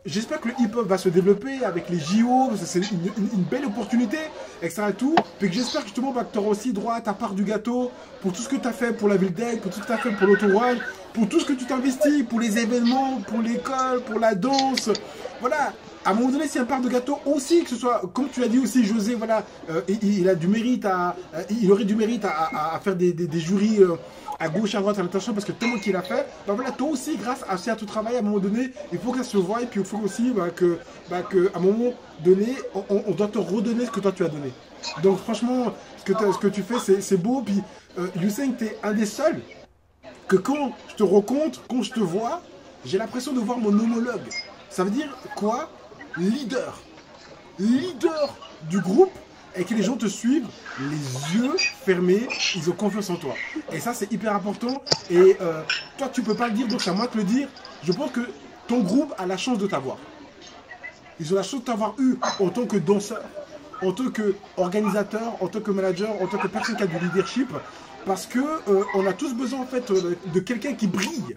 j'espère que le hip-hop va se développer avec les JO. C'est une belle opportunité, etc. Et tout. Puis que j'espère justement que tu auras aussi droit à ta part du gâteau pour tout ce que tu as fait pour la ville d'Aix, pour tout ce que tu as fait pour l'entourage, pour tout ce que tu t'investis, pour les événements, pour l'école, pour la danse. Voilà. À un moment donné, c'est un part de gâteau aussi, que ce soit, comme tu l'as dit aussi, José, voilà, il a du mérite il aurait du mérite à faire des jurys à gauche, à droite, à l'attention, parce que tellement qu'il a fait, bah voilà, toi aussi, grâce à ton travail, à un moment donné, il faut que ça se voie, et puis il faut aussi qu'à un moment donné, on doit te redonner ce que toi tu as donné. Donc franchement, ce que tu fais, c'est beau, puis U5, t'es un des seuls que quand je te rencontre, quand je te vois, j'ai l'impression de voir mon homologue. Ça veut dire quoi? Leader du groupe, et que les gens te suivent les yeux fermés, ils ont confiance en toi. Et ça, c'est hyper important. Et toi, tu peux pas le dire, donc c'est à moi de le dire. Je pense que ton groupe a la chance de t'avoir. Ils ont la chance de t'avoir eu en tant que danseur, en tant qu'organisateur, en tant que manager, en tant que personne qui a du leadership. Parce que on a tous besoin en fait de quelqu'un qui brille.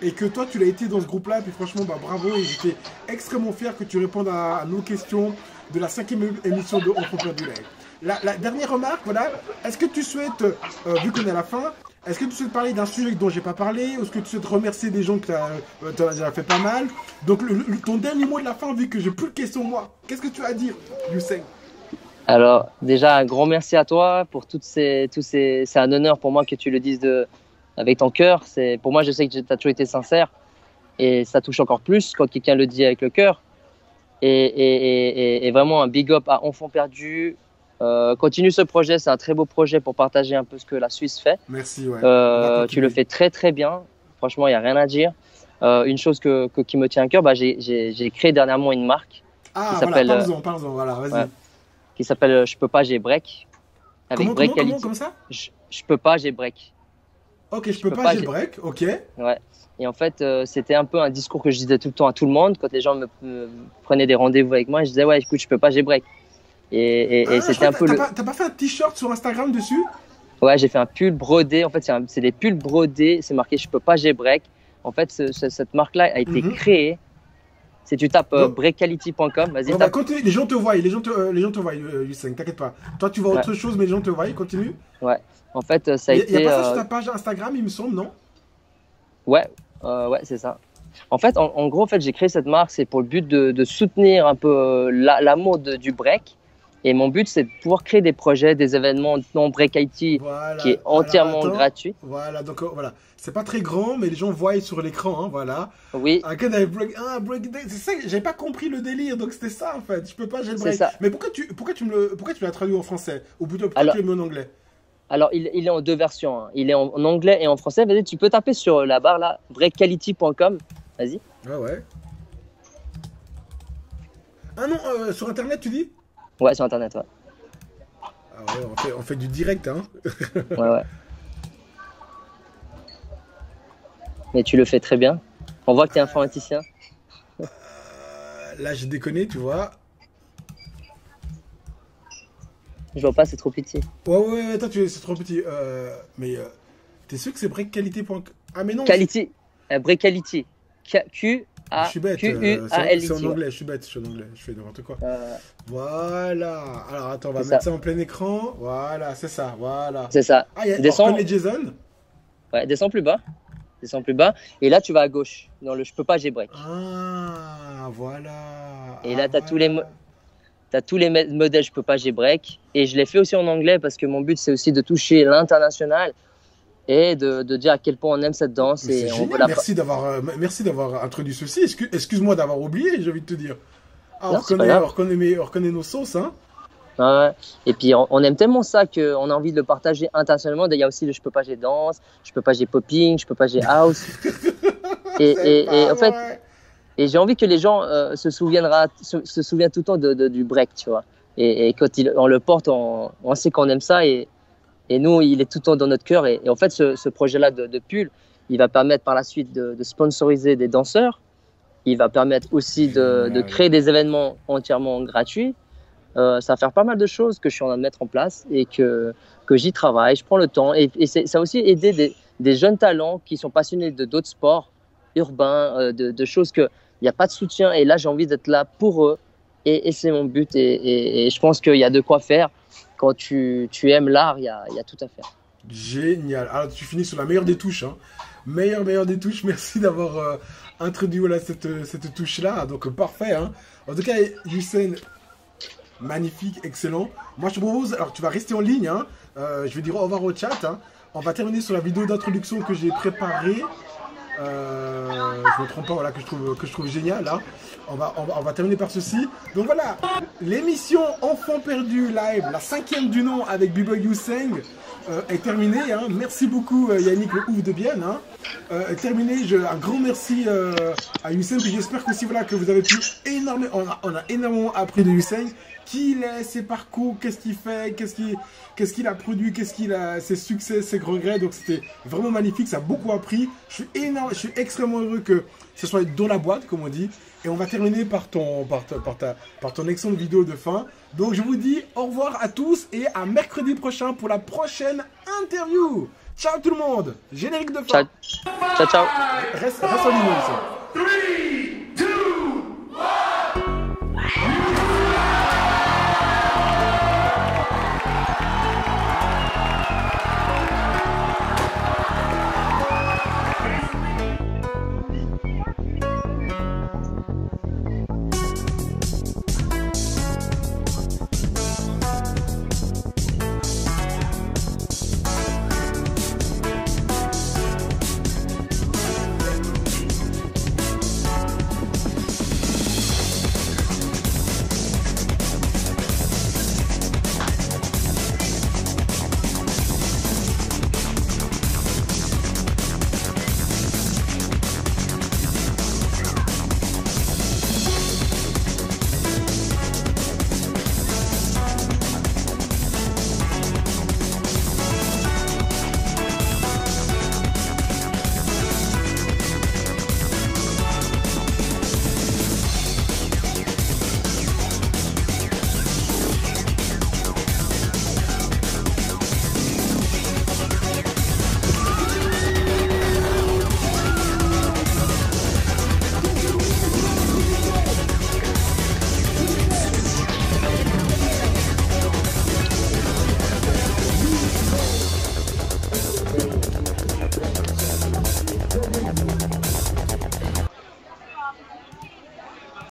Et que toi tu l'as été dans ce groupe là, puis franchement bah, bravo, et j'étais extrêmement fier que tu répondes à nos questions de la 5e émission de Entrepreneur du Live. La dernière remarque, voilà, est-ce que tu souhaites, vu qu'on est à la fin, est-ce que tu souhaites parler d'un sujet dont j'ai pas parlé, ou est-ce que tu souhaites remercier des gens que tu as déjà fait pas mal? Donc ton dernier mot de la fin, vu que j'ai plus de questions moi, qu'est-ce que tu as à dire, U5? Alors déjà un grand merci à toi pour c'est un honneur pour moi que tu le dises avec ton cœur. Pour moi, je sais que tu as toujours été sincère et ça touche encore plus quand quelqu'un le dit avec le cœur. Et vraiment un big up à Enfants Perdus. Continue ce projet, c'est un très beau projet pour partager un peu ce que la Suisse fait. Merci, ouais. Tu le fais très bien. Franchement, il n'y a rien à dire. Une chose qui me tient à cœur, bah, j'ai créé dernièrement une marque. Ah, voilà, parle-en, voilà, vas-y. Ouais, qui s'appelle Je peux pas, j'ai break. Avec comment ça? Je peux pas, j'ai break. Ok, je peux pas, j'ai break, ok. Ouais. Et en fait, c'était un peu un discours que je disais tout le temps à tout le monde. Quand les gens me prenaient des rendez-vous avec moi, je disais, ouais, écoute, je peux pas, j'ai break. Et c'était un peu T'as pas fait un t-shirt sur Instagram dessus? Ouais, j'ai fait un pull brodé. En fait, c'est des pulls brodés. C'est marqué, je peux pas, j'ai break. En fait, cette marque-là a été créée. Si tu tapes breakquality.com, vas-y. Bah, continue, les gens te voient, U5, t'inquiète pas. Toi, tu vois autre chose, mais les gens te voient, continue. Ouais. En fait, ça a été. Il y a pas ça sur ta page Instagram, il me semble, non? Ouais, c'est ça. En fait, en gros, j'ai créé cette marque, c'est pour le but de soutenir un peu la mode du break Et mon but, c'est de pouvoir créer des projets, des événements non Break IT Voilà. qui est entièrement Alors, attends. gratuit. Voilà, donc voilà. C'est pas très grand, mais les gens voient sur l'écran, hein, voilà. Oui, Break dance, c'est ça, j'avais pas compris le délire, donc c'était ça en fait. Je peux pas jailbreak. C'est ça. Mais pourquoi tu l'as traduit en français? Ou plutôt, pourquoi Alors- tu l'as mis en anglais? alors il est en deux versions. Hein. Il est en anglais et en français. Vas-y, tu peux taper sur la barre là, breakquality.com. Vas-y. Ouais. Ah non, sur internet tu dis? Ouais, sur internet, ouais. Ah ouais, on fait du direct, hein. Ouais. Mais tu le fais très bien. On voit que tu es informaticien. Là, j'ai déconné, tu vois. Je vois pas, c'est trop petit. Ouais, attends, c'est trop petit. Mais t'es sûr que c'est breakquality.com? Ah, mais non. Quality. Breakquality. Je suis bête. C'est en Q-U-A-L-I-T. anglais, je suis bête, je fais n'importe quoi. Voilà. Alors, attends, on va C'est mettre ça. ça en plein écran. Voilà, c'est ça, voilà. C'est ça. Ah, on Descends. reconnaît Jason? Ouais, descends plus bas. Descends plus bas. Et là, tu vas à gauche. Dans le je peux pas, j'ai break. Ah, voilà. Et là, t'as tous les modèles je peux pas, j'ai break. Et je l'ai fait aussi en anglais parce que mon but, c'est aussi de toucher l'international et de dire à quel point on aime cette danse. Mais Et c'est on génial, veut merci d'avoir introduit ceci. Excuse-moi d'avoir oublié, j'ai envie de te dire. Ah, Non, c'est pas grave. on reconnaît nos sauces, hein. Ouais. Et puis on aime tellement ça qu'on a envie de le partager internationalement. Il y a aussi le je peux pas, j'ai danse, je peux pas, j'ai popping, je peux pas, j'ai house. et en fait, et j'ai envie que les gens se souviennent tout le temps du break, tu vois. Et quand on le porte, on sait qu'on aime ça et nous, il est tout le temps dans notre cœur. Et en fait, ce projet-là de pull, il va permettre par la suite de sponsoriser des danseurs. Il va permettre aussi de créer des événements entièrement gratuits. Ça va faire pas mal de choses que je suis en train de mettre en place et que j'y travaille. Je prends le temps. Et ça a aussi aidé des jeunes talents qui sont passionnés de d'autres sports urbains, de choses qu'il n'y a pas de soutien. Et là, j'ai envie d'être là pour eux. Et c'est mon but. Et je pense qu'il y a de quoi faire. Quand tu aimes l'art, il y a tout à faire. Génial. Alors, tu finis sur la meilleure des touches, hein. Meilleure des touches. Merci d'avoir introduit voilà, cette touche-là. Donc, parfait, hein. En tout cas, Youssef, magnifique, excellent. Moi, je te propose, alors tu vas rester en ligne, hein. Je vais dire au revoir au chat, hein. On va terminer sur la vidéo d'introduction que j'ai préparée. Je ne me trompe pas, voilà, que je trouve génial, là. On va terminer par ceci. Donc voilà, l'émission Enfants Perdus Live, la 5e du nom avec B-Boy Youssef, est terminée, hein. Merci beaucoup Yannick le ouf de Bienne, hein. Terminé, un grand merci à Youssef, et j'espère aussi voilà, que vous avez pu énormément, on a énormément appris de Youssef, qui il est, ses parcours, qu'est-ce qu'il fait, qu'est-ce qu'il a produit, ses succès, ses regrets. Donc c'était vraiment magnifique, ça a beaucoup appris. Je suis extrêmement heureux que ce soit dans la boîte, comme on dit. Et on va terminer par ton excellente vidéo de fin. Donc je vous dis au revoir à tous et à mercredi prochain pour la prochaine interview. Ciao tout le monde. Générique de fin. Ciao. Reste en ligne, Youssef.